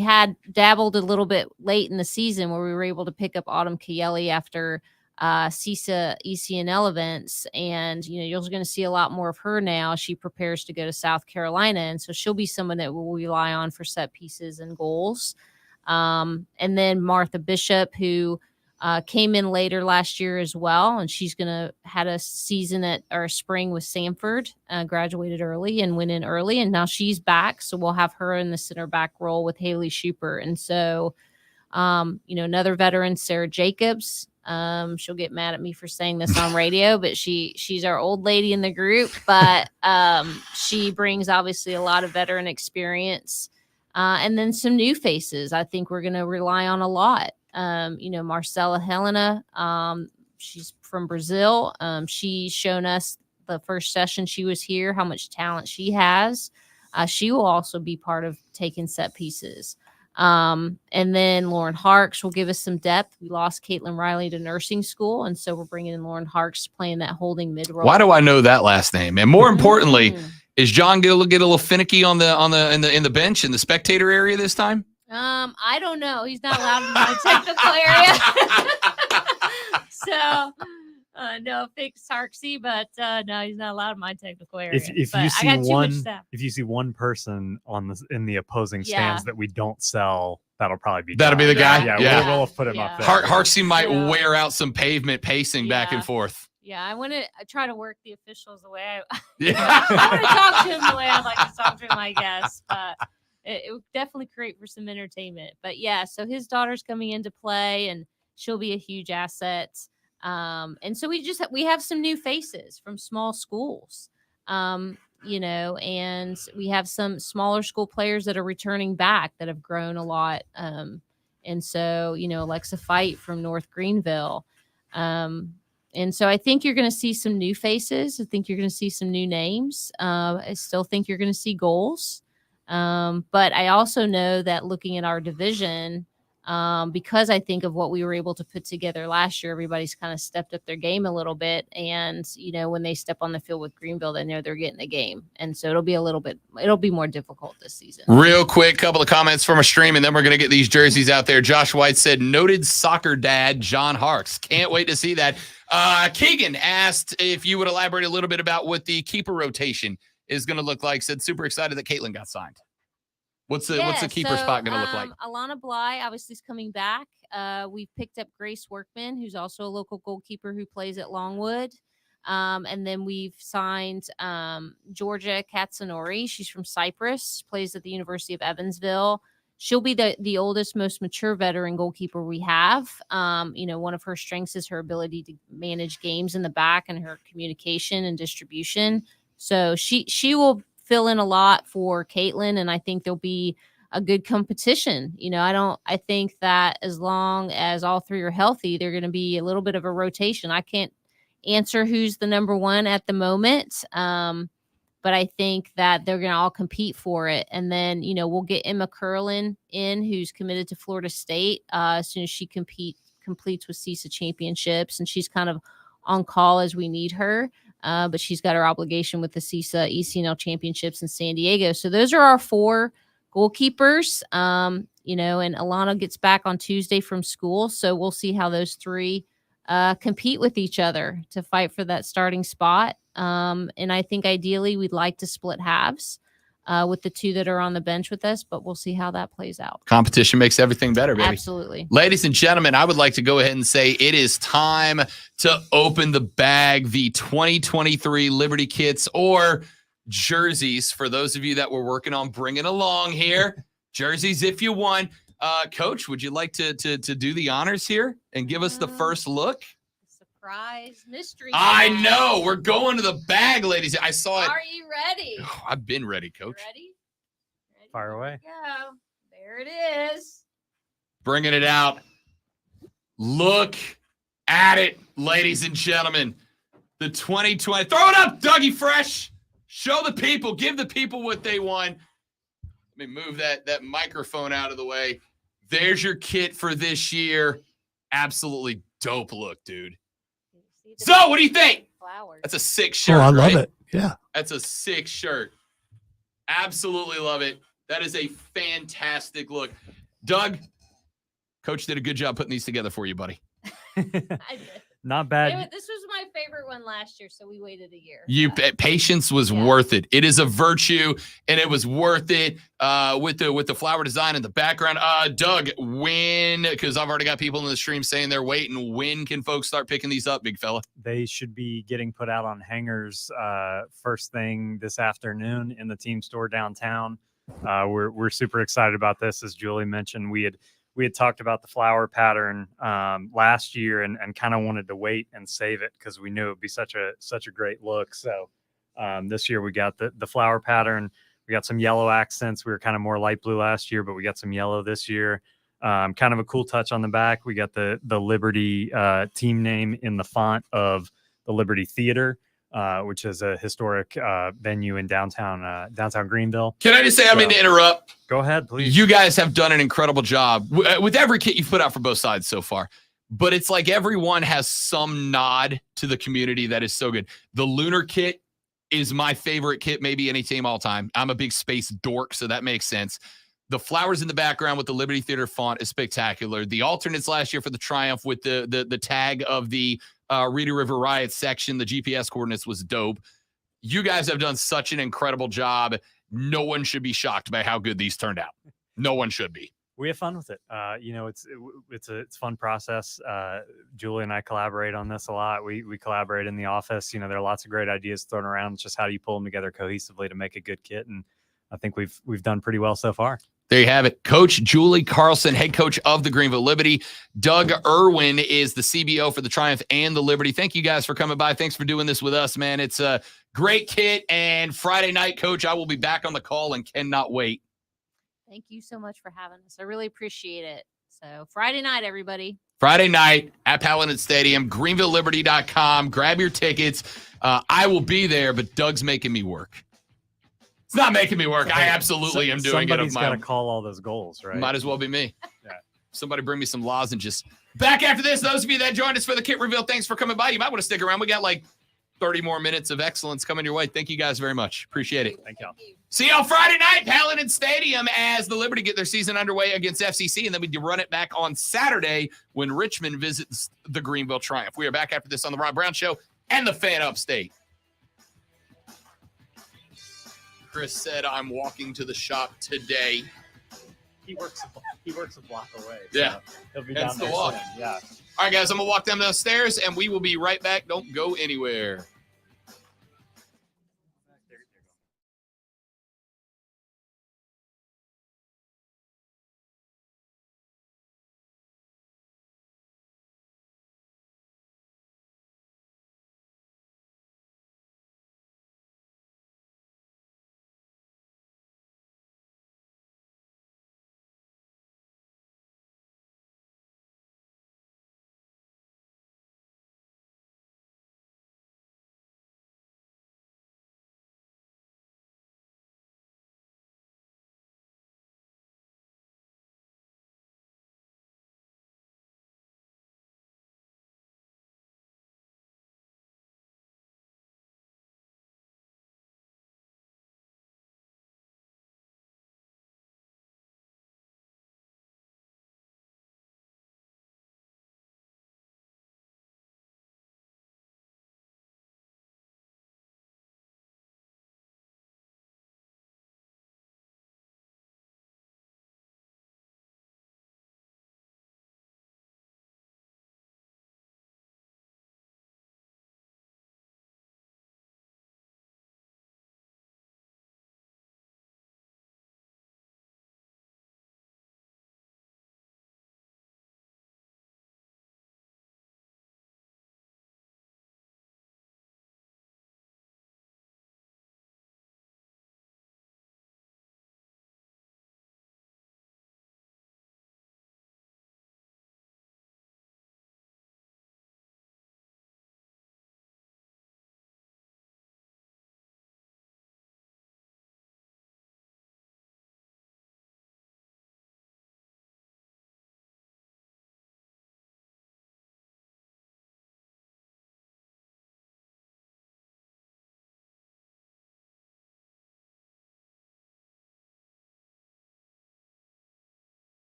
had dabbled a little bit late in the season where we were able to pick up Autumn Kelly after CISA ECNL events. And, you're going to see a lot more of her now. She prepares to go to South Carolina. And so she'll be someone that we'll rely on for set pieces and goals. And then Martha Bishop, who came in later last year as well. And she's going to had a season or spring with Samford, graduated early and went in early. And now she's back. So we'll have her in the center back role with Haley Schubert. And so, another veteran, Sarah Jacobs. She'll get mad at me for saying this on radio, but she's our old lady in the group, but she brings obviously a lot of veteran experience. And then some new faces I think we're going to rely on a lot. Marcela Helena, she's from Brazil. She's shown us the first session she was here, how much talent she has. She will also be part of taking set pieces. And then Lauren Harks will give us some depth. We lost Caitlin Riley to nursing school, and so we're bringing in Lauren Harks playing that holding mid role. Why do I know that last name? And more importantly, is John going to get a little finicky in the bench in the spectator area this time? I don't know. He's not allowed in my technical area. So no offense, Harksy, but no, he's not allowed in my technical area. If you see one person in the opposing stands that we don't sell, that'll probably be the guy. Yeah. We'll put him up there. Harksy might wear out some pavement pacing back and forth. Yeah, I try to work the officials the way I want to talk to him the way I'd like to talk to him, I guess. But it would definitely create for some entertainment. But yeah, so his daughter's coming into play, and she'll be a huge asset. And so we have some new faces from small schools, and we have some smaller school players that are returning back that have grown a lot. And so, Alexa Fight from North Greenville. And so I think you're going to see some new faces. I think you're going to see some new names. I still think you're going to see goals. But I also know that looking at our division, because I think of what we were able to put together last year. Everybody's kind of stepped up their game a little bit. And, when they step on the field with Greenville, they know they're getting a game. And so it'll be more difficult this season. Real quick, couple of comments from a stream, and then we're going to get these jerseys out there. Josh White said, noted soccer dad, John Harks. Can't wait to see that. Keegan asked if you would elaborate a little bit about what the keeper rotation is going to look like. Said super excited that Caitlin got signed. What's the keeper spot going to look like? Alana Bly obviously is coming back. We've picked up Grace Workman, who's also a local goalkeeper who plays at Longwood. And then we've signed Georgia Katsunori. She's from Cyprus, plays at the University of Evansville. She'll be the oldest, most mature veteran goalkeeper we have. One of her strengths is her ability to manage games in the back and her communication and distribution. So she will fill in a lot for Caitlin, and I think there'll be a good competition. I think that as long as all three are healthy, they're going to be a little bit of a rotation. I can't answer who's the number one at the moment, but I think that they're going to all compete for it. And then, we'll get Emma Curlin in, who's committed to Florida State as soon as she completes with CISA championships, and she's kind of on call as we need her. But she's got her obligation with the CISA ECNL championships in San Diego. So those are our 4 goalkeepers, and Alana gets back on Tuesday from school. So we'll see how those 3 compete with each other to fight for that starting spot. And I think ideally we'd like to split halves with the 2 that are on the bench with us, but we'll see how that plays out. Competition makes everything better, baby. Absolutely. Ladies and gentlemen, I would like to go ahead and say it is time to open the bag, the 2023 Liberty kits or jerseys for those of you that were working on bringing along here. Jerseys if you won. Coach, would you like to do the honors here and give us the first look? Surprise mystery. I know. We're going to the bag, ladies. I saw it. Are you ready? Oh, I've been ready, Coach. Ready? Fire away. Go. There it is. Bringing it out. Look at it, ladies and gentlemen. The 2020. Throw it up, Dougie Fresh. Show the people. Give the people what they want. Let me move that microphone out of the way. There's your kit for this year. Absolutely dope look, dude. So, what do you think? Flowers. That's a sick shirt. Oh, I love right? it. Yeah. That's a sick shirt. Absolutely love it. That is a fantastic look. Doug, Coach did a good job putting these together for you, buddy. I did. Not bad. This was my favorite one last year, so we waited a year. Patience was worth it. It is a virtue, and it was worth it with the flower design in the background. Doug, when, because I've already got people in the stream saying they're waiting, when can folks start picking these up, big fella? They should be getting put out on hangers first thing this afternoon in the team store downtown. We're super excited about this. As Julie mentioned, we had talked about the flower pattern last year and kind of wanted to wait and save it because we knew it would be such a great look. So this year we got the flower pattern. We got some yellow accents. We were kind of more light blue last year, but we got some yellow this year. Kind of a cool touch on the back. We got the Liberty team name in the font of the Liberty Theater, which is a historic venue in downtown Greenville. Can I just say, I mean to interrupt. Go ahead, please. You guys have done an incredible job with every kit you've put out for both sides so far. But it's like everyone has some nod to the community that is so good. The Lunar kit is my favorite kit, maybe any team all time. I'm a big space dork, so that makes sense. The flowers in the background with the Liberty Theater font is spectacular. The alternates last year for the Triumph with the tag of the Reedy River Riot section, the GPS coordinates was dope. You guys have done such an incredible job. No one should be shocked by how good these turned out. No one should be. We have fun with it. It's a fun process. Julie and I collaborate on this a lot. We collaborate in the office. There are lots of great ideas thrown around. It's just how do you pull them together cohesively to make a good kit? And I think we've done pretty well so far. There you have it. Coach Julie Carlson, head coach of the Greenville Liberty. Doug Irwin is the CBO for the Triumph and the Liberty. Thank you guys for coming by. Thanks for doing this with us, man. It's a great kit. And Friday night, Coach, I will be back on the call and cannot wait. Thank you so much for having us. I really appreciate it. So Friday night, everybody. Friday night at Paladin Stadium, greenvilleliberty.com. Grab your tickets. I will be there, but Doug's making me work. It's not making me work. I absolutely am doing it. Somebody's got to call all those goals, right? Might as well be me. Yeah. Somebody bring me some lozenges. Back after this, those of you that joined us for the kit reveal, thanks for coming by. You might want to stick around. We got like 30 more minutes of excellence coming your way. Thank you guys very much. Appreciate it. Thank y'all. See y'all Friday night, Paladin Stadium, as the Liberty get their season underway against FCC, and then we run it back on Saturday when Richmond visits the Greenville Triumph. We are back after this on the Rob Brown Show and the Fan Upstate. Chris said, I'm walking to the shop today. He works a block away. Yeah. He'll be Hence down the there walk. soon. Yeah. All right, guys, I'm going to walk down those stairs, and we will be right back. Don't go anywhere.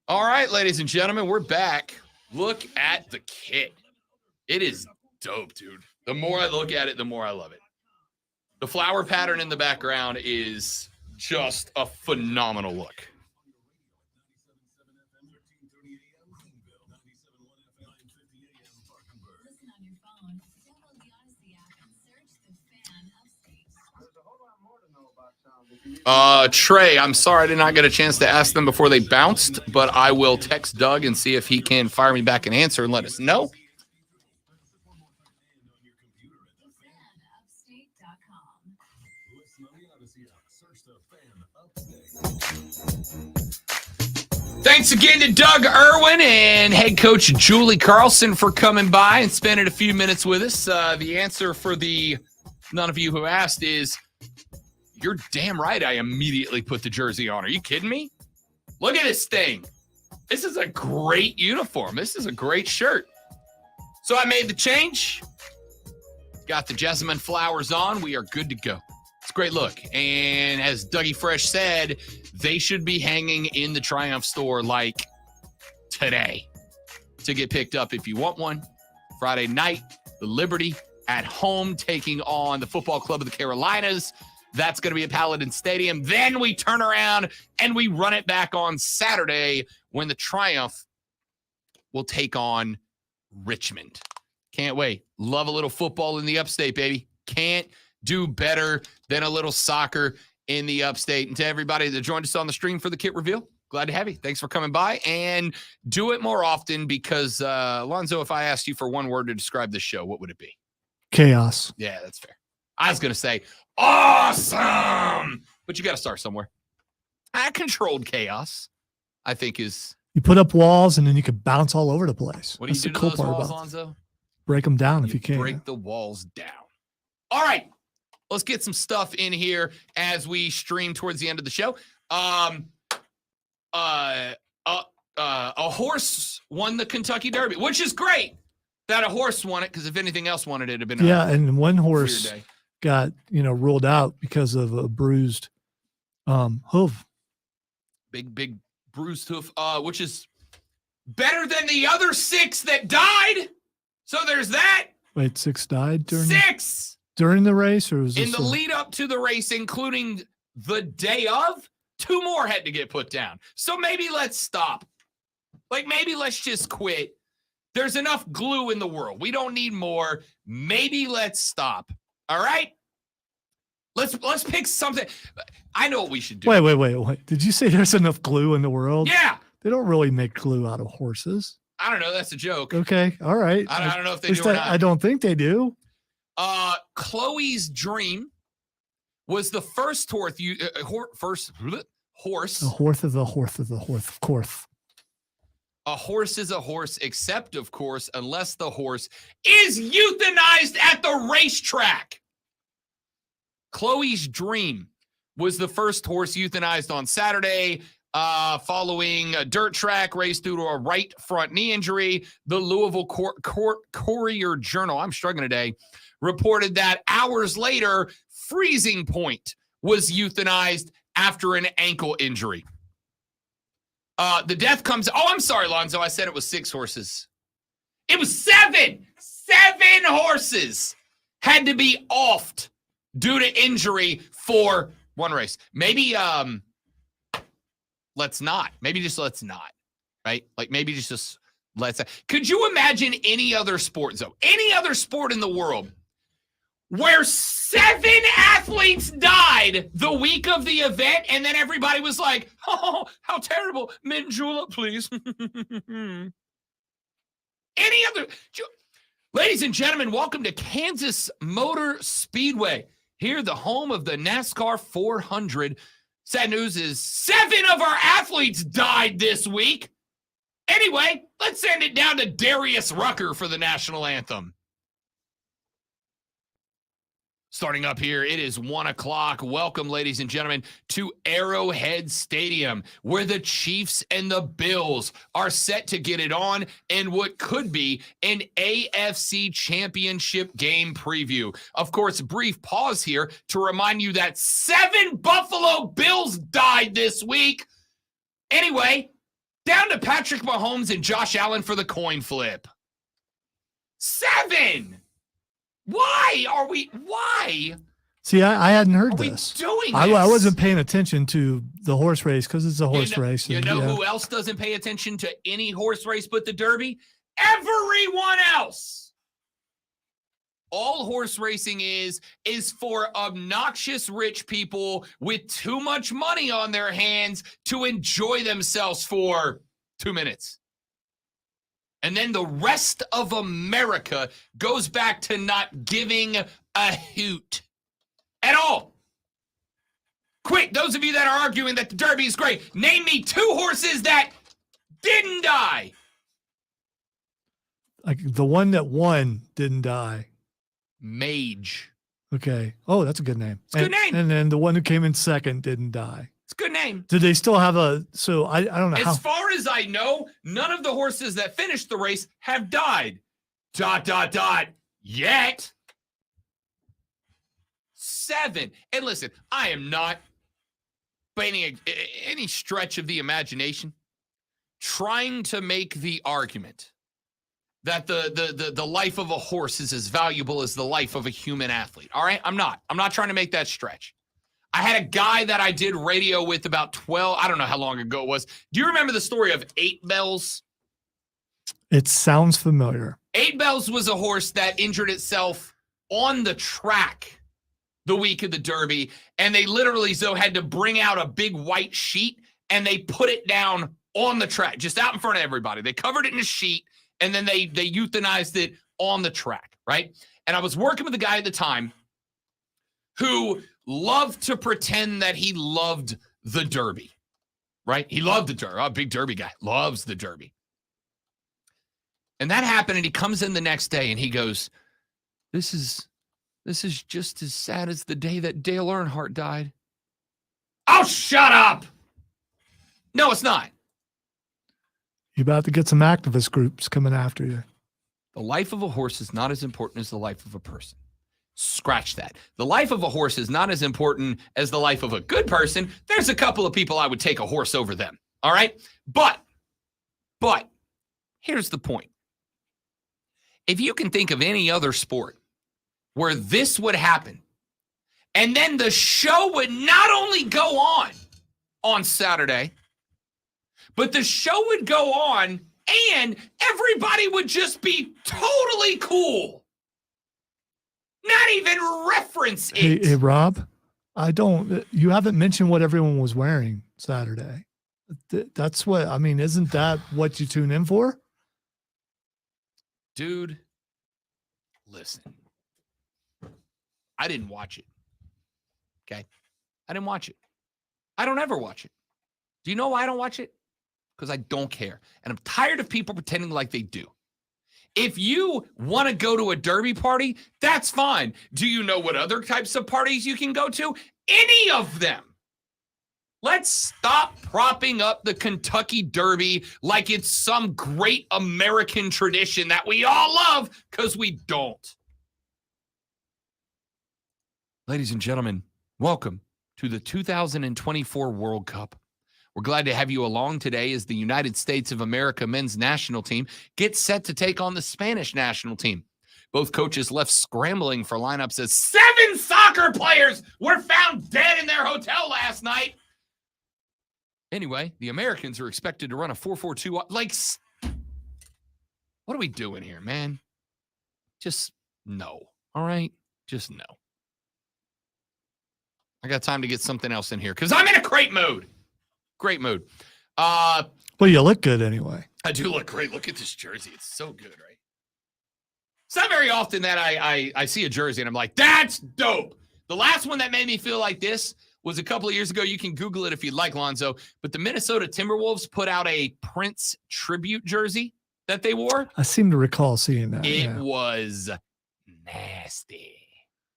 All right, ladies and gentlemen, we're back. Look at the kit. It is dope, dude. The more I look at it, the more I love it. The flower pattern in the background is just a phenomenal look. Listen on your phone, download the Odyssey app, and search the Fan Upstate. There's a whole lot more to know about sound. If you need Trey, I'm sorry I did not get a chance to ask them before they bounced, but I will text Doug and see if he can fire me back an answer and let us know. Thanks again to Doug Irwin and head coach Julie Carlson for coming by and spending a few minutes with us. The answer for the none of you who asked is, you're damn right I immediately put the jersey on. Are you kidding me? Look at this thing. This is a great uniform. This is a great shirt. So I made the change. Got the jessamine flowers on. We are good to go. It's a great look. And as Dougie Fresh said, they should be hanging in the Triumph store like today to get picked up if you want one. Friday night, the Liberty at home taking on the Football Club of the Carolinas. That's going to be at Paladin Stadium. Then we turn around and we run it back on Saturday when the Triumph will take on Richmond. Can't wait. Love a little football in the upstate, baby. Can't do better than a little soccer in the upstate. And to everybody that joined us on the stream for the kit reveal, glad to have you. Thanks for coming by, and do it more often because, Alonzo, if I asked you for one word to describe this show, what would it be? Chaos. Yeah, that's fair. I was going to say awesome, but you got to start somewhere. Controlled chaos, I think, is. You put up walls and then you can bounce all over the place. What do you do to those walls, Alonzo? Break them down if you can. Break the walls down. All right. Let's get some stuff in here as we stream towards the end of the show. A horse won the Kentucky Derby, which is great that a horse won it, because if anything else won it, it'd have been and one a horse weird day. got ruled out because of a bruised hoof. Big bruised hoof, which is better than the other 6 that died. So there's that. Wait, 6 died during 6 during the race, or was in this the lead up to the race, including the day of. 2 more had to get put down. So maybe let's stop. Maybe let's just quit. There's enough glue in the world. We don't need more. Maybe let's stop. All right? Let's pick something. I know what we should do. Wait. Did you say there's enough glue in the world? Yeah. They don't really make glue out of horses. I don't know. That's a joke. Okay. All right. I don't know if they At least do or not. I don't think they do. Chloe's Dream was the first horse. A horse is a horse is a horse, of course. A horse is a horse, except, of course, unless the horse is euthanized at the racetrack. Chloe's Dream was the first horse euthanized on Saturday following a dirt track race due to a right front knee injury. The Louisville Courier Journal, I'm struggling today, reported that hours later, Freezing Point was euthanized after an ankle injury. The death comes. Oh, I'm sorry, Lonzo. I said it was 6 horses. It was 7. 7 horses had to be offed due to injury for one race. Maybe let's not. Maybe just let's not. Right? Maybe just let's. Could you imagine any other sport, though? Any other sport in the world where 7 athletes died the week of the event, and then everybody was like, oh, how terrible. Mint julep, please. Any other? Ladies and gentlemen, welcome to Kansas Motor Speedway. Here, the home of the NASCAR 400. Sad news is 7 of our athletes died this week. Anyway, let's send it down to Darius Rucker for the national anthem. Starting up here, it is 1 o'clock. Welcome, ladies and gentlemen, to Arrowhead Stadium, where the Chiefs and the Bills are set to get it on in what could be an AFC Championship game preview. Of course, brief pause here to remind you that 7 Buffalo Bills died this week. Anyway, Down to Patrick Mahomes and Josh Allen for the coin flip. 7. Why See, I hadn't heard are we this. doing I this? wasn't paying attention to the horse race because it's a horse race. You and, know yeah. who else doesn't pay attention to any horse race but the Derby? Everyone else. All horse racing is for obnoxious rich people with too much money on their hands to enjoy themselves for 2 minutes. And then the rest of America goes back to not giving a hoot at all. Quick, those of you that are arguing that the Derby is great, name me 2 horses that didn't die. Like the one that won didn't die. Mage. Okay. Oh, that's a good name. It's a good name. And then the one who came in second didn't die. It's a good name. Did they still have a? So I don't know how. As far as I know, none of the horses that finished the race have died. ... Yet. 7. And listen, I am not, by any stretch of the imagination, trying to make the argument that the life of a horse is as valuable as the life of a human athlete. All right? I'm not trying to make that stretch. I had a guy that I did radio with about 12, I don't know how long ago it was. Do you remember the story of 8 Bells? It sounds familiar. 8 Bells was a horse that injured itself on the track the week of the Derby, and they literally had to bring out a big white sheet, and they put it down on the track, just out in front of everybody. They covered it in a sheet, and then they euthanized it on the track, right? And I was working with a guy at the time who loved to pretend that he loved the Derby, right? He loved the Derby. A big Derby guy, loves the Derby. And that happened, and he comes in the next day, and he goes, this is just as sad as the day that Dale Earnhardt died. Oh, shut up! No, it's not. You're about to get some activist groups coming after you. The life of a horse is not as important as the life of a person. Scratch that. The life of a horse is not as important as the life of a good person. There's a couple of people I would take a horse over them. All right? But here's the point. If you can think of any other sport where this would happen, and then the show would not only go on Saturday, but the show would go on and everybody would just be totally cool. Not even reference it. Hey, Rob, you haven't mentioned what everyone was wearing Saturday. That's what, I mean, isn't that what you tune in for? Dude, listen. I didn't watch it. Okay? I didn't watch it. I don't ever watch it. Do you know why I don't watch it? Because I don't care. And I'm tired of people pretending like they do. If you want to go to a Derby party, that's fine. Do you know what other types of parties you can go to? Any of them. Let's stop propping up the Kentucky Derby like it's some great American tradition that we all love, because we don't. Ladies and gentlemen, welcome to the 2024 World Cup. We're glad to have you along today as the United States of America men's national team gets set to take on the Spanish national team. Both coaches left scrambling for lineups as 7 soccer players were found dead in their hotel last night. Anyway, the Americans are expected to run a 4-4-2. Like, what are we doing here, man? Just no. All right? Just no. I got time to get something else in here because I'm in a great mood. Great mood. Well, you look good anyway. I do look great. Look at this jersey. It's so good, right? It's not very often that I see a jersey and I'm like, that's dope. The last one that made me feel like this was a couple of years ago. You can Google it if you'd like, Lonzo. But the Minnesota Timberwolves put out a Prince tribute jersey that they wore. I seem to recall seeing that. It was nasty.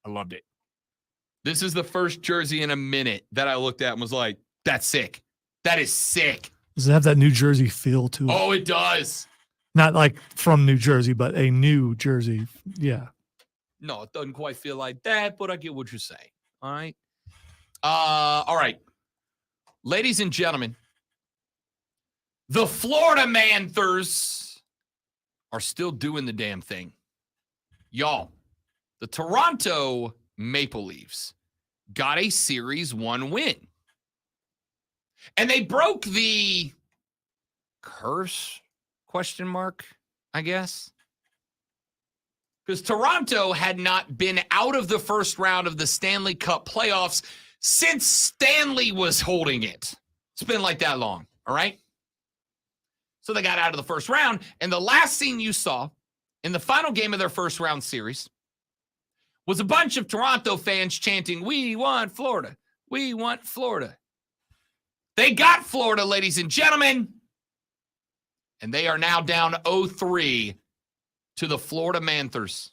I loved it. This is the first jersey in a minute that I looked at and was like, that's sick. That is sick. Does it have that New Jersey feel to it? Oh, it does. Not like from New Jersey, but a New Jersey. Yeah. No, it doesn't quite feel like that, but I get what you're saying. All right. All right. Ladies and gentlemen, The Florida Panthers are still doing the damn thing. Y'all, the Toronto Maple Leafs got a Series 1 win. And they broke the curse, question mark, I guess. Because Toronto had not been out of the first round of the Stanley Cup playoffs since Stanley was holding it. It's been like that long, all right? So they got out of the first round, and the last scene you saw in the final game of their first round series was a bunch of Toronto fans chanting, "We want Florida. We want Florida." They got Florida, ladies and gentlemen, and they are now down 0-3 to the Florida Panthers,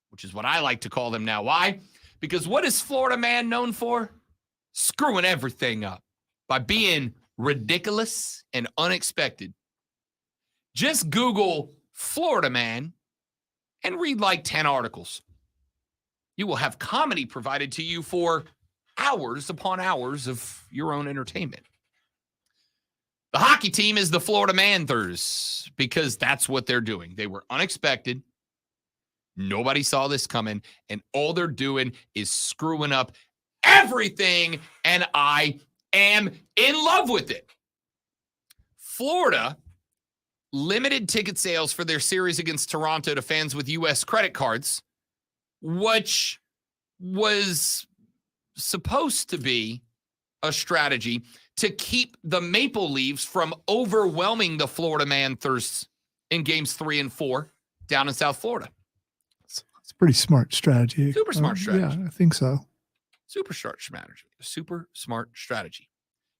which is what I like to call them now. Why? Because what is Florida man known for? Screwing everything up by being ridiculous and unexpected. Just Google Florida man and read like 10 articles. You will have comedy provided to you for hours upon hours of your own entertainment. The hockey team is the Florida Panthers because that's what they're doing. They were unexpected. Nobody saw this coming, and all they're doing is screwing up everything, and I am in love with it. Florida limited ticket sales for their series against Toronto to fans with U.S. credit cards, which was supposed to be a strategy to keep the Maple Leafs from overwhelming the Florida Panthers in games 3 and 4 down in South Florida. It's a pretty smart strategy. Super smart strategy. Yeah, I think so. Super smart strategy. Super smart strategy.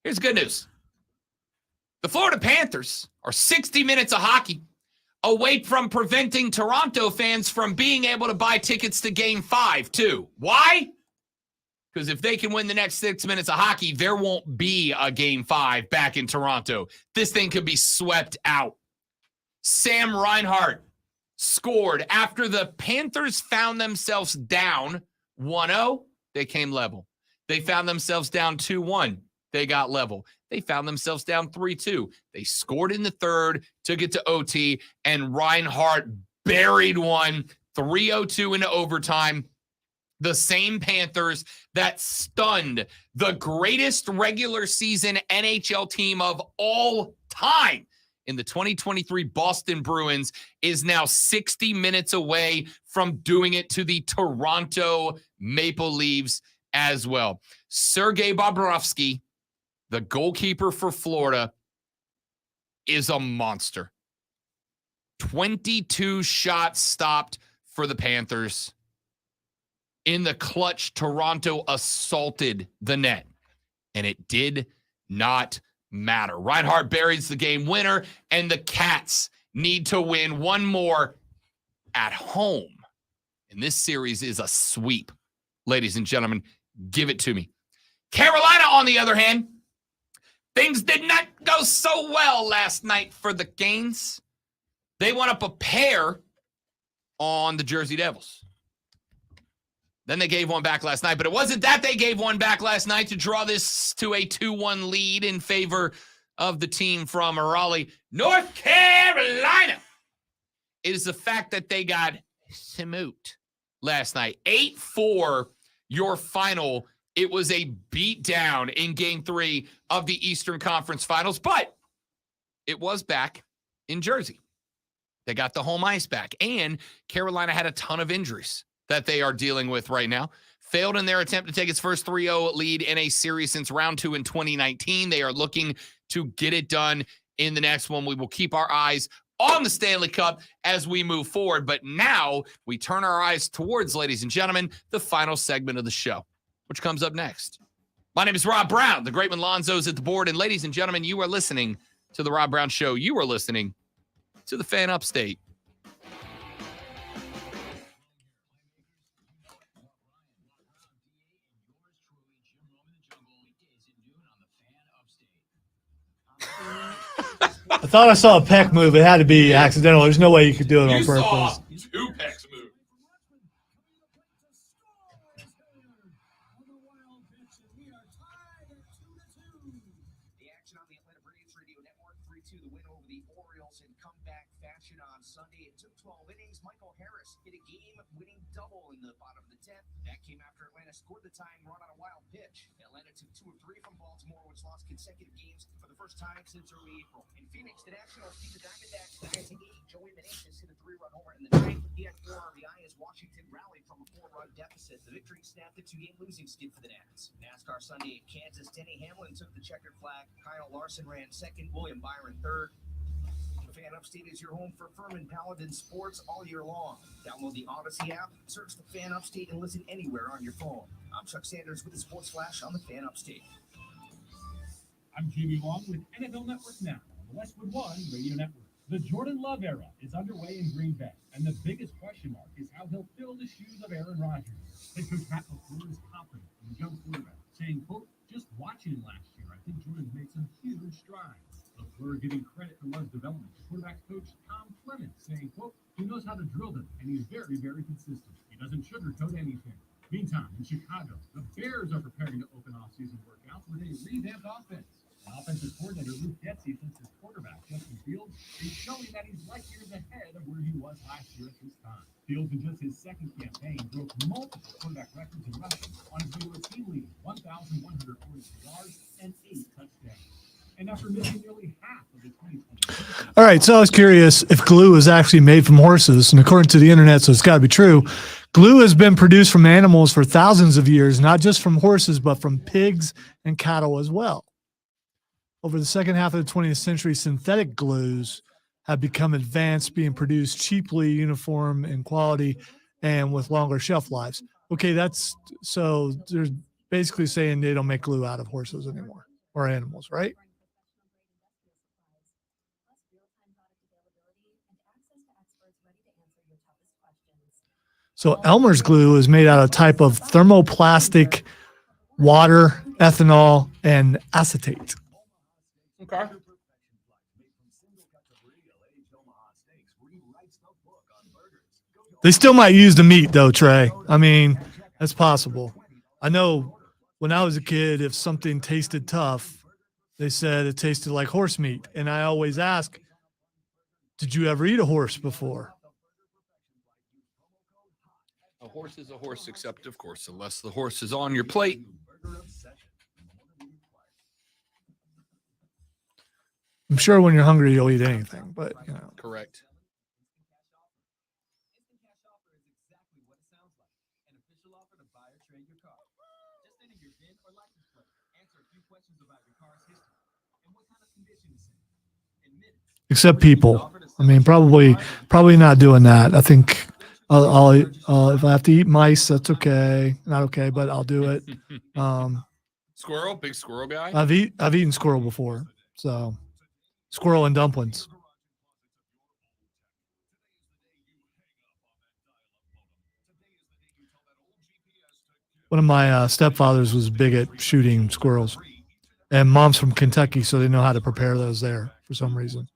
Here's the good news. The Florida Panthers are 60 minutes of hockey away from preventing Toronto fans from being able to buy tickets to Game 5, too. Why? Because if they can win the next 6 minutes of hockey, there won't be a Game 5 back in Toronto. This thing could be swept out. Sam Reinhart scored after the Panthers found themselves down 1-0. They came level. They found themselves down 2-1. They got level. They found themselves down 3-2. They scored in the third, took it to OT, and Reinhart buried one 3-0-2 into overtime. The same Panthers that stunned the greatest regular season NHL team of all time in the 2023 Boston Bruins is now 60 minutes away from doing it to the Toronto Maple Leafs as well. Sergei Bobrovsky, the goalkeeper for Florida, is a monster. 22 shots stopped for the Panthers. In the clutch, Toronto assaulted the net, and it did not matter. Reinhart buries the game winner, and the Cats need to win one more at home. And this series is a sweep. Ladies and gentlemen, give it to me. Carolina, on the other hand, things did not go so well last night for the Canes. They went up a pair on the Jersey Devils. Then they gave one back last night, but it wasn't that they gave one back last night to draw this to a 2-1 lead in favor of the team from Raleigh, North Carolina. It is the fact that they got smoked last night. 8-4, your final. It was a beatdown in Game 3 of the Eastern Conference Finals, but it was back in Jersey. They got the home ice back, and Carolina had a ton of injuries that they are dealing with right now. Failed in their attempt to take its first 3-0 lead in a series since round 2 in 2019. They are looking to get it done in the next one. We will keep our eyes on the Stanley Cup as we move forward. But now we turn our eyes towards, ladies and gentlemen, the final segment of the show, which comes up next. My name is Rob Brown. The great Lonzo's at the board. And ladies and gentlemen, you are listening to The Rob Brown Show. You are listening to the Fan Upstate. I thought I saw a peck move. It had to be accidental. There's no way you could do it on purpose. Saw 2 pecks move. action on the Atlanta Braves Radio Network. 3-2 the win over the Orioles in comeback fashion on Sunday. It took 12 innings. Michael Harris hit a game-winning double in the bottom of the 10th. That came after Atlanta scored the tying run on a wild pitch. Atlanta took 2 of 3 from Baltimore, which lost consecutive games for the first time since early April. In Phoenix, the Nationals beat the Diamondbacks 9-8. Joey Meneses hit a 3-run homer in the ninth. He had 4 RBI as Washington rallied from a 4-run deficit. The victory snapped a 2-game losing skid for the Nats. NASCAR Sunday in Kansas, Denny Hamlin took the checkered flag. Kyle Larson ran second. William Byron third. Fan Upstate is your home for Furman Paladin sports all year long. Download the Odyssey app, search the Fan Upstate, and listen anywhere on your phone. I'm Chuck Sanders with the Sports Flash on the Fan Upstate. I'm Jamie Long with NFL Network Now on the Westwood One Radio Network. The Jordan Love era is underway in Green Bay, and the biggest question mark is how he'll fill the shoes of Aaron Rodgers. Head coach Matt LaFleur is confident in the young quarterback, saying, quote, just watching him last year, I think Jordan's made some huge strides. LaFleur giving credit for Love's development. Quarterback coach Tom Clements saying, quote, he knows how to drill them, and he's very, very consistent. He doesn't sugarcoat anything. Meantime, in Chicago, the Bears are preparing to open off-season workouts with a revamped offense. And offensive coordinator Luke Getsy thinks his quarterback, Justin Fields, is showing that he's light years ahead of where he was last year at this time. Fields, in just his second campaign, broke multiple quarterback records in rushing on his way to a team-leading 1,143 yards and 8 touchdowns. And after missing nearly half of the 2020 All right, so I was curious if glue is actually made from horses, and according to the internet, so it's got to be true. Glue has been produced from animals for thousands of years, not just from horses, but from pigs and cattle as well. Over the second half of the 20th century, synthetic glues have become advanced, being produced cheaply, uniform in quality, and with longer shelf lives. Okay, that's so they're basically saying they don't make glue out of horses anymore or animals, right? So Elmer's glue is made out of a type of thermoplastic, water, ethanol, and acetate. Okay. They still might use the meat though, Trey. I mean, that's possible. I know when I was a kid, if something tasted tough, they said it tasted like horse meat. And I always ask, did you ever eat a horse before? A horse is a horse, except, of course, unless the horse is on your plate. I'm sure when you're hungry, you'll eat anything, but you know. Correct. Except people. I mean, probably not doing that. I think I'll if I have to eat mice, that's okay. Not okay, but I'll do it. Squirrel, big squirrel guy. I've eaten squirrel before, so squirrel and dumplings. One of my stepfathers was big at shooting squirrels, and mom's from Kentucky, so they know how to prepare those there for some reason.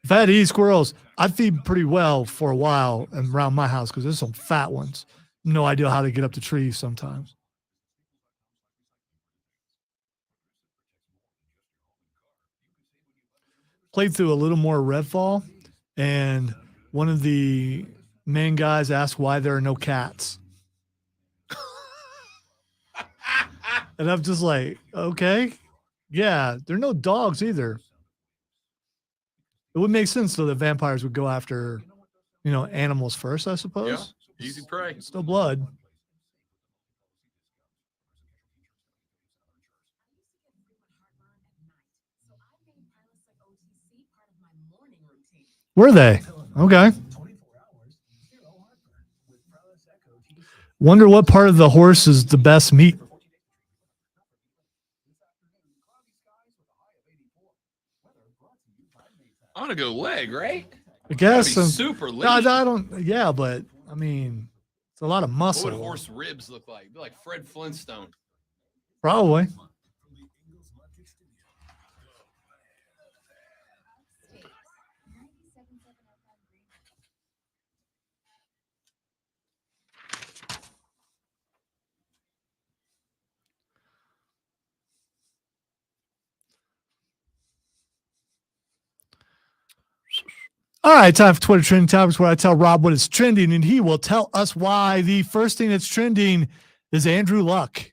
If I had to eat squirrels, I'd feed pretty well for a while and around my house because there's some fat ones. No idea how to get up the trees sometimes. Played through a little more Redfall, and one of the main guys asked why there are no cats. And I'm just like, okay, yeah, there are no dogs either. It would make sense though that vampires would go after, animals first, I suppose. Yeah, easy prey. Still blood. Were they? Okay. Wonder what part of the horse is the best meat. I'm gonna go leg, right? I guess. Super lean. I don't. Yeah, but I mean, it's a lot of muscle. What would horse ribs look like? Be like Fred Flintstone. Probably. All right, time for Twitter Trending Topics, where I tell Rob what is trending, and he will tell us why. The first thing that's trending is Andrew Luck.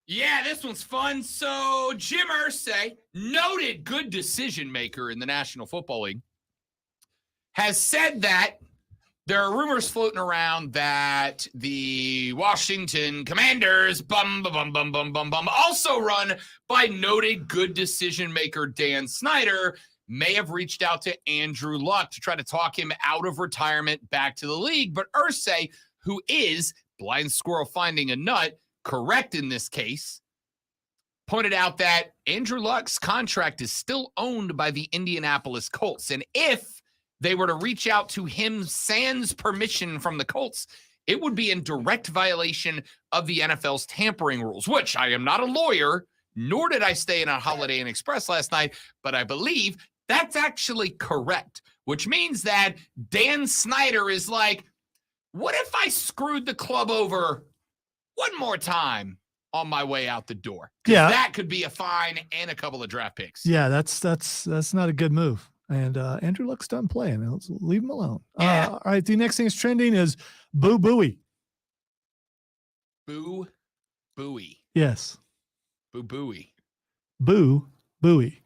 Yeah, this one's fun. So Jim Irsay, noted good decision maker in the National Football League, has said that there are rumors floating around that the Washington Commanders, also run by noted good decision maker Dan Snyder, may have reached out to Andrew Luck to try to talk him out of retirement back to the league. But Irsay, who is blind squirrel finding a nut, correct in this case, pointed out that Andrew Luck's contract is still owned by the Indianapolis Colts. And if they were to reach out to him sans permission from the Colts, it would be in direct violation of the NFL's tampering rules, which I am not a lawyer, nor did I stay in a Holiday Inn Express last night, but I believe that's actually correct, which means that Dan Snyder is like, what if I screwed the club over one more time on my way out the door? Yeah. That could be a fine and a couple of draft picks. Yeah, that's not a good move. And Andrew Luck's done playing. Let's leave him alone. Yeah. All right, the next thing that's trending is Boo Booey. Boo Booey. Yes. Boo Booey. Boo Booey.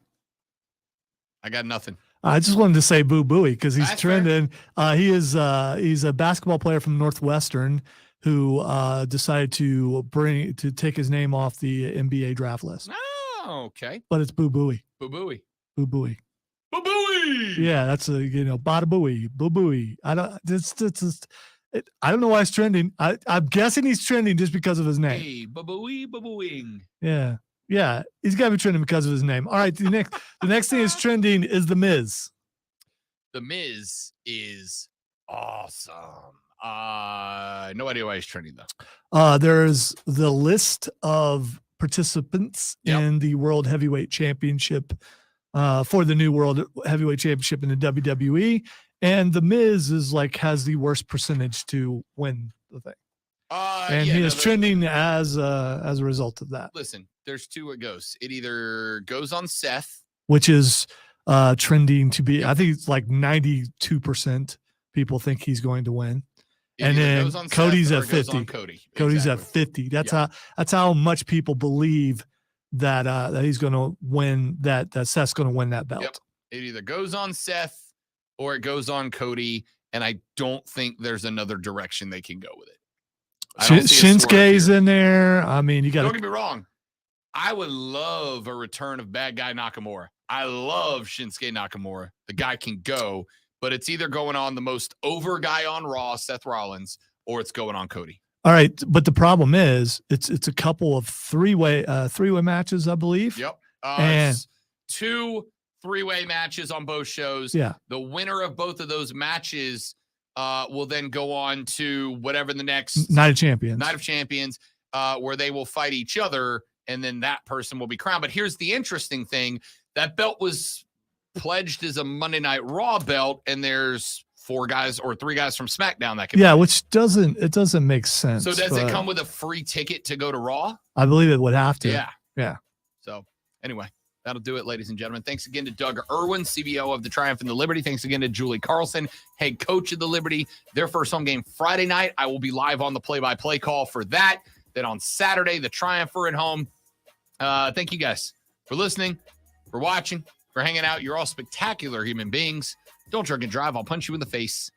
I got nothing. I just wanted to say Boo Booey because he's That's fair. trending. He's a basketball player from Northwestern who decided to take his name off the NBA draft list. Oh, okay. But it's Boo Booey. Boo Booey. Boo Booey. Boo Booey. Yeah, that's Bada Booey. Boo Booey. I don't know why it's trending. I'm guessing he's trending just because of his name. Hey, Boo Booey, Boo Booing. Yeah. Yeah, he's got to be trending because of his name. All right, the next thing is trending is The Miz. The Miz is awesome. No idea why he's trending though. There's the list of participants in the World Heavyweight Championship for the new World Heavyweight Championship in the WWE, and The Miz has the worst percentage to win the thing. He is trending as a result of that. Listen, there's two it goes. It either goes on Seth, Which is trending to be, I think it's like 92% people think he's going to win. it And either then goes on Cody's Seth or at it goes 50. on Cody. Cody's Exactly. at 50. That's how much people believe that he's going to win, that Seth's going to win that belt. Yep. It either goes on Seth or it goes on Cody, and I don't think there's another direction they can go with it. I don't see a swerve Shinsuke's here. in there. I mean, you got Don't to get me wrong. I would love a return of Bad Guy Nakamura. I love Shinsuke Nakamura. The guy can go, but it's either going on the most over guy on Raw, Seth Rollins, or it's going on Cody. All right, but the problem is it's a couple of three-way matches, I believe. Yep. And- It's 2 3-way matches on both shows. Yeah. The winner of both of those matches will then go on to whatever the next Night of Champions. Night of Champions, where they will fight each other, and then that person will be crowned. But here's the interesting thing. That belt was pledged as a Monday Night Raw belt, and there's 4 guys or 3 guys from SmackDown that can. Yeah, which doesn't make sense. So does it but come with a free ticket to go to Raw? I believe it would have to. Yeah. Yeah. So anyway, that'll do it, ladies and gentlemen. Thanks again to Doug Irwin, CBO of the Triumph and the Liberty. Thanks again to Julie Carlson, head coach of the Liberty. Their first home game Friday night. I will be live on the play-by-play call for that. Then on Saturday, the Triumph are at home. Thank you guys for listening, for watching, for hanging out. You're all spectacular human beings. Don't drink and drive. I'll punch you in the face.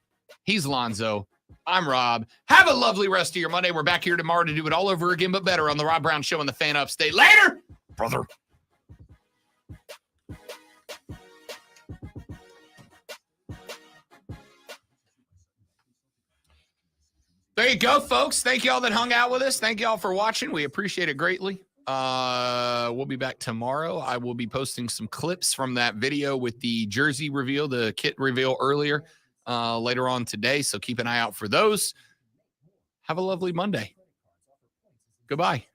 He's Lonzo. I'm Rob. Have a lovely rest of your Monday. We're back here tomorrow to do it all over again, but better on the Rob Brown Show and the Fan Upstate. Later, brother. There you go, folks. Thank you all that hung out with us. Thank you all for watching. We appreciate it greatly. We'll be back tomorrow. I will be posting some clips from that video with the jersey reveal, the kit reveal earlier, later on today. So keep an eye out for those. Have a lovely Monday. Goodbye.